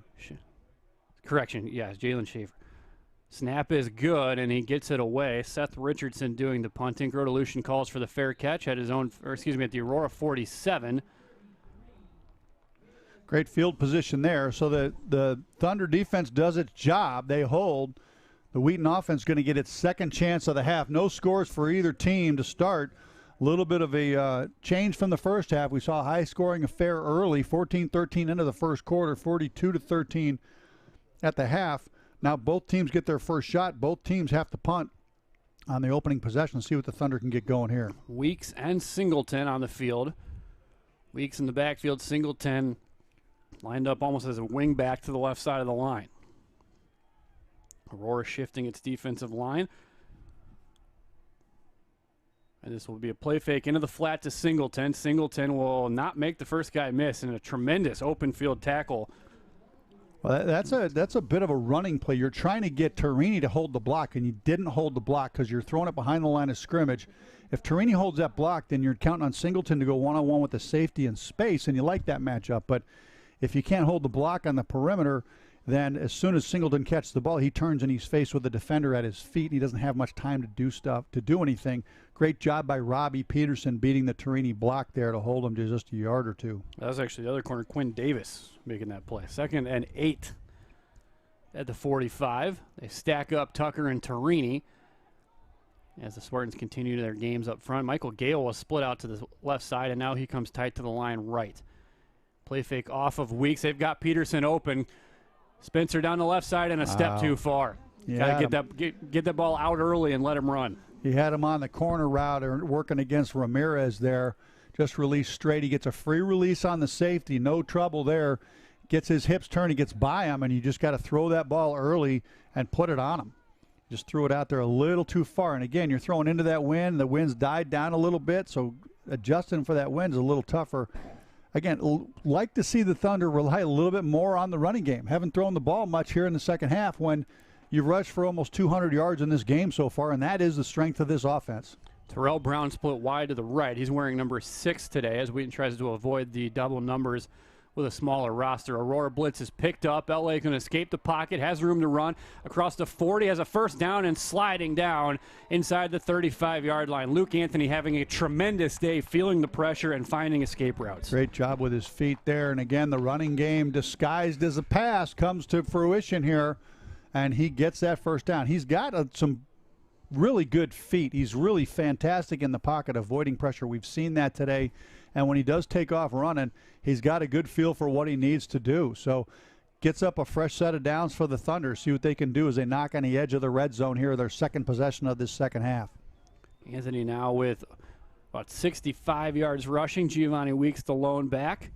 Correction, yes, Jalen Schaefer. Snap is good, and he gets it away. Seth Richardson doing the punting. Grodelution calls for the fair catch at his own, at the Aurora 47. Great field position there. So the Thunder defense does its job. They hold. The Wheaton offense is going to get its 2nd chance of the half. No scores for either team to start. A little bit of a change from the first half. We saw a high-scoring affair early, 14-13 into the first quarter, 42-13 at the half. Now both teams get their first shot. Both teams have to punt on the opening possession. See what the Thunder can get going here. Weeks and Singleton on the field. Weeks in the backfield. Singleton lined up almost as a wing back to the left side of the line. Aurora shifting its defensive line. And this will be a play fake into the flat to Singleton. Singleton will not make the first guy miss in a tremendous open field tackle. Well, that's a bit of a running play. You're trying to get Torini to hold the block, and you didn't hold the block because you're throwing it behind the line of scrimmage. If Torini holds that block, then you're counting on Singleton to go one-on-one with the safety in space, and you like that matchup. But if you can't hold the block on the perimeter, then as soon as Singleton catches the ball, he turns and he's faced with the defender at his feet. He doesn't have much time to do anything. Great job by Robbie Peterson beating the Torini block there to hold him to just a yard or two. That was actually the other corner, Quinn Davis, making that play. 2nd and 8 at the 45. They stack up Tucker and Torini as the Spartans continue their games up front. Michael Gale was split out to the left side, and now he comes tight to the line right. Play fake off of Weeks. They've got Peterson open. Spencer down the left side and a step too far. Yeah. Got to get that ball out early and let him run. He had him on the corner route or working against Ramirez there. Just released straight. He gets a free release on the safety. No trouble there. Gets his hips turned. He gets by him, and you just got to throw that ball early and put it on him. Just threw it out there a little too far. And, again, you're throwing into that wind. The wind's died down a little bit, so adjusting for that wind is a little tougher. Again, like to see the Thunder rely a little bit more on the running game. Haven't thrown the ball much here in the second half when you've rushed for almost 200 yards in this game so far, and that is the strength of this offense. Terrell Brown split wide to the right. He's wearing number 6 today as Wheaton tries to avoid the double numbers with a smaller roster. Aurora blitz is picked up. LA can escape the pocket, has room to run across the 40, has a first down and sliding down inside the 35-yard line. Luke Anthony having a tremendous day, feeling the pressure and finding escape routes. Great job with his feet there. And again, the running game disguised as a pass comes to fruition here, and he gets that first down. He's got some really good feet. He's really fantastic in the pocket, avoiding pressure. We've seen that today. And when he does take off running, he's got a good feel for what he needs to do. So gets up a fresh set of downs for the Thunder. See what they can do as they knock on the edge of the red zone here, their second possession of this second half. Anthony now with about 65 yards rushing. Giovanni Weeks the lone back.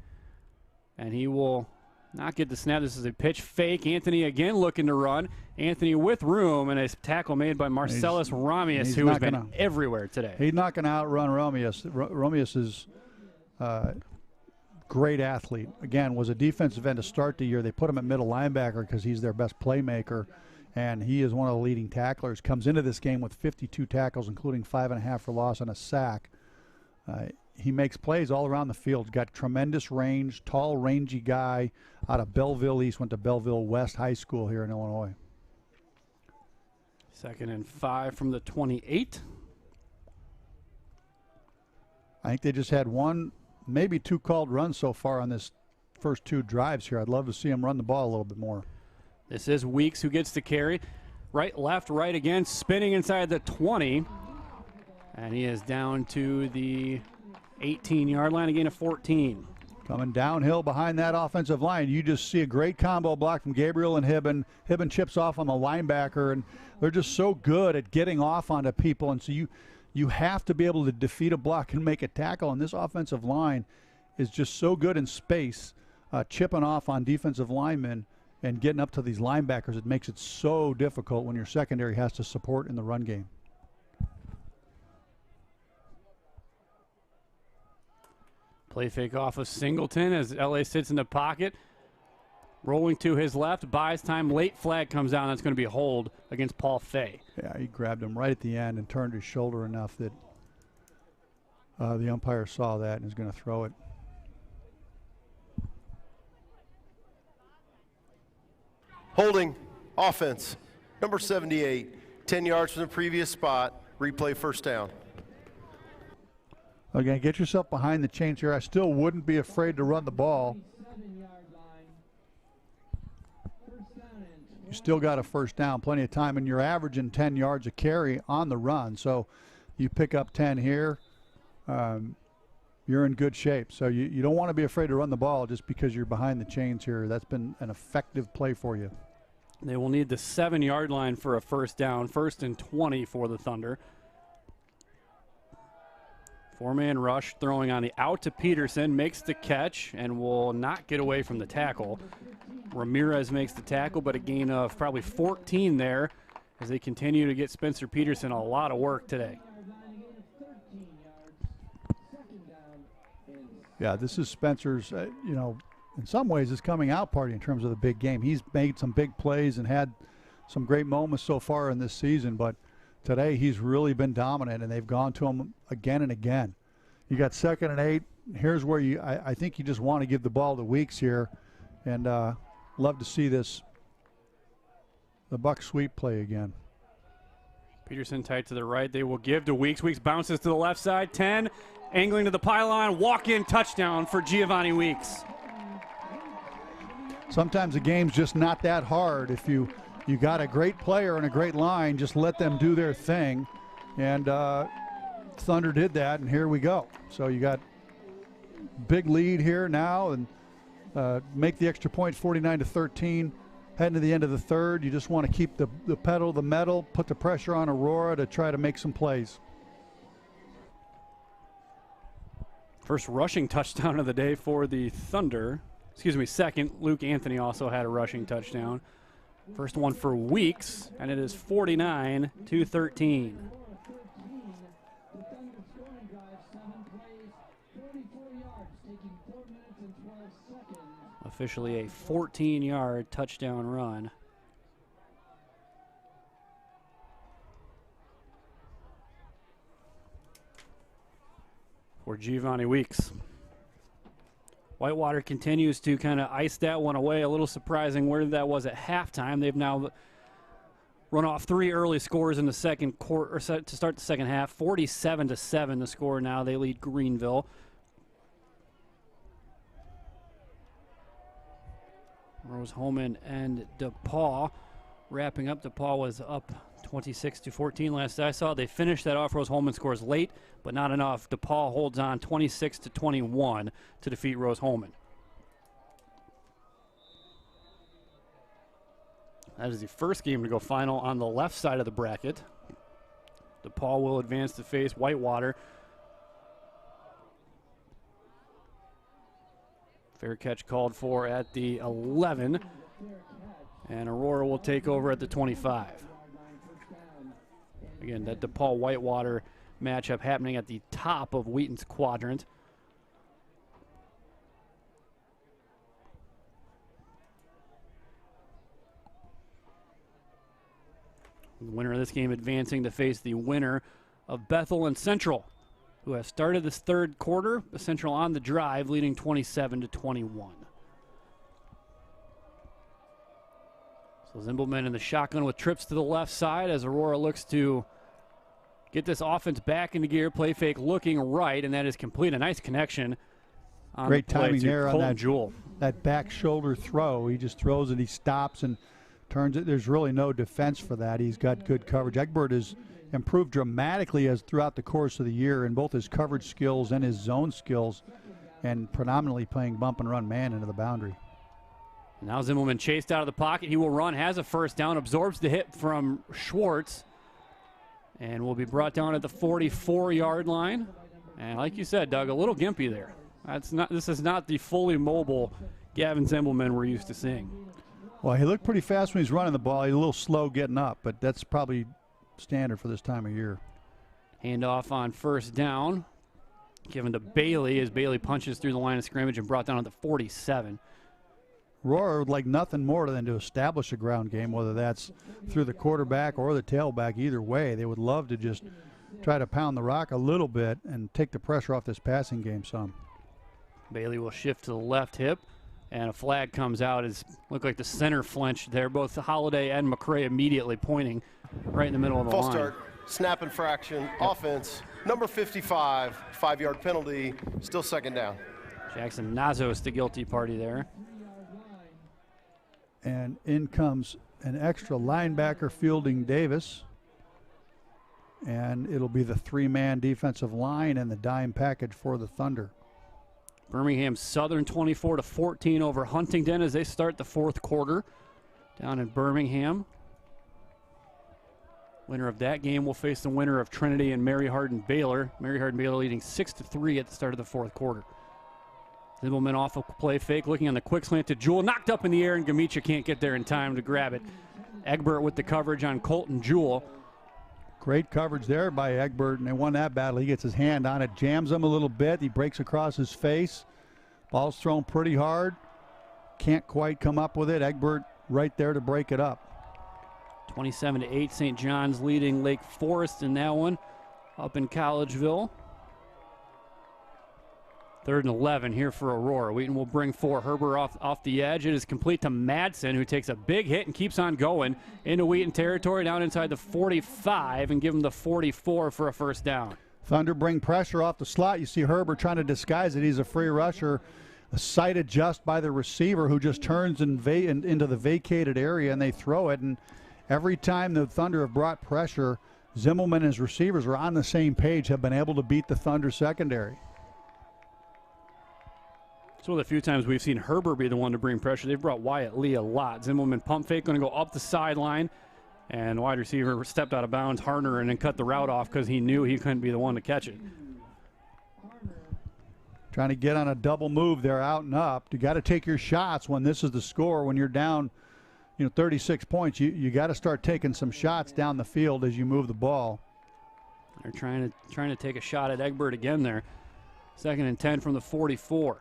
And he will not get the snap. This is a pitch fake. Anthony again looking to run. Anthony with room, and a tackle made by Marcellus Ramius, who has been everywhere today. He's not going to outrun Ramius. Ramius is a great athlete. Again, was a defensive end to start the year. They put him at middle linebacker because he's their best playmaker, and he is one of the leading tacklers. Comes into this game with 52 tackles, including 5.5 for loss and a sack. He makes plays all around the field. Got tremendous range, tall, rangy guy out of Belleville East. Went to Belleville West High School here in Illinois. 2nd and 5 from the 28. I think they just had one, maybe two called runs so far on this first two drives here. I'd love to see him run the ball a little bit more. This is Weeks who gets the carry. Right, left, right again, spinning inside the 20. And he is down to the 18-yard line, again, a 14. Coming downhill behind that offensive line, you just see a great combo block from Gabriel and Hibben. Hibben chips off on the linebacker, and they're just so good at getting off onto people. And so you have to be able to defeat a block and make a tackle. And this offensive line is just so good in space, chipping off on defensive linemen and getting up to these linebackers. It makes it so difficult when your secondary has to support in the run game. Play fake off of Singleton as LA sits in the pocket. Rolling to his left, buys time, late flag comes down. That's going to be a hold against Paul Fay. Yeah, he grabbed him right at the end and turned his shoulder enough that the umpire saw that and is going to throw it. Holding, offense, number 78, 10 yards from the previous spot, replay first down. Again, get yourself behind the chains here. I still wouldn't be afraid to run the ball. You still got a first down, plenty of time, and you're averaging 10 yards a carry on the run. So you pick up 10 here, you're in good shape. So you don't want to be afraid to run the ball just because you're behind the chains here. That's been an effective play for you. They will need the 7-yard line for a first down. 1st and 20 for the Thunder. 4-man rush, throwing on the out to Peterson, makes the catch and will not get away from the tackle. Ramirez makes the tackle, but a gain of probably 14 there as they continue to get Spencer Peterson a lot of work today. Yeah, this is Spencer's, in some ways his coming out party in terms of the big game. He's made some big plays and had some great moments so far in this season, but today he's really been dominant, and they've gone to him again and again. You got 2nd and 8. Here's where I think you just want to give the ball to Weeks here, and love to see the Buck sweep play again. Peterson tight to the right. They will give to Weeks. Weeks bounces to the left side. 10, angling to the pylon. Walk-in touchdown for Giovanni Weeks. Sometimes the game's just not that hard. If you got a great player and a great line, just let them do their thing. And Thunder did that, and here we go. So you got big lead here now, and make the extra point 49-13. Heading to the end of the third, you just want to keep the pedal, the metal, put the pressure on Aurora to try to make some plays. First rushing touchdown of the day for the Thunder. Excuse me, second. Luke Anthony also had a rushing touchdown. First one for Weeks, and it is 49-13. Officially a 14-yard touchdown run. For Giovanni Weeks. Whitewater continues to kind of ice that one away. A little surprising where that was at halftime. They've now run off 3 early scores in the second quarter, or to start the second half. 47-7 the score now. They lead Greenville. Rose Holman and DePaul. Wrapping up, DePaul was up 26-14 last I saw. They finished that off. Rose Holman scores late, but not enough. DePaul holds on 26-21 to defeat Rose Holman. That is the first game to go final on the left side of the bracket. DePaul will advance to face Whitewater. Fair catch called for at the 11. And Aurora will take over at the 25. Again, that DePaul-Whitewater matchup happening at the top of Wheaton's quadrant. The winner of this game advancing to face the winner of Bethel and Central, who have started this third quarter. Central on the drive, leading 27-21. So Zimbelman in the shotgun with trips to the left side as Aurora looks to get this offense back into gear. Play fake looking right, and that is complete. A nice connection on great the play timing to there on that Jewell. That back shoulder throw. He just throws it, he stops and turns it. There's really no defense for that. He's got good coverage. Egbert has improved dramatically as throughout the course of the year in both his coverage skills and his zone skills, and predominantly playing bump and run man into the boundary. Now Zimbelman chased out of the pocket. He will run, has a first down, absorbs the hit from Schwartz, and will be brought down at the 44-yard line. And like you said, Doug, a little gimpy there. This is not the fully mobile Gavin Zimbelman we're used to seeing. Well, he looked pretty fast when he's running the ball. He's a little slow getting up, but that's probably standard for this time of year. Handoff on first down, given to Bailey as Bailey punches through the line of scrimmage and brought down at the 47. Aurora would like nothing more than to establish a ground game, whether that's through the quarterback or the tailback. Either way, they would love to just try to pound the rock a little bit and take the pressure off this passing game some. Bailey will shift to the left hip, and a flag comes out. It looked like the center flinched there. Both Holiday and McCray immediately pointing right in the middle of the False line. start, snap infraction, offense, number 55, 5-yard penalty, still second down. Jackson Nazos, the guilty party there. And in comes an extra linebacker, Fielding Davis. And it'll be the three-man defensive line and the dime package for the Thunder. Birmingham Southern 24-14 over Huntington as they start the fourth quarter down in Birmingham. Winner of that game will face the winner of Trinity and Mary Hardin Baylor. Mary Hardin Baylor leading 6-3 at the start of the fourth quarter. Zimbelman off a play fake, looking on the quick slant to Jewell. Knocked up in the air, and Gamicha can't get there in time to grab it. Egbert with the coverage on Colton Jewell. Great coverage there by Egbert, and they won that battle. He gets his hand on it, jams him a little bit. He breaks across his face. Ball's thrown pretty hard. Can't quite come up with it. Egbert right there to break it up. 27-8, St. John's leading Lake Forest in that one up in Collegeville. 3rd and 11 here for Aurora. Wheaton will bring 4. Herber off the edge. It is complete to Madsen, who takes a big hit and keeps on going into Wheaton territory down inside the 45 and give him the 44 for a first down. Thunder bring pressure off the slot. You see Herber trying to disguise it. He's a free rusher. A sight adjust by the receiver, who just turns into the vacated area, and they throw it. And every time the Thunder have brought pressure, Zimbelman and his receivers are on the same page, have been able to beat the Thunder secondary. It's one of the few times we've seen Herber be the one to bring pressure. They've brought Wyatt Lee a lot. Zimbelman pump fake, going to go up the sideline, and wide receiver stepped out of bounds, Harner, and then cut the route off because he knew he couldn't be the one to catch it. Trying to get on a double move there, out and up. You got to take your shots when this is the score. When you're down, 36 points, you got to start taking some shots down the field as you move the ball. They're trying to take a shot at Egbert again there. 2nd and 10 from the 44.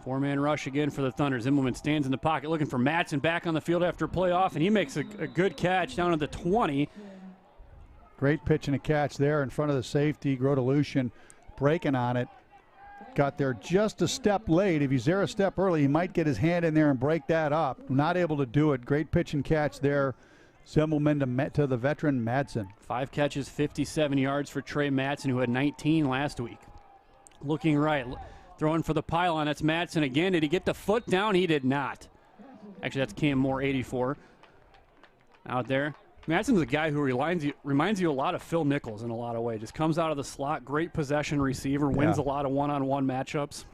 4-man rush again for the Thunder. Zimbelman stands in the pocket looking for Madsen back on the field after a playoff, and he makes a good catch down at the 20. Great pitch and a catch there in front of the safety. Grodelucian breaking on it. Got there just a step late. If he's there a step early, he might get his hand in there and break that up. Not able to do it. Great pitch and catch there. Zimbelman to the veteran Madsen. 5 catches, 57 yards for Trey Madsen, who had 19 last week. Looking right. Throwing for the pylon. That's Madsen again. Did he get the foot down? He did not. Actually, that's Cam Moore, 84. out there. Madsen's a guy who reminds you a lot of Phil Nichols in a lot of ways. Just comes out of the slot, great possession receiver, wins a lot of one-on-one matchups.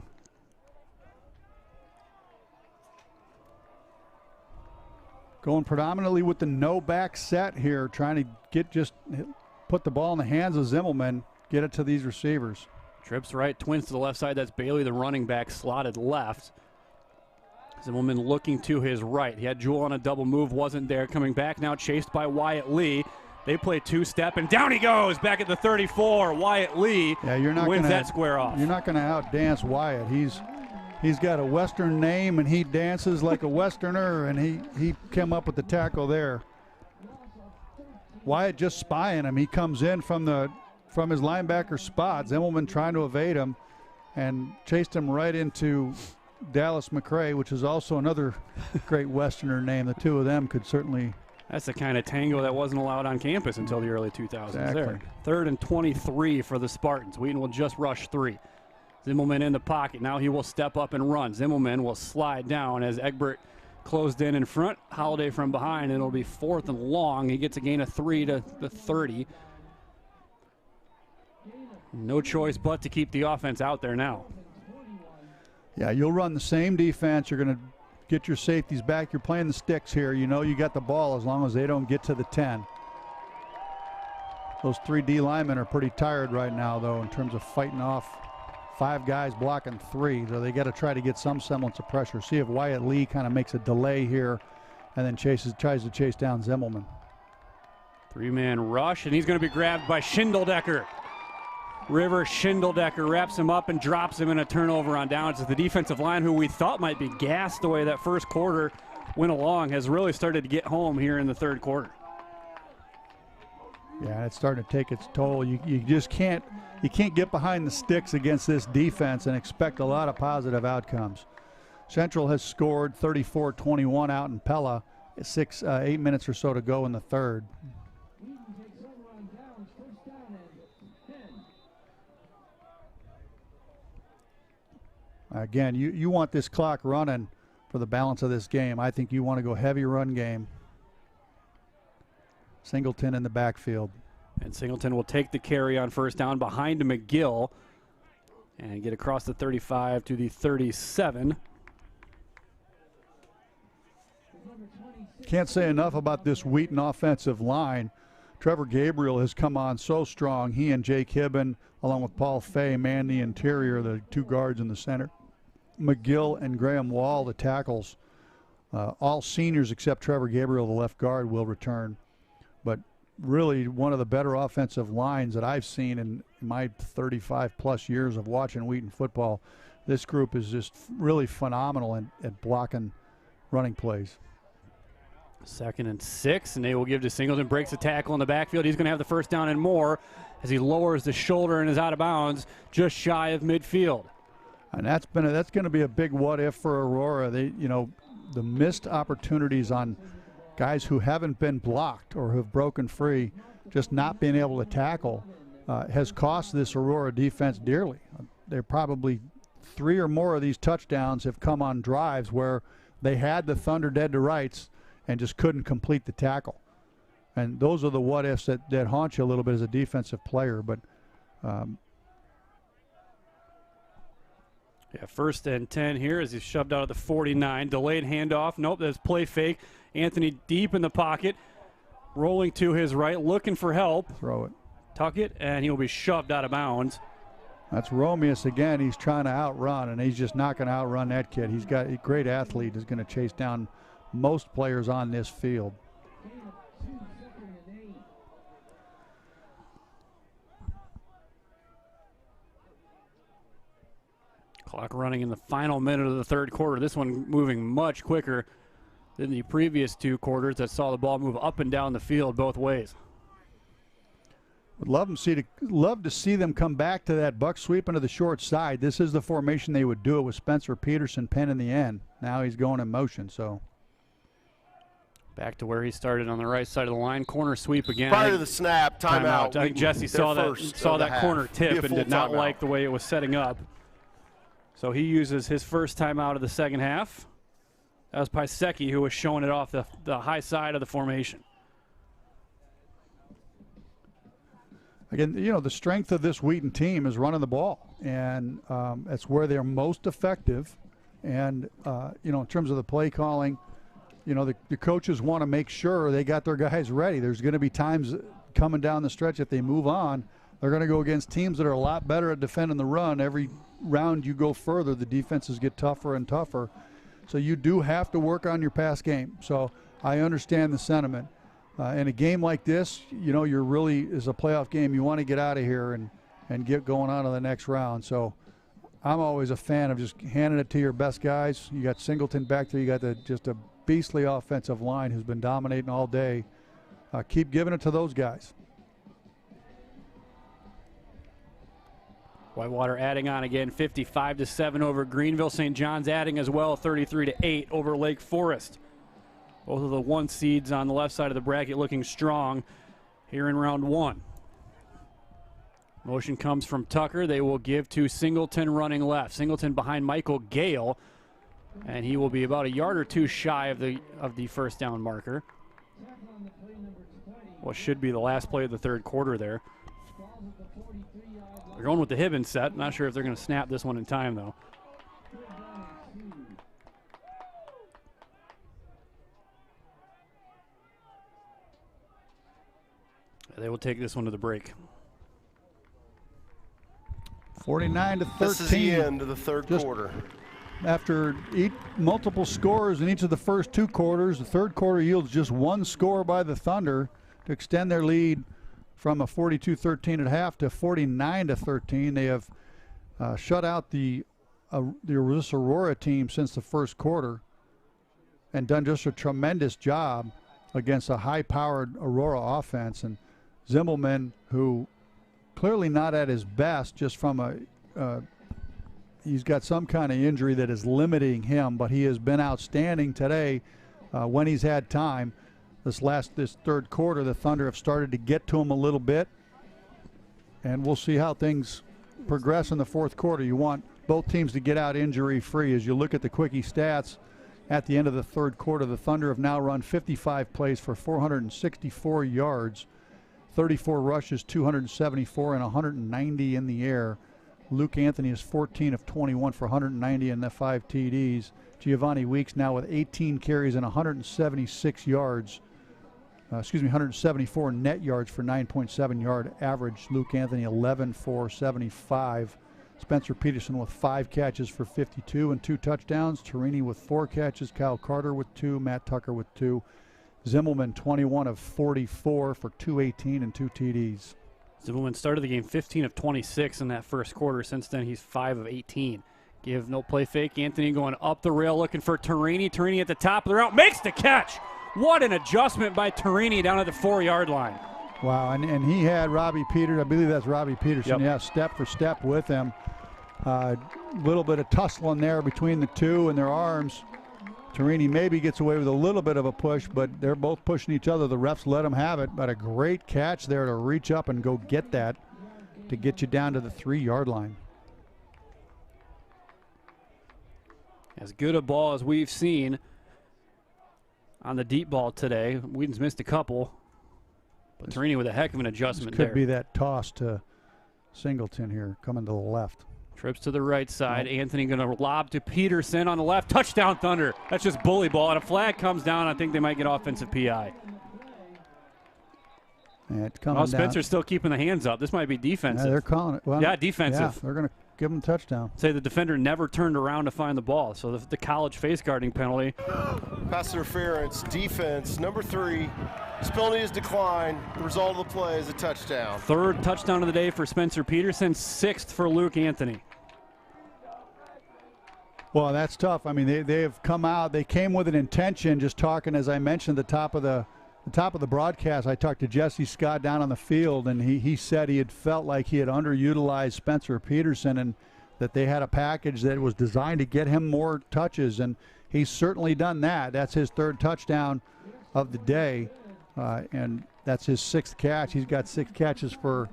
Going predominantly with the no back set here, trying to put the ball in the hands of Zimmelman, get it to these receivers. Trips right, twins to the left side. That's Bailey, the running back, slotted left. Zimmelman looking to his right. He had Jewell on a double move, wasn't there. Coming back now, chased by Wyatt Lee. They play two-step, and down he goes, back at the 34. Wyatt Lee wins that square off. You're not going to outdance Wyatt. He's got a Western name, and he dances like a Westerner, and he came up with the tackle there. Wyatt just spying him. He comes in from his linebacker spot. Zimmelman trying to evade him and chased him right into Dallas McCray, which is also another great Westerner name. The two of them could certainly. That's the kind of tango that wasn't allowed on campus until the early 2000s. Exactly. There. 3rd and 23 for the Spartans. Wheaton will just rush 3. Zimmelman in the pocket. Now he will step up and run. Zimmelman will slide down as Egbert closed in front. Holiday from behind, and it'll be 4th and long. He gets a gain of 3 to the 30. No choice but to keep the offense out there now. Yeah, you'll run the same defense. You're going to get your safeties back. You're playing the sticks here. You know you got the ball as long as they don't get to the 10. Those 3 D linemen are pretty tired right now, though, in terms of fighting off 5 guys blocking 3. So they got to try to get some semblance of pressure. See if Wyatt Lee kind of makes a delay here and then tries to chase down Zimmelman. 3-man rush, and he's going to be grabbed by Schindeldecker. River Schindeldecker wraps him up and drops him in a turnover on downs. As the defensive line, who we thought might be gassed the way that first quarter went along, has really started to get home here in the 3rd quarter. Yeah, it's starting to take its toll. You just can't get behind the sticks against this defense and expect a lot of positive outcomes. Central has scored 34-21 out in Pella. 8 minutes or so to go in the 3rd. Again, you want this clock running for the balance of this game. I think you want to go heavy run game. Singleton in the backfield. And Singleton will take the carry on first down behind McGill and get across the 35 to the 37. Can't say enough about this Wheaton offensive line. Trevor Gabriel has come on so strong. He and Jake Hibben, along with Paul Fay, man the interior, the 2 guards in the center. McGill and Graham Wall, the tackles. All seniors except Trevor Gabriel, the left guard, will return. But really one of the better offensive lines that I've seen in my 35-plus years of watching Wheaton football. This group is just really phenomenal at blocking running plays. 2nd and 6, and they will give to Singleton. Breaks a tackle in the backfield. He's going to have the first down and more as he lowers the shoulder and is out of bounds just shy of midfield. And that's going to be a big what if for Aurora. The missed opportunities on guys who haven't been blocked or have broken free, just not being able to tackle, has cost this Aurora defense dearly. They're probably 3 or more of these touchdowns have come on drives where they had the Thunder dead to rights and just couldn't complete the tackle. And those are the what ifs that haunt you a little bit as a defensive player. But 1st and 10 here as he's shoved out of the 49. Delayed handoff. Nope, that's play fake. Anthony deep in the pocket, rolling to his right, looking for help. Throw it. Tuck it, and he'll be shoved out of bounds. That's Romeus again. He's trying to outrun, and he's just not going to outrun that kid. He's got a great athlete. He's going to chase down most players on this field. Clock running in the final minute of the 3rd quarter. This one moving much quicker than the previous 2 quarters that saw the ball move up and down the field both ways. Would love to see them come back to that buck sweep into the short side. This is the formation they would do it with Spencer Peterson pen in the end. Now he's going in motion, so. Back to where he started on the right side of the line. Corner sweep again. Prior to the snap, timeout. I think Jesse saw that corner tip and did not like the way it was setting up. So he uses his first timeout of the 2nd half. That was Pisecki who was showing it off the high side of the formation. again, the strength of this Wheaton team is running the ball, and that's where they're most effective. And, in terms of the play calling, the coaches want to make sure they got their guys ready. There's going to be times coming down the stretch if they move on, they're going to go against teams that are a lot better at defending the run. Every round you go further, the defenses get tougher and tougher. So you do have to work on your pass game. So I understand the sentiment. In a game like this, you're really, is a playoff game, you want to get out of here and get going on to the next round. So I'm always a fan of just handing it to your best guys. You got Singleton back there. You got just a beastly offensive line who's been dominating all day. Keep giving it to those guys. Whitewater adding on again, 55-7 over Greenville. St. John's adding as well, 33-8 over Lake Forest. Both of the 1 seeds on the left side of the bracket looking strong here in round 1. Motion comes from Tucker. They will give to Singleton running left. Singleton behind Michael Gale, and he will be about a yard or two shy of the first down marker. What should be the last play of the third quarter there. They're going with the Hibbins set. Not sure if they're going to snap this one in time, though. They will take this one to the break. 49-13. This is the end of the third quarter. After multiple scores in each of the first 2 quarters, the third quarter yields just 1 score by the Thunder to extend their lead from a 42-13 at half to 49-13. They have shut out the Aurora team since the first quarter and done just a tremendous job against a high-powered Aurora offense. And Zimmelman, who clearly not at his best, just from he's got some kind of injury that is limiting him, but he has been outstanding today when he's had time. This third quarter, the Thunder have started to get to him a little bit, and we'll see how things progress in the fourth quarter. You want both teams to get out injury-free. As you look at the quickie stats at the end of the third quarter, the Thunder have now run 55 plays for 464 yards, 34 rushes, 274, and 190 in the air. Luke Anthony is 14 of 21 for 190 and the 5 TDs. Giovanni Weeks now with 18 carries and 176 yards. 174 net yards for 9.7 yard average. Luke Anthony 11 for 75. Spencer Peterson with 5 catches for 52 and 2 touchdowns. Torini with 4 catches. Kyle Carter with 2. Matt Tucker with 2. Zimmelman 21 of 44 for 218 and 2 TDs. Zimmelman started the game 15 of 26 in that first quarter. Since then, he's 5 of 18. Give no play fake. Anthony going up the rail looking for Torini. Torini at the top of the route makes the catch. What an adjustment by Torini down at the 4-yard line. Wow, and he had Robbie Peters. I believe that's Robbie Peterson. Yep. Yeah, step for step with him. A little bit of tussling there between the two and their arms. Torini maybe gets away with a little bit of a push, but they're both pushing each other. The refs let them have it, but a great catch there to reach up and go get that to get you down to the 3-yard line. As good a ball as we've seen on the deep ball today. Wheaton's missed a couple, but Torini with a heck of an adjustment there. Could be that toss to Singleton here, coming to the left. Trips to the right side. Nope. Anthony going to lob to Peterson on the left. Touchdown, Thunder. That's just bully ball. And a flag comes down. I think they might get offensive PI. Spencer's still keeping the hands up. This might be defensive. Yeah, they're calling it. Well, yeah, defensive. Yeah, they're going to give them a touchdown. Say the defender never turned around to find the ball. So the college face guarding penalty. Pass interference, defense, number 3. This penalty is declined. The result of the play is a touchdown. 3rd touchdown of the day for Spencer Peterson, 6th for Luke Anthony. Well, that's tough. I mean, they have come out. They came with an intention. Just talking, as I mentioned, the top of the broadcast. I talked to Jesse Scott down on the field, and he said he had felt like he had underutilized Spencer Peterson, and that they had a package that was designed to get him more touches, and he's certainly done that. That's his 3rd touchdown of the day, and that's his 6th catch. He's got 6 catches for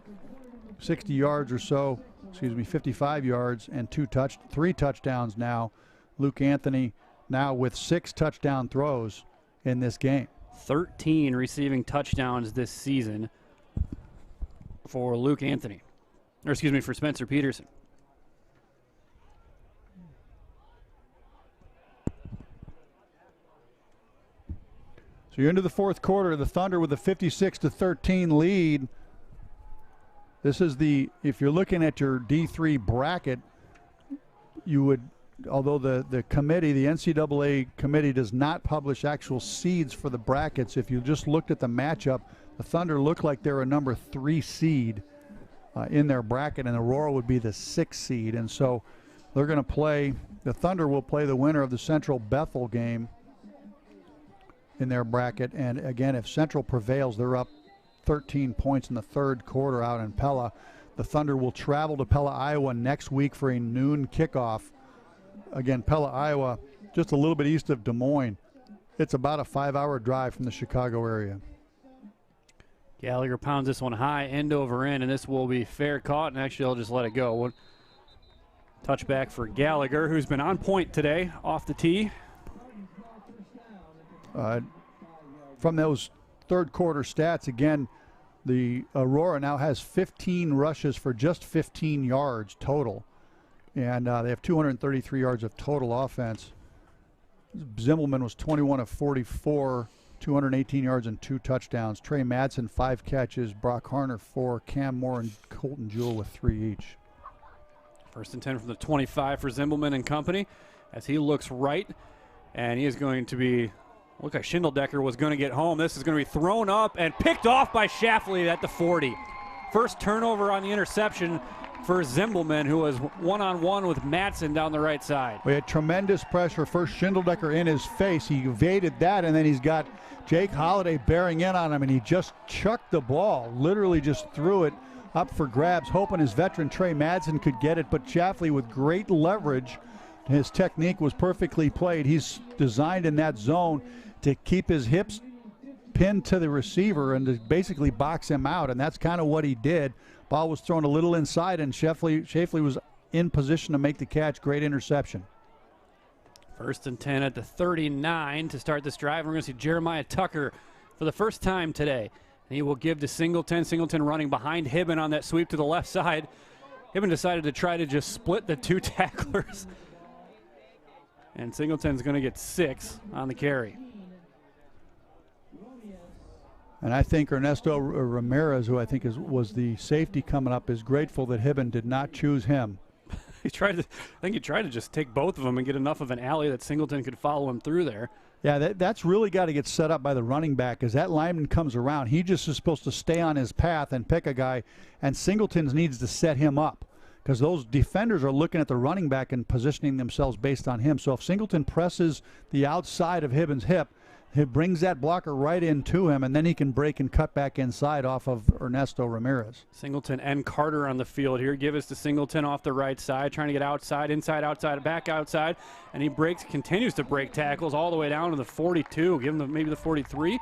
60 yards or so. 55 yards and 3 touchdowns now. Luke Anthony now with 6 touchdown throws in this game. 13 receiving touchdowns this season for Luke Anthony. Or excuse me, for Spencer Peterson. So you're into the fourth quarter. The Thunder with a 56-13 lead. This is if you're looking at your D3 bracket, you would, although the committee, the NCAA committee does not publish actual seeds for the brackets, if you just looked at the matchup, the Thunder look like they're a number 3 seed in their bracket, and Aurora would be the 6th seed. And so they're going to play, the Thunder will play the winner of the Central Bethel game in their bracket. And again, if Central prevails, they're up 13 points in the third quarter out in Pella. The Thunder will travel to Pella, Iowa next week for a noon kickoff. Again, Pella, Iowa, just a little bit east of Des Moines. It's about a 5-hour drive from the Chicago area. Gallagher pounds this one high, end over end, and this will be fair caught, and actually I'll just let it go. One touchback for Gallagher, who's been on point today off the tee. From those third quarter stats, again, the Aurora now has 15 rushes for just 15 yards total. And they have 233 yards of total offense. Zimmelman was 21 of 44, 218 yards and 2 touchdowns. Trey Madsen, 5 catches. Brock Harner, 4. Cam Moore and Colton Jewell with 3 each. First and 10 from the 25 for Zimmelman and company as he looks right. And he is going to be, look like Schindeldecker was going to get home. This is going to be thrown up and picked off by Schlafly at the 40. First turnover on the interception for Zimmelman, who was one-on-one with Madsen down the right side. We had tremendous pressure. First Schindeldecker in his face. He evaded that, and then he's got Jake Holiday bearing in on him, and he just chucked the ball, literally just threw it up for grabs, hoping his veteran Trey Madsen could get it, but Schlafly with great leverage. His technique was perfectly played. He's designed in that zone to keep his hips pinned to the receiver and to basically box him out, and that's kind of what he did. Ball was thrown a little inside, and Schlafly was in position to make the catch. Great interception. First and 10 at the 39 to start this drive. We're going to see Jeremiah Tucker for the first time today. And he will give to Singleton. Singleton running behind Hibben on that sweep to the left side. Hibben decided to try to just split the 2 tacklers. And Singleton's going to get 6 on the carry. And I think Ernesto Ramirez, who I think was the safety coming up, is grateful that Hibben did not choose him. I think he tried to just take both of them and get enough of an alley that Singleton could follow him through there. Yeah, that's really got to get set up by the running back. As that lineman comes around, he just is supposed to stay on his path and pick a guy, and Singleton needs to set him up because those defenders are looking at the running back and positioning themselves based on him. So if Singleton presses the outside of Hibben's hip, he brings that blocker right into him, and then he can break and cut back inside off of Ernesto Ramirez. Singleton and Carter on the field here. Give us to Singleton off the right side, trying to get outside, inside, outside, back outside. And he continues to break tackles all the way down to the 42. Give him maybe the 43.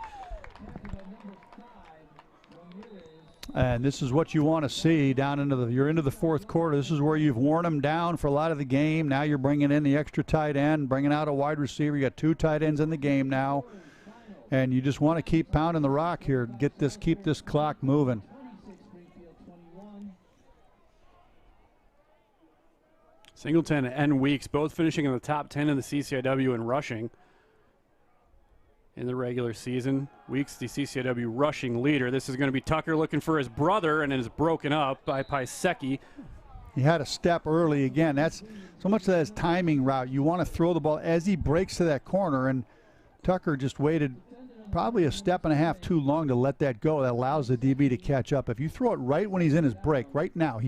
And this is what you want to see down you're into the fourth quarter. This is where you've worn them down for a lot of the game. Now you're bringing in the extra tight end, bringing out a wide receiver. You got 2 tight ends in the game now. And you just want to keep pounding the rock here. Keep this clock moving. Singleton and Weeks both finishing in the top 10 in the CCIW in rushing in the regular season. Weeks, the CCIW rushing leader. This is going to be Tucker looking for his brother, and it is broken up by Pisecki. He had a step early again. That's so much of that is timing route. You want to throw the ball as he breaks to that corner, and Tucker just waited probably a step and a half too long to let that go. That allows the DB to catch up. If you throw it right when he's in his break, right now,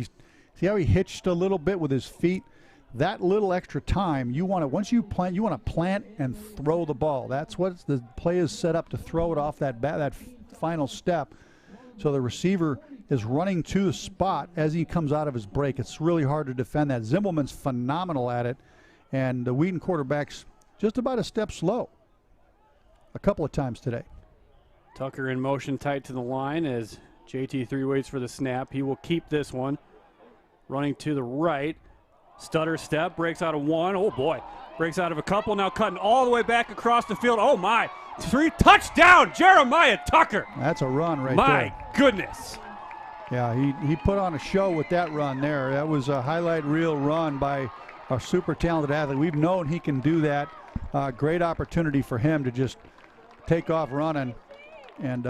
see how he hitched a little bit with his feet? That little extra time, you want to plant and throw the ball. That's what the play is set up to, throw it off that final step. So the receiver is running to the spot as he comes out of his break. It's really hard to defend that. Zimmelman's phenomenal at it, and the Wheaton quarterback's just about a step slow a couple of times today. Tucker in motion tight to the line as JT3 waits for the snap. He will keep this one. Running to the right. Stutter step, breaks out of 1. Oh, boy. Breaks out of a couple, now cutting all the way back across the field. Oh, my. 3 touchdown, Jeremiah Tucker. That's a run right there. My goodness. Yeah, he put on a show with that run there. That was a highlight reel run by a super talented athlete. We've known he can do that. Great opportunity for him to just take off running and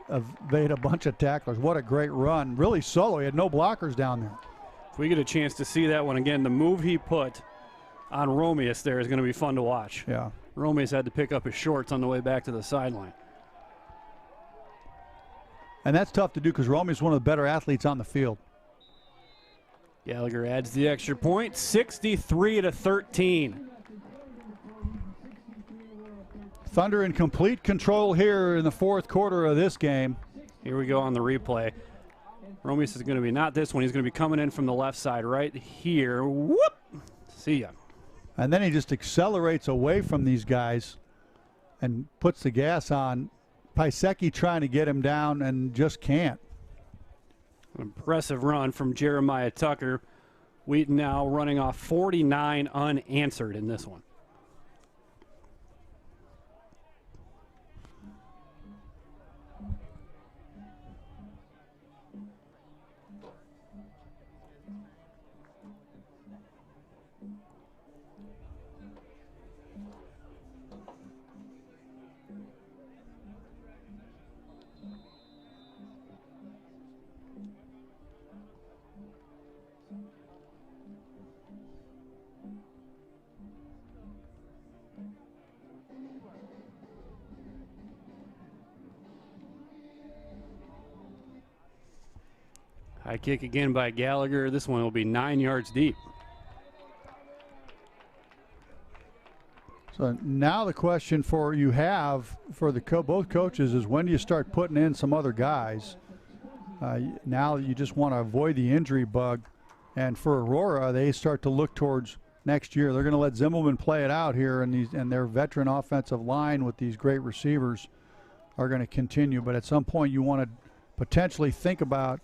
evade a bunch of tacklers. What a great run. Really solo. He had no blockers down there. If we get a chance to see that one again, the move he put on Romeus there is going to be fun to watch. Yeah. Romeus had to pick up his shorts on the way back to the sideline. And that's tough to do because Romeus is one of the better athletes on the field. Gallagher adds the extra point, 63-13. Thunder in complete control here in the fourth quarter of this game. Here we go on the replay. Romeus is going to be not this one. He's going to be coming in from the left side right here. Whoop! See ya. And then he just accelerates away from these guys and puts the gas on. Pisecki trying to get him down and just can't. An impressive run from Jeremiah Tucker. Wheaton now running off 49 unanswered in this one. High kick again by Gallagher. This one will be 9 yards deep. So now the question for you have for the both coaches is when do you start putting in some other guys? Now you just want to avoid the injury bug. And for Aurora, they start to look towards next year. They're going to let Zimmelman play it out here, and their veteran offensive line with these great receivers are going to continue. But at some point you want to potentially think about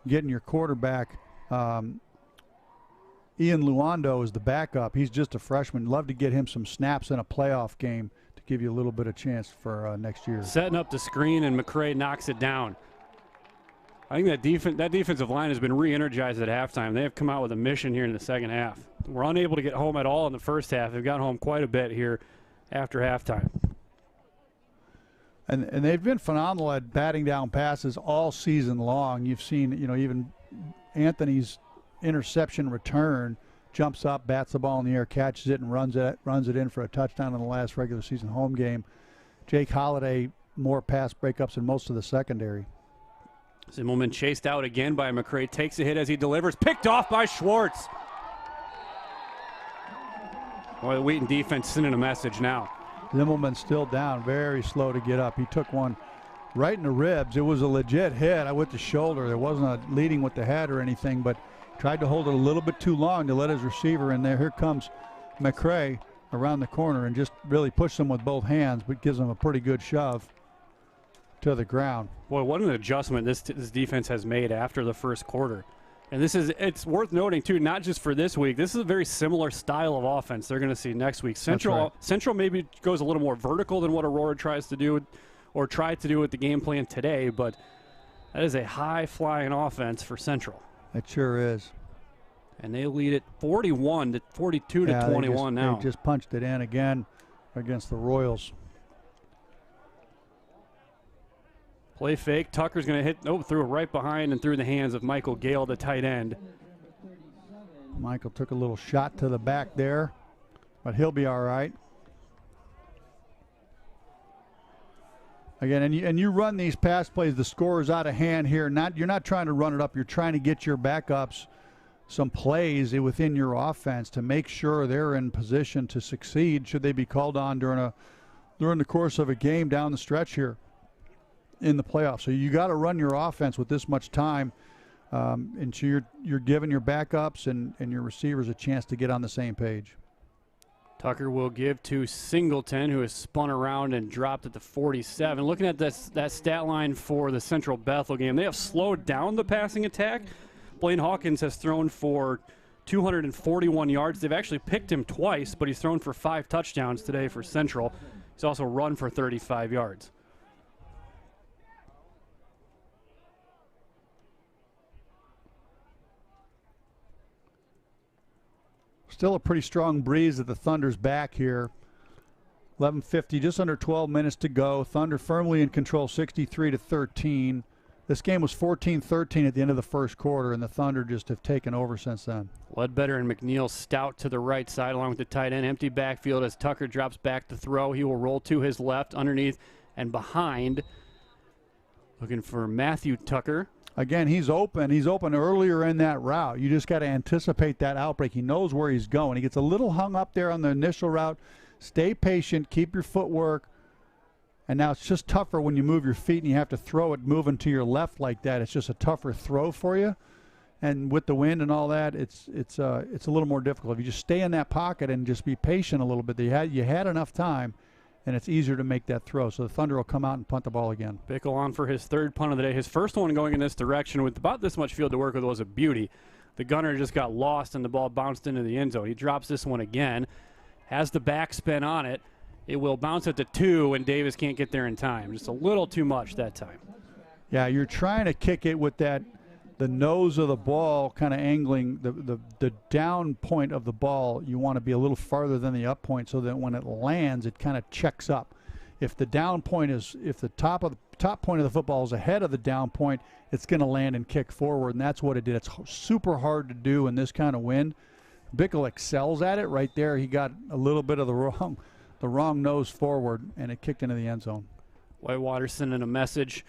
getting your quarterback. Ian Luando is the backup. He's just a freshman. Love to get him some snaps in a playoff game to give you a little bit of chance for next year. Setting up the screen, and McCray knocks it down. I think that defensive line has been re-energized at halftime. They have come out with a mission here in the second half. We're unable to get home at all in the first half. They've gotten home quite a bit here after halftime. And they've been phenomenal at batting down passes all season long. You've seen, even Anthony's interception return, jumps up, bats the ball in the air, catches it, and runs it in for a touchdown in the last regular season home game. Jake Holliday, more pass breakups than most of the secondary. Zimmelman chased out again by McCray, takes a hit as he delivers, picked off by Schwartz. Boy, the Wheaton defense sending a message now. Zimmelman still down, very slow to get up. He took one right in the ribs. It was a legit hit with the shoulder. There wasn't a leading with the head or anything, but tried to hold it a little bit too long to let his receiver in there. Here comes McCray around the corner and just really pushes him with both hands, but gives him a pretty good shove to the ground. Boy, what an adjustment this defense has made after the first quarter. And it's worth noting, too, not just for this week. This is a very similar style of offense they're going to see next week. Central maybe goes a little more vertical than what Aurora tries to do or tried to do with the game plan today, but that is a high-flying offense for Central. It sure is. And they lead it 42-21 now. They just punched it in again against the Royals. Play fake. Tucker's going to hit, threw it right behind and through the hands of Michael Gale, the tight end. Michael took a little shot to the back there, but he'll be all right. Again, and you run these pass plays, the score is out of hand here. You're not trying to run it up. You're trying to get your backups some plays within your offense to make sure they're in position to succeed should they be called on during the course of a game down the stretch here in the playoffs. So you got to run your offense with this much time, and so you're giving your backups and your receivers a chance to get on the same page. Tucker will give to Singleton, who has spun around and dropped at the 47. Looking at that stat line for the Central Bethel game, they have slowed down the passing attack. Blaine Hawkins has thrown for 241 yards. They've actually picked him twice, but he's thrown for 5 touchdowns today for Central. He's also run for 35 yards. Still a pretty strong breeze at the Thunder's back here. 11:50, just under 12 minutes to go. Thunder firmly in control, 63-13. This game was 14-13 at the end of the first quarter, and the Thunder just have taken over since then. Ledbetter and McNeil stout to the right side along with the tight end. Empty backfield as Tucker drops back to throw. He will roll to his left, underneath and behind. Looking for Matthew Tucker. Again, he's open. He's open earlier in that route. You just got to anticipate that outbreak. He knows where he's going. He gets a little hung up there on the initial route. Stay patient. Keep your footwork. And now it's just tougher when you move your feet and you have to throw it moving to your left like that. It's just a tougher throw for you. And with the wind and all that, it's a little more difficult. If you just stay in that pocket and just be patient a little bit, you had enough time, and it's easier to make that throw. So the Thunder will come out and punt the ball again. Bickle on for his third punt of the day. His first one going in this direction with about this much field to work with was a beauty. The gunner just got lost and the ball bounced into the end zone. He drops this one again, has the backspin on it. It will bounce at the 2, and Davis can't get there in time. Just a little too much that time. Yeah, you're trying to kick it with the nose of the ball kind of angling. The down point of the ball, you want to be a little farther than the up point so that when it lands, it kind of checks up. If the down point if the top point of the football is ahead of the down point, it's going to land and kick forward, and that's what it did. It's super hard to do in this kind of wind. Bickle excels at it right there. He got a little bit of the wrong nose forward, and it kicked into the end zone. Whitewater sending a message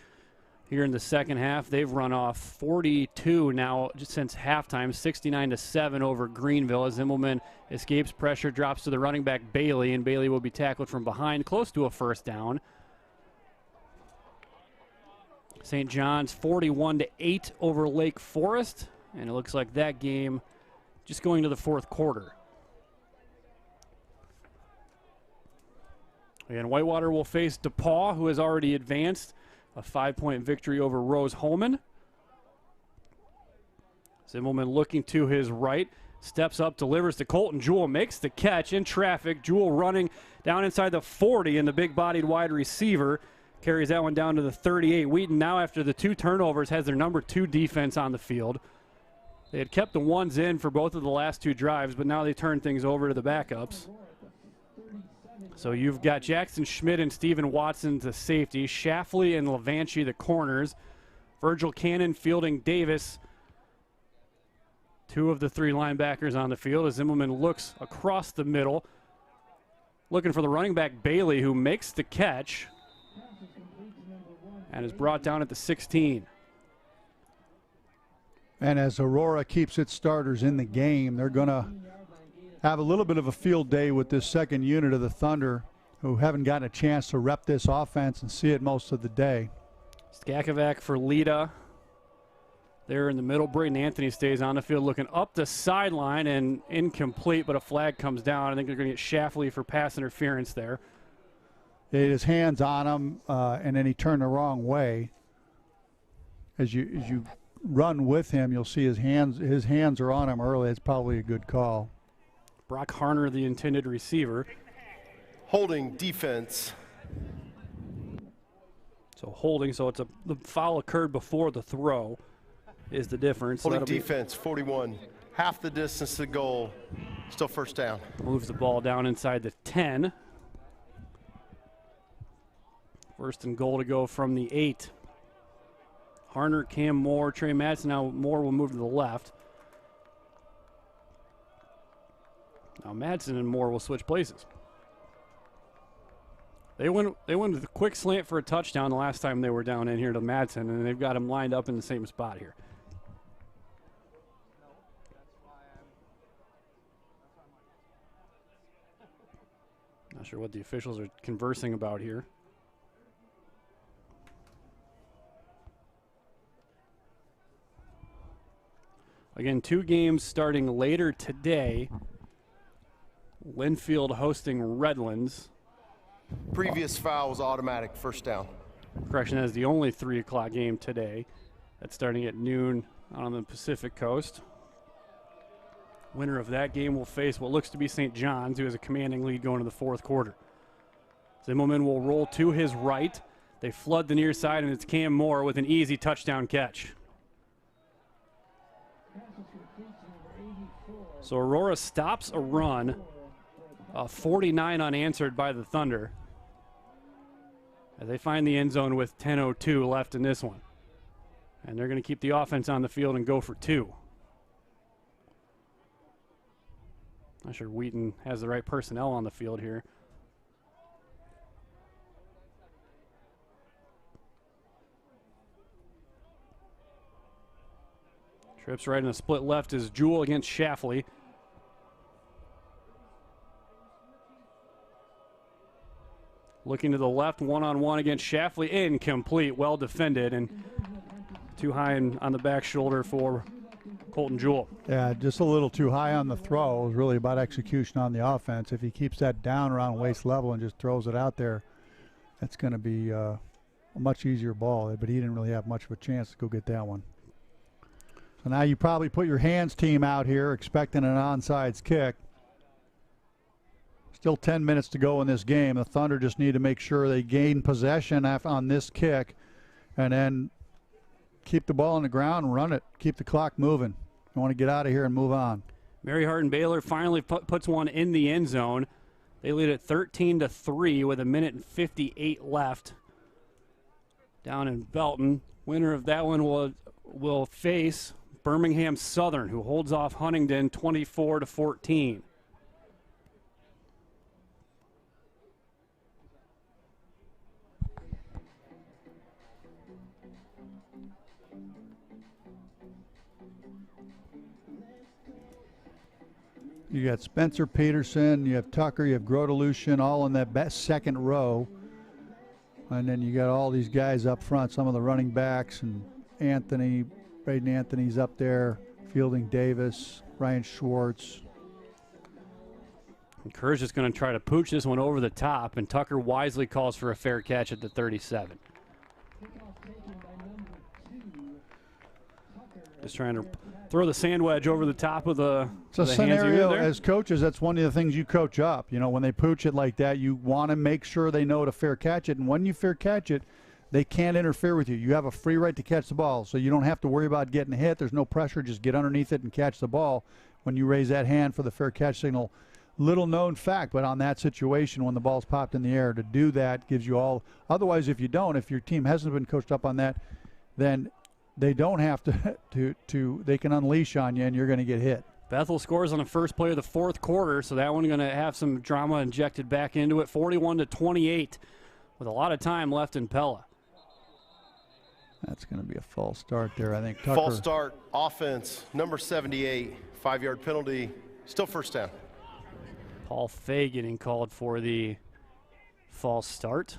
here in the second half. They've run off 42 now just since halftime, 69-7 over Greenville as Immelman escapes pressure, drops to the running back Bailey, and Bailey will be tackled from behind, close to a first down. St. John's 41-8 over Lake Forest, and it looks like that game just going to the fourth quarter. And Whitewater will face DePaul, who has already advanced. A 5-point victory over Rose-Hulman. Zimmelman looking to his right. Steps up, delivers to Colton. Jewell makes the catch in traffic. Jewell running down inside the 40, and the big-bodied wide receiver carries that one down to the 38. Wheaton now, after the 2 turnovers, has their number 2 defense on the field. They had kept the ones in for both of the last 2 drives, but now they turn things over to the backups. So you've got Jackson Schmidt and Stephen Watson to safety, Schlafly and Levanchi the corners, Virgil Cannon fielding Davis. 2 of the 3 linebackers on the field as Zimmelman looks across the middle, looking for the running back Bailey, who makes the catch and is brought down at the 16. And as Aurora keeps its starters in the game, they're going to have a little bit of a field day with this second unit of the Thunder, who haven't gotten a chance to rep this offense and see it most of the day. Skakovac for Lita. There in the middle. Braden Anthony stays on the field looking up the sideline and incomplete, but a flag comes down. I think they're going to get Schlafly for pass interference there. His hands on him, and then he turned the wrong way. As you run with him, you'll see his hands are on him early. It's probably a good call. Brock Harner, the intended receiver. Holding defense. So holding, so the foul occurred before the throw is the difference. Holding So defense, 41. Half the distance to the goal. Still first down. Moves the ball down inside the 10. First and goal to go from the 8. Harner, Cam Moore, Trey Madsen. Now Moore will move to the left. Now Madsen and Moore will switch places. They went with a quick slant for a touchdown the last time they were down in here to Madsen, and they've got him lined up in the same spot here. Not sure what the officials are conversing about here. Again, 2 games starting later today. Linfield hosting Redlands. Previous foul was automatic, first down. Correction, that is the only 3 o'clock game today. That's starting at noon on the Pacific Coast. Winner of that game will face what looks to be St. John's, who has a commanding lead going to the fourth quarter. Zimmelman will roll to his right. They flood the near side, and it's Cam Moore with an easy touchdown catch. So Aurora stops a run, 49 unanswered by the Thunder, as they find the end zone with 10:02 left in this one. And they're going to keep the offense on the field and go for 2. Not sure Wheaton has the right personnel on the field here. Trips right in the split left is Jewell against Schlafly. Looking to the left, one-on-one against Schlafly, incomplete, well defended, and too high on the back shoulder for Colton Jewell. Yeah, just a little too high on the throw. It was really about execution on the offense. If he keeps that down around waist level and just throws it out there, that's going to be a much easier ball, but he didn't really have much of a chance to go get that one. So now you probably put your hands team out here expecting an onside kick. Still 10 minutes to go in this game. The Thunder just need to make sure they gain possession on this kick and then keep the ball on the ground and run it. Keep the clock moving. You want to get out of here and move on. Mary Hardin Baylor finally puts one in the end zone. They lead at 13-3 with 1:58 left. Down in Belton. Winner of that one will face Birmingham Southern, who holds off Huntingdon 24-14. You got Spencer Peterson, you have Tucker, you have Grotelution, all in that second row. And then you got all these guys up front, some of the running backs, and Anthony, Braden Anthony's up there, Fielding Davis, Ryan Schwartz. And Kerr's just going to try to pooch this one over the top, and Tucker wisely calls for a fair catch at the 37. Just trying to throw the sand wedge over the top of the It's a scenario, as coaches, that's one of the things you coach up. You know, when they pooch it like that, you want to make sure they know to fair catch it. And when you fair catch it, they can't interfere with you. You have a free right to catch the ball, so you don't have to worry about getting hit. There's no pressure. Just get underneath it and catch the ball when you raise that hand for the fair catch signal. Little known fact, but on that situation, when the ball's popped in the air, to do that gives you all. Otherwise, if you don't, if your team hasn't been coached up on that, then they don't have to they can unleash on you and you're going to get hit. Bethel scores on the first play of the fourth quarter, so that one's going to have some drama injected back into it. 41-28 with a lot of time left in Pella. That's going to be a false start there, I think. Tucker. False start, offense, number 78, 5-yard penalty, still first down. Paul Fay getting called for the false start.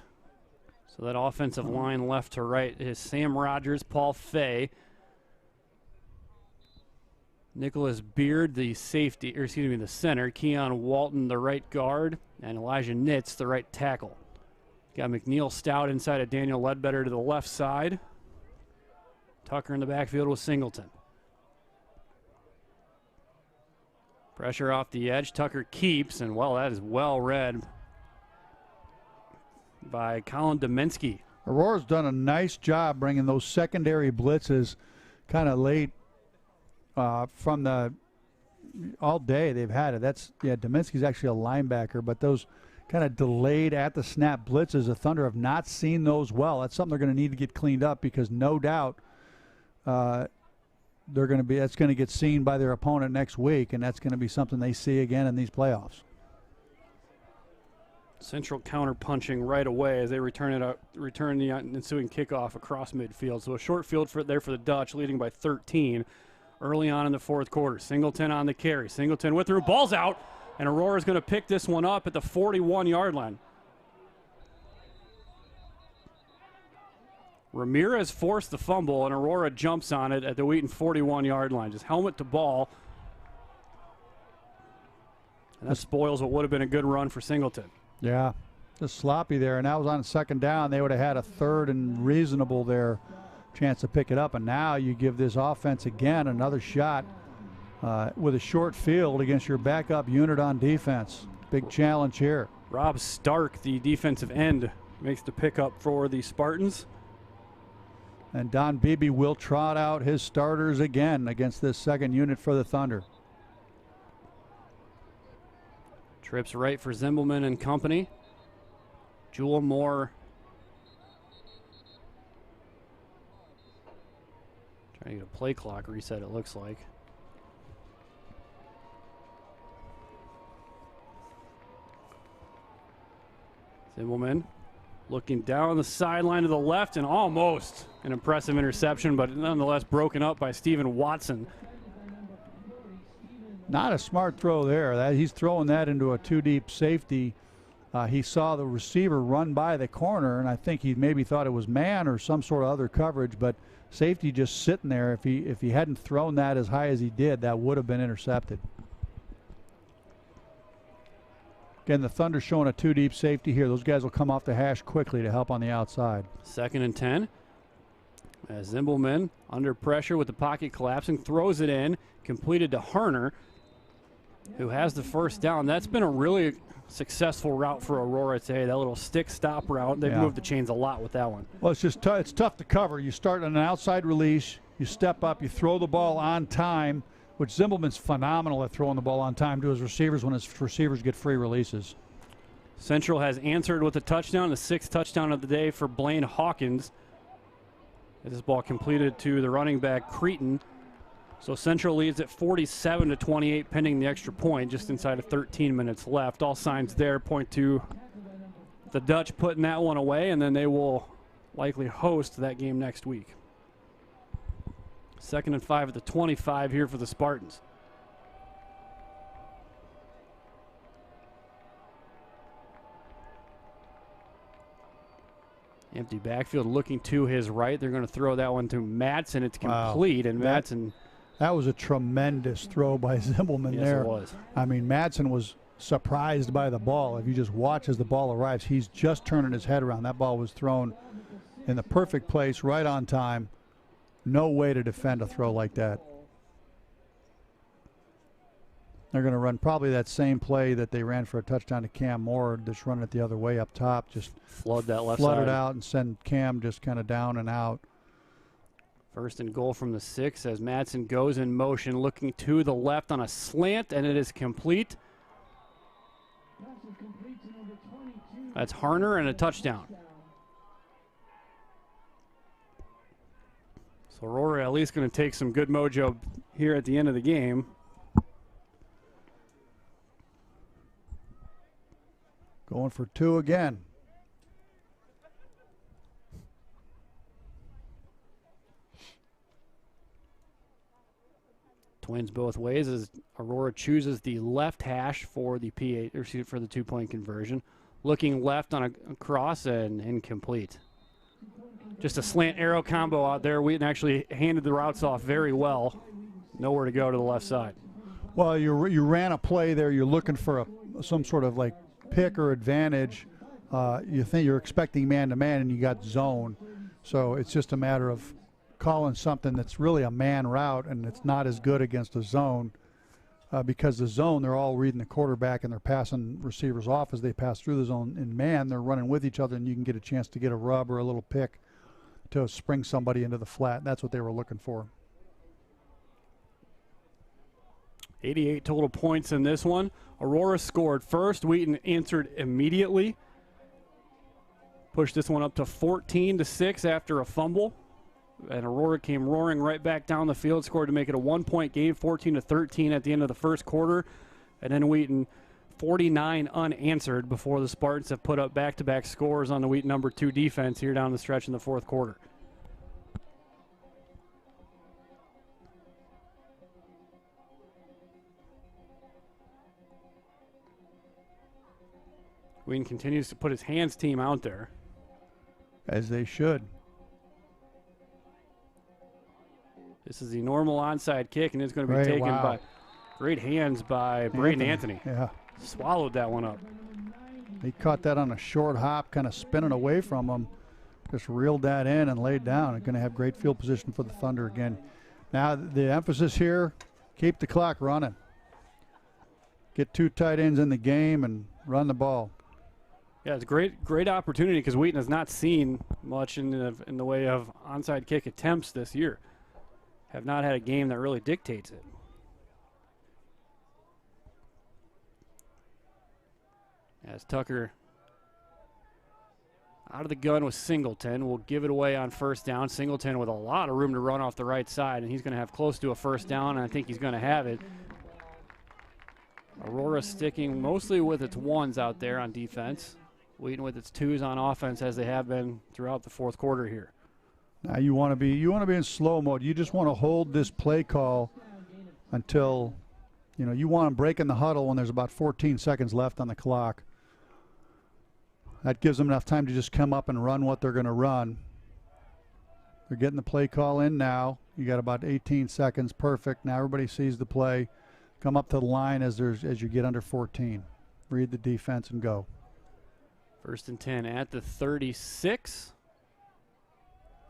So that offensive line left to right is Sam Rogers, Paul Fay, Nicholas Beard, the safety, or excuse me, the center, Keon Walton, the right guard, and Elijah Nitz, the right tackle. Got McNeil Stout inside of Daniel Ledbetter to the left side. Tucker in the backfield with Singleton. Pressure off the edge. Tucker keeps, and well, that is well read by Colin Domensky. Aurora's done a nice job bringing those secondary blitzes kind of late from the all day they've had it. That's, yeah, Domensky's actually a linebacker, but those kind of delayed at the snap blitzes, the Thunder have not seen those well. That's something they're going to need to get cleaned up, because no doubt that's going to get seen by their opponent next week, and that's going to be something they see again in these playoffs. Central counter punching right away as they return the ensuing kickoff across midfield. So a short field for the Dutch, leading by 13 early on in the fourth quarter. Singleton on the carry. Singleton with through, ball's out, and Aurora's going to pick this one up at the 41-yard line. Ramirez forced the fumble, and Aurora jumps on it at the Wheaton 41-yard line. Just helmet to ball. And that spoils what would have been a good run for Singleton. Yeah, just sloppy there, and that was on second down. They would have had a third and reasonable there chance to pick it up, and now you give this offense again another shot with a short field against your backup unit on defense. Big challenge here. Rob Stark, the defensive end, makes the pickup for the Spartans. And Don Beebe will trot out his starters again against this second unit for the Thunder. Trips right for Zimbelman and company. Jewel Moore trying to get a play clock reset, it looks like. Zimbelman looking down the sideline to the left, and almost an impressive interception, but nonetheless broken up by Stephen Watson. Not a smart throw there. He's throwing that into a two-deep safety. He saw the receiver run by the corner, and I think he maybe thought it was man or some sort of other coverage, but safety just sitting there. If he hadn't thrown that as high as he did, that would have been intercepted. Again, the Thunder showing a two-deep safety here. Those guys will come off the hash quickly to help on the outside. 2nd and 10. As Zimbelman, under pressure with the pocket collapsing, throws it in, completed to Harner, who has the first down. That's been a really successful route for Aurora today, that little stick stop route. They've moved the chains a lot with that one. Well, it's just it's tough to cover. You start on an outside release, you step up, you throw the ball on time, which Zimbelman's phenomenal at throwing the ball on time to his receivers when his receivers get free releases. Central has answered with a touchdown, the 6th touchdown of the day for Blaine Hawkins. This ball completed to the running back, Wheaton. So Central leads at 47-28 pending the extra point, just inside of 13 minutes left. All signs there point to the Dutch putting that one away, and then they will likely host that game next week. 2nd and 5 at the 25 here for the Spartans. Empty backfield looking to his right. They're going to throw that one to Madsen. It's complete, and Madsen. That was a tremendous throw by Zimbelman there. Yes, it was. I mean, Madsen was surprised by the ball. If you just watch as the ball arrives, he's just turning his head around. That ball was thrown in the perfect place, right on time. No way to defend a throw like that. They're going to run probably that same play that they ran for a touchdown to Cam Moore, just run it the other way up top, just flood that left flood side. It out and send Cam just kind of down and out. 1st and goal from the 6 as Madsen goes in motion, looking to the left on a slant, and it is complete. That's Harner and a touchdown. So Aurora at least going to take some good mojo here at the end of the game. Going for 2 again. Twins both ways as Aurora chooses the left hash for the for the 2-point conversion. Looking left on a cross and incomplete. Just a slant arrow combo out there. Wheaton actually handed the routes off very well. Nowhere to go to the left side. Well, you ran a play there. You're looking for some sort of like pick or advantage. You think you're expecting man-to-man, and you got zone. So it's just a matter of calling something that's really a man route, and it's not as good against a zone because the zone, they're all reading the quarterback and they're passing receivers off as they pass through the zone. In man, they're running with each other, and you can get a chance to get a rub or a little pick to spring somebody into the flat. That's what they were looking for. 88 total points in this one. Aurora scored first. Wheaton answered immediately. Pushed this one up to 14-6 after a fumble. And Aurora came roaring right back down the field, scored to make it a 1-point game, 14-13 at the end of the first quarter. And then Wheaton 49 unanswered before the Spartans have put up back-to-back scores on the Wheaton number 2 defense here down the stretch in the fourth quarter. Wheaton continues to put his hands team out there. As they should. This is the normal onside kick, and it's going to be taken by great hands by Braden Anthony. Yeah. Swallowed that one up. He caught that on a short hop, kind of spinning away from him. Just reeled that in and laid down. Going to have great field position for the Thunder again. Now the emphasis here, keep the clock running. Get 2 tight ends in the game and run the ball. Yeah, it's a great opportunity because Wheaton has not seen much in the way of onside kick attempts this year. Have not had a game that really dictates it. As Tucker out of the gun with Singleton, will give it away on first down. Singleton with a lot of room to run off the right side, and he's going to have close to a first down, and I think he's going to have it. Aurora sticking mostly with its ones out there on defense. Wheaton with its twos on offense, as they have been throughout the fourth quarter here. Now you want to be in slow mode. You just want to hold this play call until, you want them breaking the huddle when there's about 14 seconds left on the clock. That gives them enough time to just come up and run what they're going to run. They're getting the play call in now. You got about 18 seconds. Perfect. Now everybody sees the play. Come up to the line as you get under 14. Read the defense and go. 1st and 10 at the 36.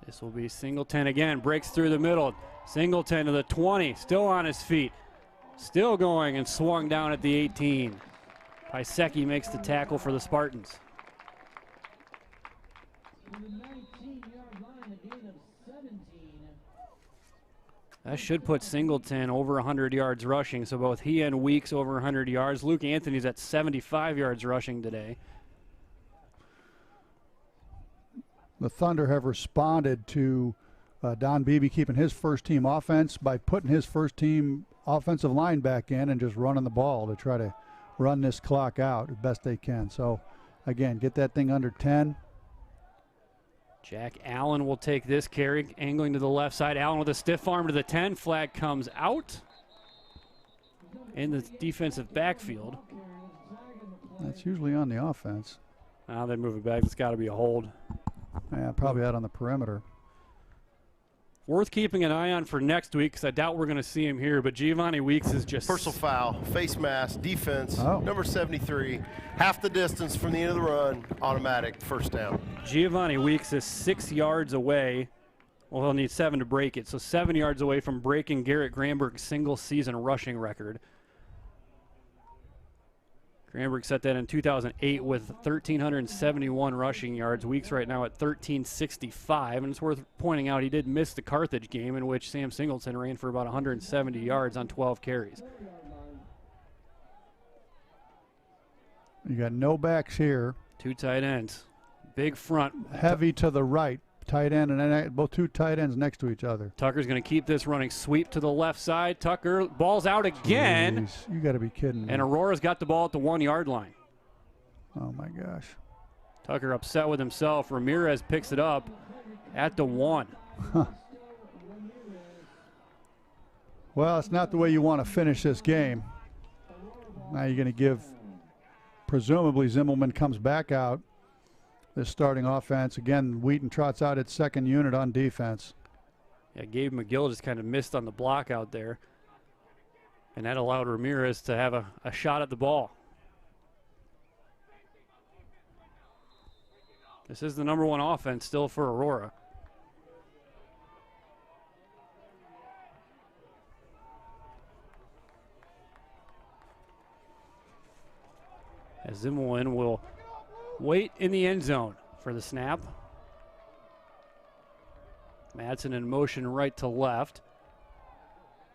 This will be Singleton again. Breaks through the middle. Singleton to the 20. Still on his feet. Still going and swung down at the 18. Pisecki makes the tackle for the Spartans. That should put Singleton over 100 yards rushing. So both he and Weeks over 100 yards. Luke Anthony's at 75 yards rushing today. The Thunder have responded to Don Beebe keeping his first team offense by putting his first team offensive line back in and just running the ball to try to run this clock out as best they can. So, again, get that thing under 10. Jack Allen will take this carry, angling to the left side. Allen with a stiff arm to the 10. Flag comes out in the defensive backfield. That's usually on the offense. Now they move it back. It's got to be a hold. Yeah, probably out on the perimeter. Worth keeping an eye on for next week because I doubt we're going to see him here, but Giovanni Weeks is just... Personal foul, face mask, defense, Oh. number 73. Half the distance from the end of the run, automatic, first down. Giovanni Weeks is 6 yards away. Well, he'll need 7 to break it, so 7 yards away from breaking Garrett Granberg's single-season rushing record. Granberg set that in 2008 with 1,371 rushing yards. Weeks right now at 1,365. And it's worth pointing out he did miss the Carthage game in which Sam Singleton ran for about 170 yards on 12 carries. You got no backs here. 2 tight ends. Big front. Heavy to the right. Tight end and then both 2 tight ends next to each other. Tucker's going to keep this running. Sweep to the left side. Tucker, ball's out again. Jeez, you got to be kidding me. And Aurora's got the ball at the 1 yard line. Oh, my gosh. Tucker upset with himself. Ramirez picks it up at the 1. Huh. Well, it's not the way you want to finish this game. Now you're going to give, presumably Zimmelman comes back out. This starting offense. Again, Wheaton trots out its second unit on defense. Yeah, Gabe McGill just kind of missed on the block out there. And that allowed Ramirez to have a shot at the ball. This is the number 1 offense still for Aurora. As Zimmelman will wait in the end zone for the snap. Madsen in motion right to left.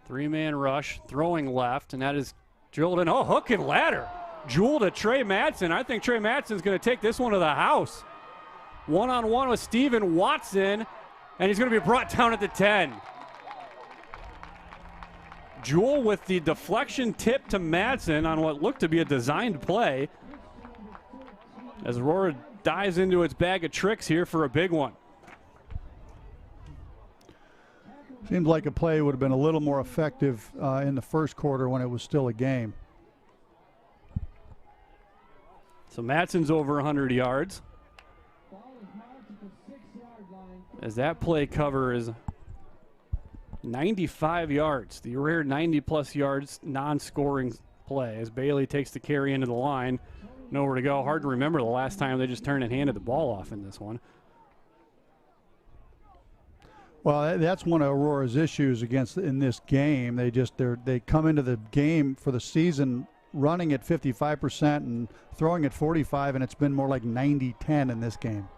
3-man rush, throwing left, and that is drilled in. Oh, hook and ladder. Jewel to Trey Madsen. I think Trey Madsen's going to take this one to the house. One-on-one with Steven Watson, and he's going to be brought down at the 10. Jewel with the deflection tip to Madsen on what looked to be a designed play. As Aurora dives into its bag of tricks here for a big one. Seems like a play would have been a little more effective in the first quarter when it was still a game. So Madsen's over 100 yards. As that play cover is 95 yards. The rare 90-plus yards non-scoring play as Bailey takes the carry into the line. Nowhere to go. Hard to remember the last time they just turned and handed the ball off in this one. Well, that's one of Aurora's issues in this game. They come into the game for the season running at 55% and throwing at 45%, and it's been more like 90-10 in this game.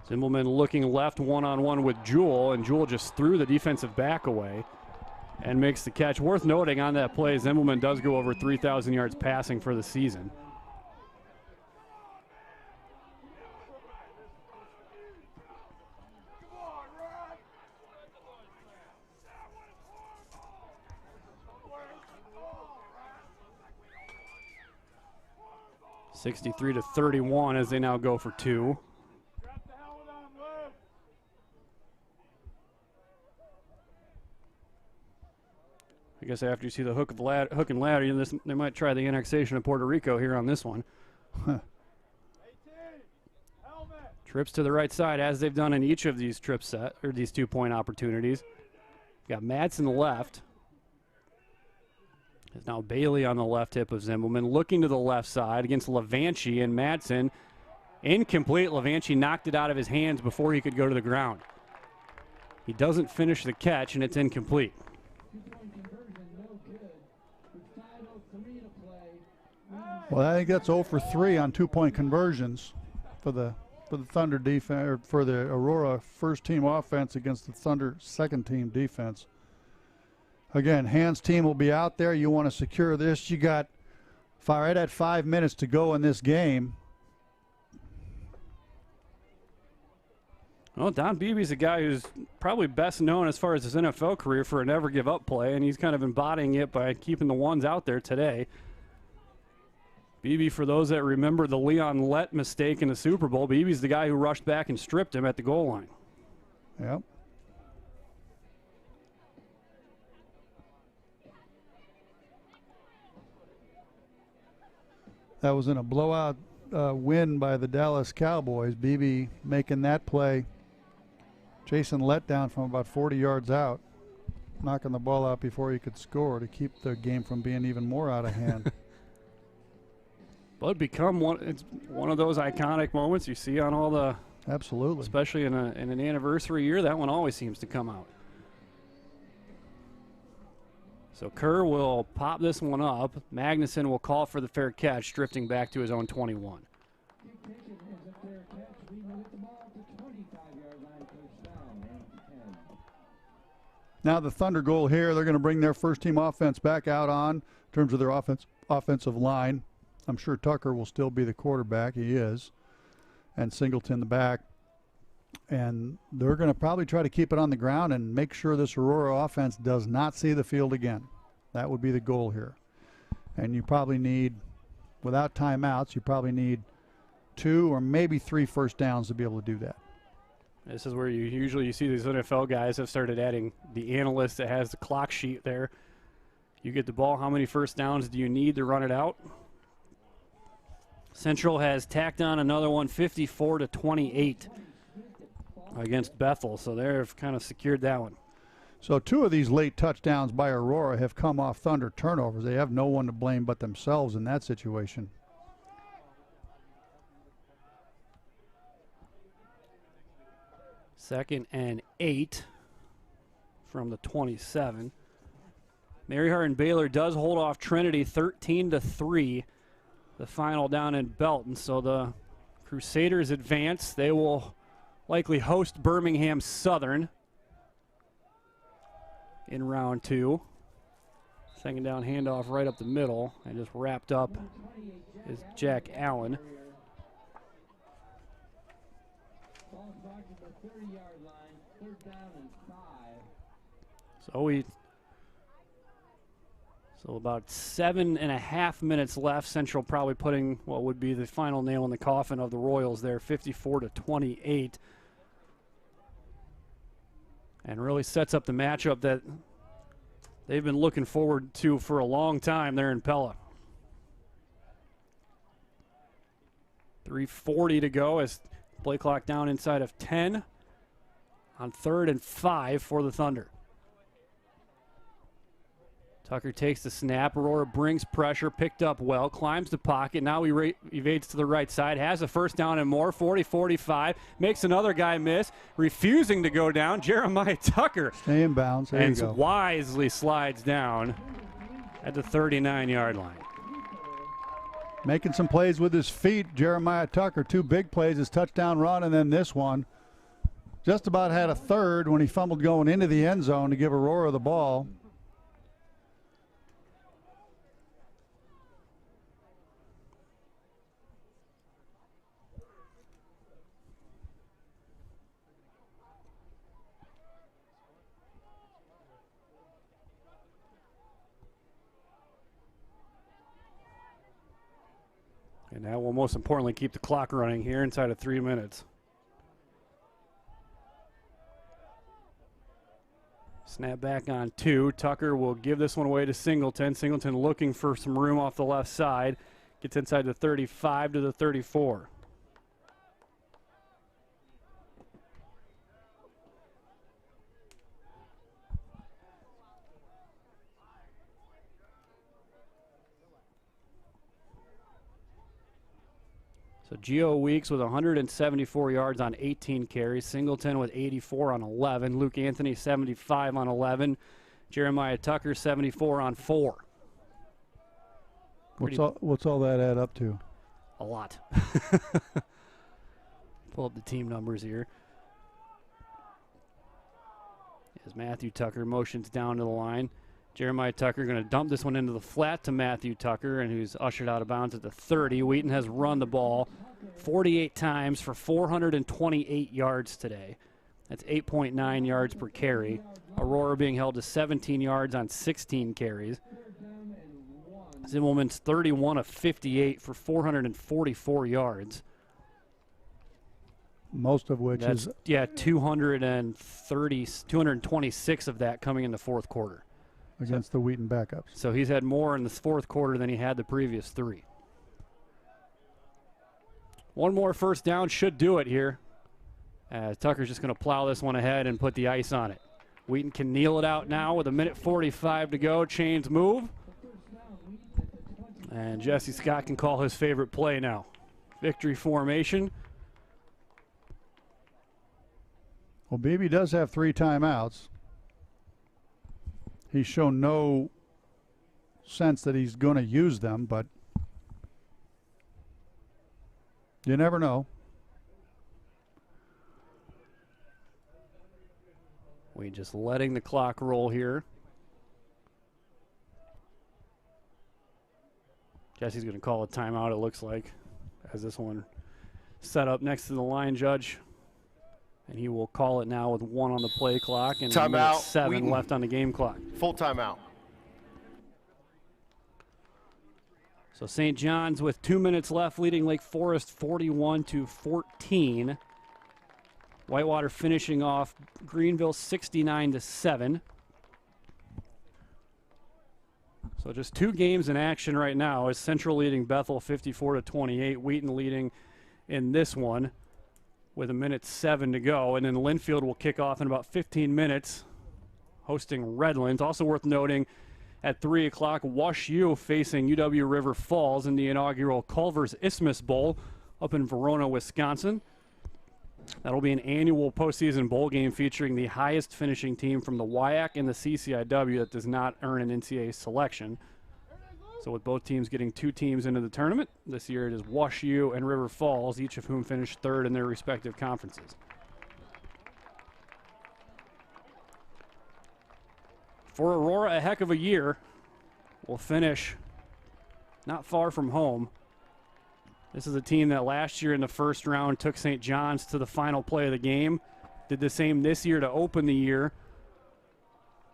Zimmelman looking left one-on-one with Jewell, and Jewell just threw the defensive back away and makes the catch. Worth noting on that play, Zimmelman does go over 3,000 yards passing for the season. (63-31) as they now go for two. I guess after you see the hook and ladder, they might try the annexation of Puerto Rico here on this one. Trips to the right side, as they've done in each of these trip set or these 2-point opportunities. Got Madsen left. It's now Bailey on the left hip of Zimmelman, looking to the left side against Levanchi, and Madsen incomplete. Levanchi knocked it out of his hands before he could go to the ground. He doesn't finish the catch, and it's incomplete. Well, I think that's 0 for 3 on 2-point conversions for the Thunder defense, or for the Aurora first-team offense against the Thunder second-team defense. Again, Hans' team will be out there. You want to secure this. You got right at 5 minutes to go in this game. Well, Don Beebe's a guy who's probably best known as far as his NFL career for a never-give-up play, and he's kind of embodying it by keeping the ones out there today. Beebe, for those that remember the Leon Lett mistake in the Super Bowl, Beebe's the guy who rushed back and stripped him at the goal line. Yep. That was in a blowout win by the Dallas Cowboys. Beebe making that play. Jason Lett down from about 40 yards out, knocking the ball out before he could score to keep the game from being even more out of hand. But it's one of those iconic moments you see on all the, absolutely, especially in an anniversary year. That one always seems to come out. So Kerr will pop this one up. Magnuson will call for the fair catch, drifting back to his own 21. Now the Thunder goal here, they're going to bring their first-team offense back out on in terms of their offensive line. I'm sure Tucker will still be the quarterback. He is. And Singleton the back. And they're going to probably try to keep it on the ground and make sure this Aurora offense does not see the field again. That would be the goal here. And you probably need, without timeouts, you probably need 2 or maybe 3 first downs to be able to do that. This is where you see these NFL guys have started adding the analyst that has the clock sheet there. You get the ball, how many first downs do you need to run it out? Central has tacked on another one, 54-28 against Bethel, so they've kind of secured that one. So 2 of these late touchdowns by Aurora have come off Thunder turnovers. They have no one to blame but themselves in that situation. Second and 8 from the 27. Mary Hardin Baylor does hold off Trinity 13-3. The final down in Belton. So the Crusaders advance. They will likely host Birmingham Southern in round 2. Second down handoff right up the middle, and just wrapped up is Jack Allen. So about 7.5 minutes left. Central probably putting what would be the final nail in the coffin of the Royals there, 54-28. And really sets up the matchup that they've been looking forward to for a long time there in Pella. 3:40 to go as play clock down inside of 10 on 3rd and 5 for the Thunder. Tucker takes the snap. Aurora brings pressure, picked up well, climbs the pocket. Now he evades to the right side, has a first down and more, 40-45. Makes another guy miss, refusing to go down. Jeremiah Tucker. Stay in bounds. There you go. Wisely slides down at the 39-yard line. Making some plays with his feet, Jeremiah Tucker. 2 big plays, his touchdown run, and then this one. Just about had a third when he fumbled going into the end zone to give Aurora the ball. And that will most importantly keep the clock running here inside of 3 minutes. Snap back on 2. Tucker will give this one away to Singleton. Singleton looking for some room off the left side. Gets inside the 35 to the 34. So Gio Weeks with 174 yards on 18 carries. Singleton with 84 on 11. Luke Anthony 75 on 11. Jeremiah Tucker 74 on 4. What's all that add up to? A lot. Pull up the team numbers here. As Matthew Tucker motions down to the line. Jeremiah Tucker going to dump this one into the flat to Matthew Tucker, and who's ushered out of bounds at the 30. Wheaton has run the ball 48 times for 428 yards today. That's 8.9 yards per carry. Aurora being held to 17 yards on 16 carries. Zimmelman's 31 of 58 for 444 yards. Most of which is... Yeah, 226 of that coming in the fourth quarter. Against the Wheaton backups. So he's had more in the fourth quarter than he had the previous 3. One more first down should do it here. Tucker's just going to plow this one ahead and put the ice on it. Wheaton can kneel it out now with 1:45 to go. Chains move. And Jesse Scott can call his favorite play now. Victory formation. Well, Beebe does have 3 timeouts. He's shown no sense that he's going to use them, but you never know. We just letting the clock roll here. Jesse's going to call a timeout, it looks like, as this one set up next to the line judge. And he will call it now with 1 on the play clock and 7 Wheaton. left on the game clock. Full timeout. So St. John's with 2 minutes left, leading Lake Forest 41-14. Whitewater finishing off Greenville 69-7. So just 2 games in action right now as Central leading Bethel 54-28. Wheaton leading in this one with 1:07 to go. And then Linfield will kick off in about 15 minutes, hosting Redlands. Also worth noting, at 3 o'clock, Wash U facing UW River Falls in the inaugural Culver's Isthmus Bowl up in Verona, Wisconsin. That'll be an annual postseason bowl game featuring the highest finishing team from the WIAC and the CCIW that does not earn an NCAA selection. So with both teams getting 2 teams into the tournament, this year it is Wash U and River Falls, each of whom finished 3rd in their respective conferences. For Aurora, a heck of a year. Will finish not far from home. This is a team that last year in the first round took St. John's to the final play of the game. Did the same this year to open the year.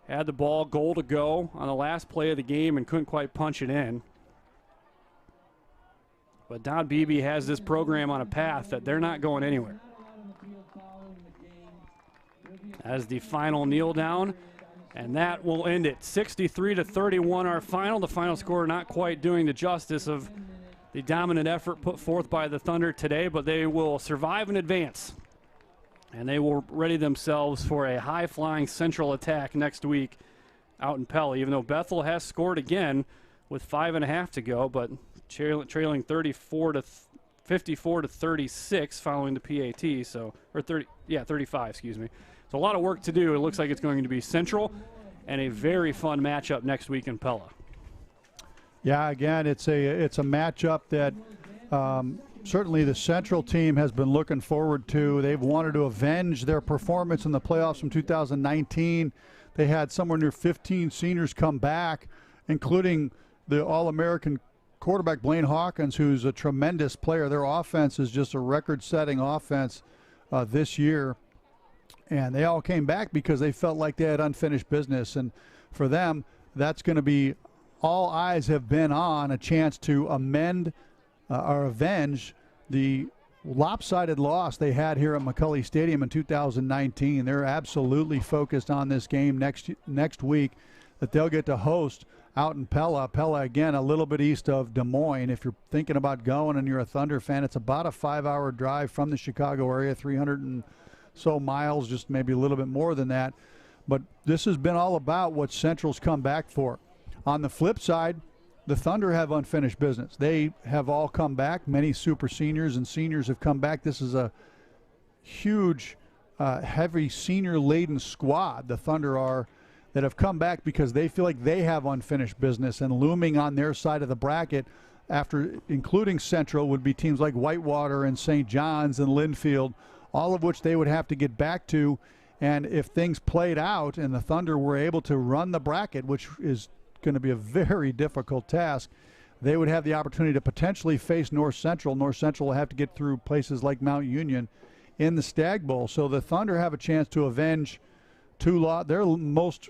Had the ball, goal to go on the last play of the game and couldn't quite punch it in. But Don Beebe has this program on a path that they're not going anywhere. As the final kneel down, and that will end it. 63-31 our final. The final score not quite doing the justice of the dominant effort put forth by the Thunder today, but they will survive and advance. And they will ready themselves for a high-flying Central attack next week out in Pella, even though Bethel has scored again with 5.5 to go, but trailing 54-36 following the PAT, so, or 35, excuse me. So a lot of work to do. It looks like it's going to be Central and a very fun matchup next week in Pella. Yeah, again, it's a matchup that certainly the Central team has been looking forward to. They've wanted to avenge their performance in the playoffs from 2019. They had somewhere near 15 seniors come back, including the All-American quarterback Blaine Hawkins, who's a tremendous player. Their offense is just a record-setting offense this year. And they all came back because they felt like they had unfinished business. And for them, that's going to be all eyes have been on a chance to amend or avenge the lopsided loss they had here at McCulley Stadium in 2019. They're absolutely focused on this game next week that they'll get to host out in Pella. Pella, again, a little bit east of Des Moines. If you're thinking about going and you're a Thunder fan, it's about a 5-hour drive from the Chicago area, 300 and so miles, just maybe a little bit more than that. But this has been all about what Central's come back for. On the flip side, the Thunder have unfinished business. They have all come back. Many super seniors and seniors have come back. This is a huge, heavy senior-laden squad, the Thunder are, that have come back because they feel like they have unfinished business. And looming on their side of the bracket, after including Central, would be teams like Whitewater and St. John's and Linfield, all of which they would have to get back to. And if things played out and the Thunder were able to run the bracket, which is going to be a very difficult task, they would have the opportunity to potentially face North Central. North Central will have to get through places like Mount Union in the Stag Bowl. So the Thunder have a chance to avenge their most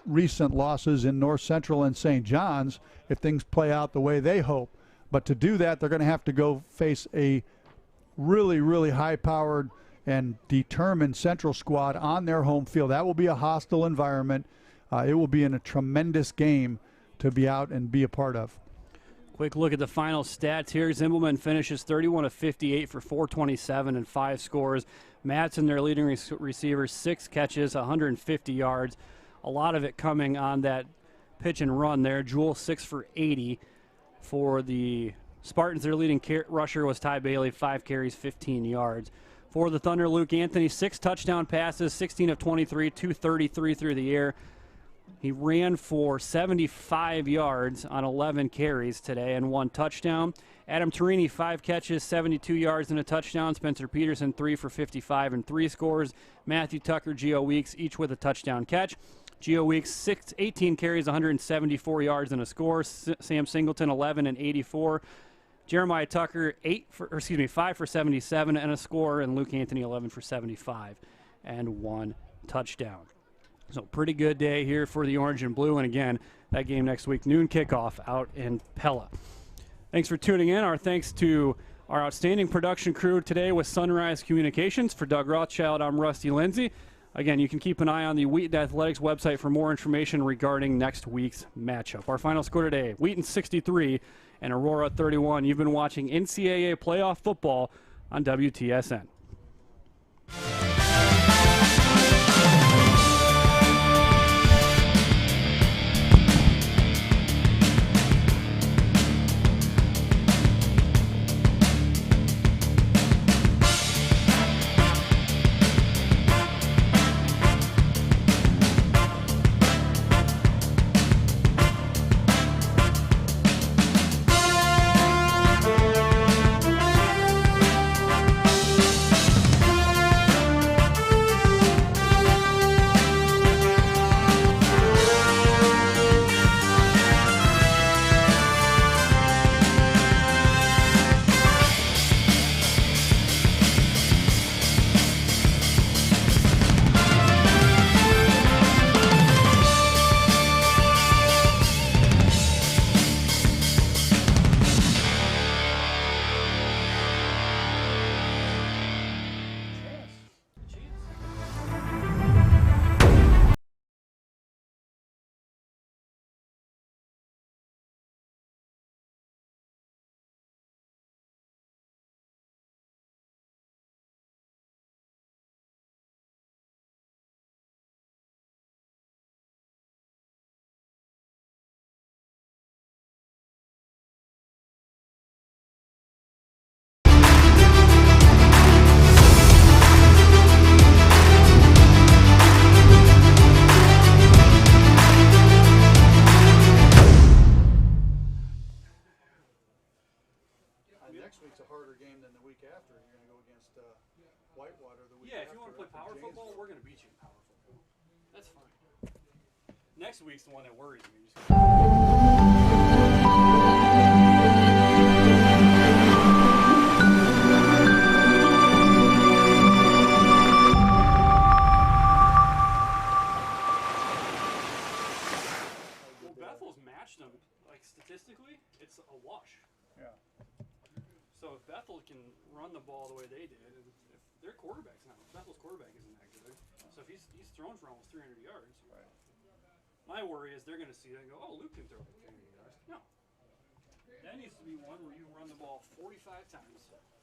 recent losses in North Central and St. John's if things play out the way they hope. But to do that, they're going to have to go face a really, really high-powered and determined Central squad on their home field. That will be a hostile environment. It will be a tremendous game to be out and be a part of. Quick look at the final stats here. Zimbelman finishes 31 of 58 for 427 and 5 scores. Madsen, their leading receiver, 6 catches, 150 yards. A lot of it coming on that pitch and run there. Jewell, 6 for 80 for the Spartans. Their leading rusher was Ty Bailey, 5 carries, 15 yards. For the Thunder, Luke Anthony, 6 touchdown passes, 16 of 23, 233 through the air. He ran for 75 yards on 11 carries today and 1 touchdown. Adam Torini, 5 catches, 72 yards and a touchdown. Spencer Peterson, 3 for 55 and 3 scores. Matthew Tucker, Geo Weeks, each with a touchdown catch. Geo Weeks, 18 carries, 174 yards and a score. Sam Singleton, 11 and 84. Jeremiah Tucker, 5 for 77 and a score. And Luke Anthony, 11 for 75 and 1 touchdown. So pretty good day here for the Orange and Blue. And again, that game next week, noon kickoff out in Pella. Thanks for tuning in. Our thanks to our outstanding production crew today with Sunrise Communications. For Doug Rothschild, I'm Rusty Lindsay. Again, you can keep an eye on the Wheaton Athletics website for more information regarding next week's matchup. Our final score today, Wheaton 63 and Aurora 31. You've been watching NCAA playoff football on WTSN. Next week's the one that worries me. Bethel's matched them, like statistically, it's a wash. Yeah. So if Bethel can run the ball the way they did, and if their quarterback's not, Bethel's quarterback isn't that good, so if he's thrown for almost 300 yards, right. My worry is they're going to see that and go, oh, Luke can throw for 300 yards. No. That needs to be one where you run the ball 45 times,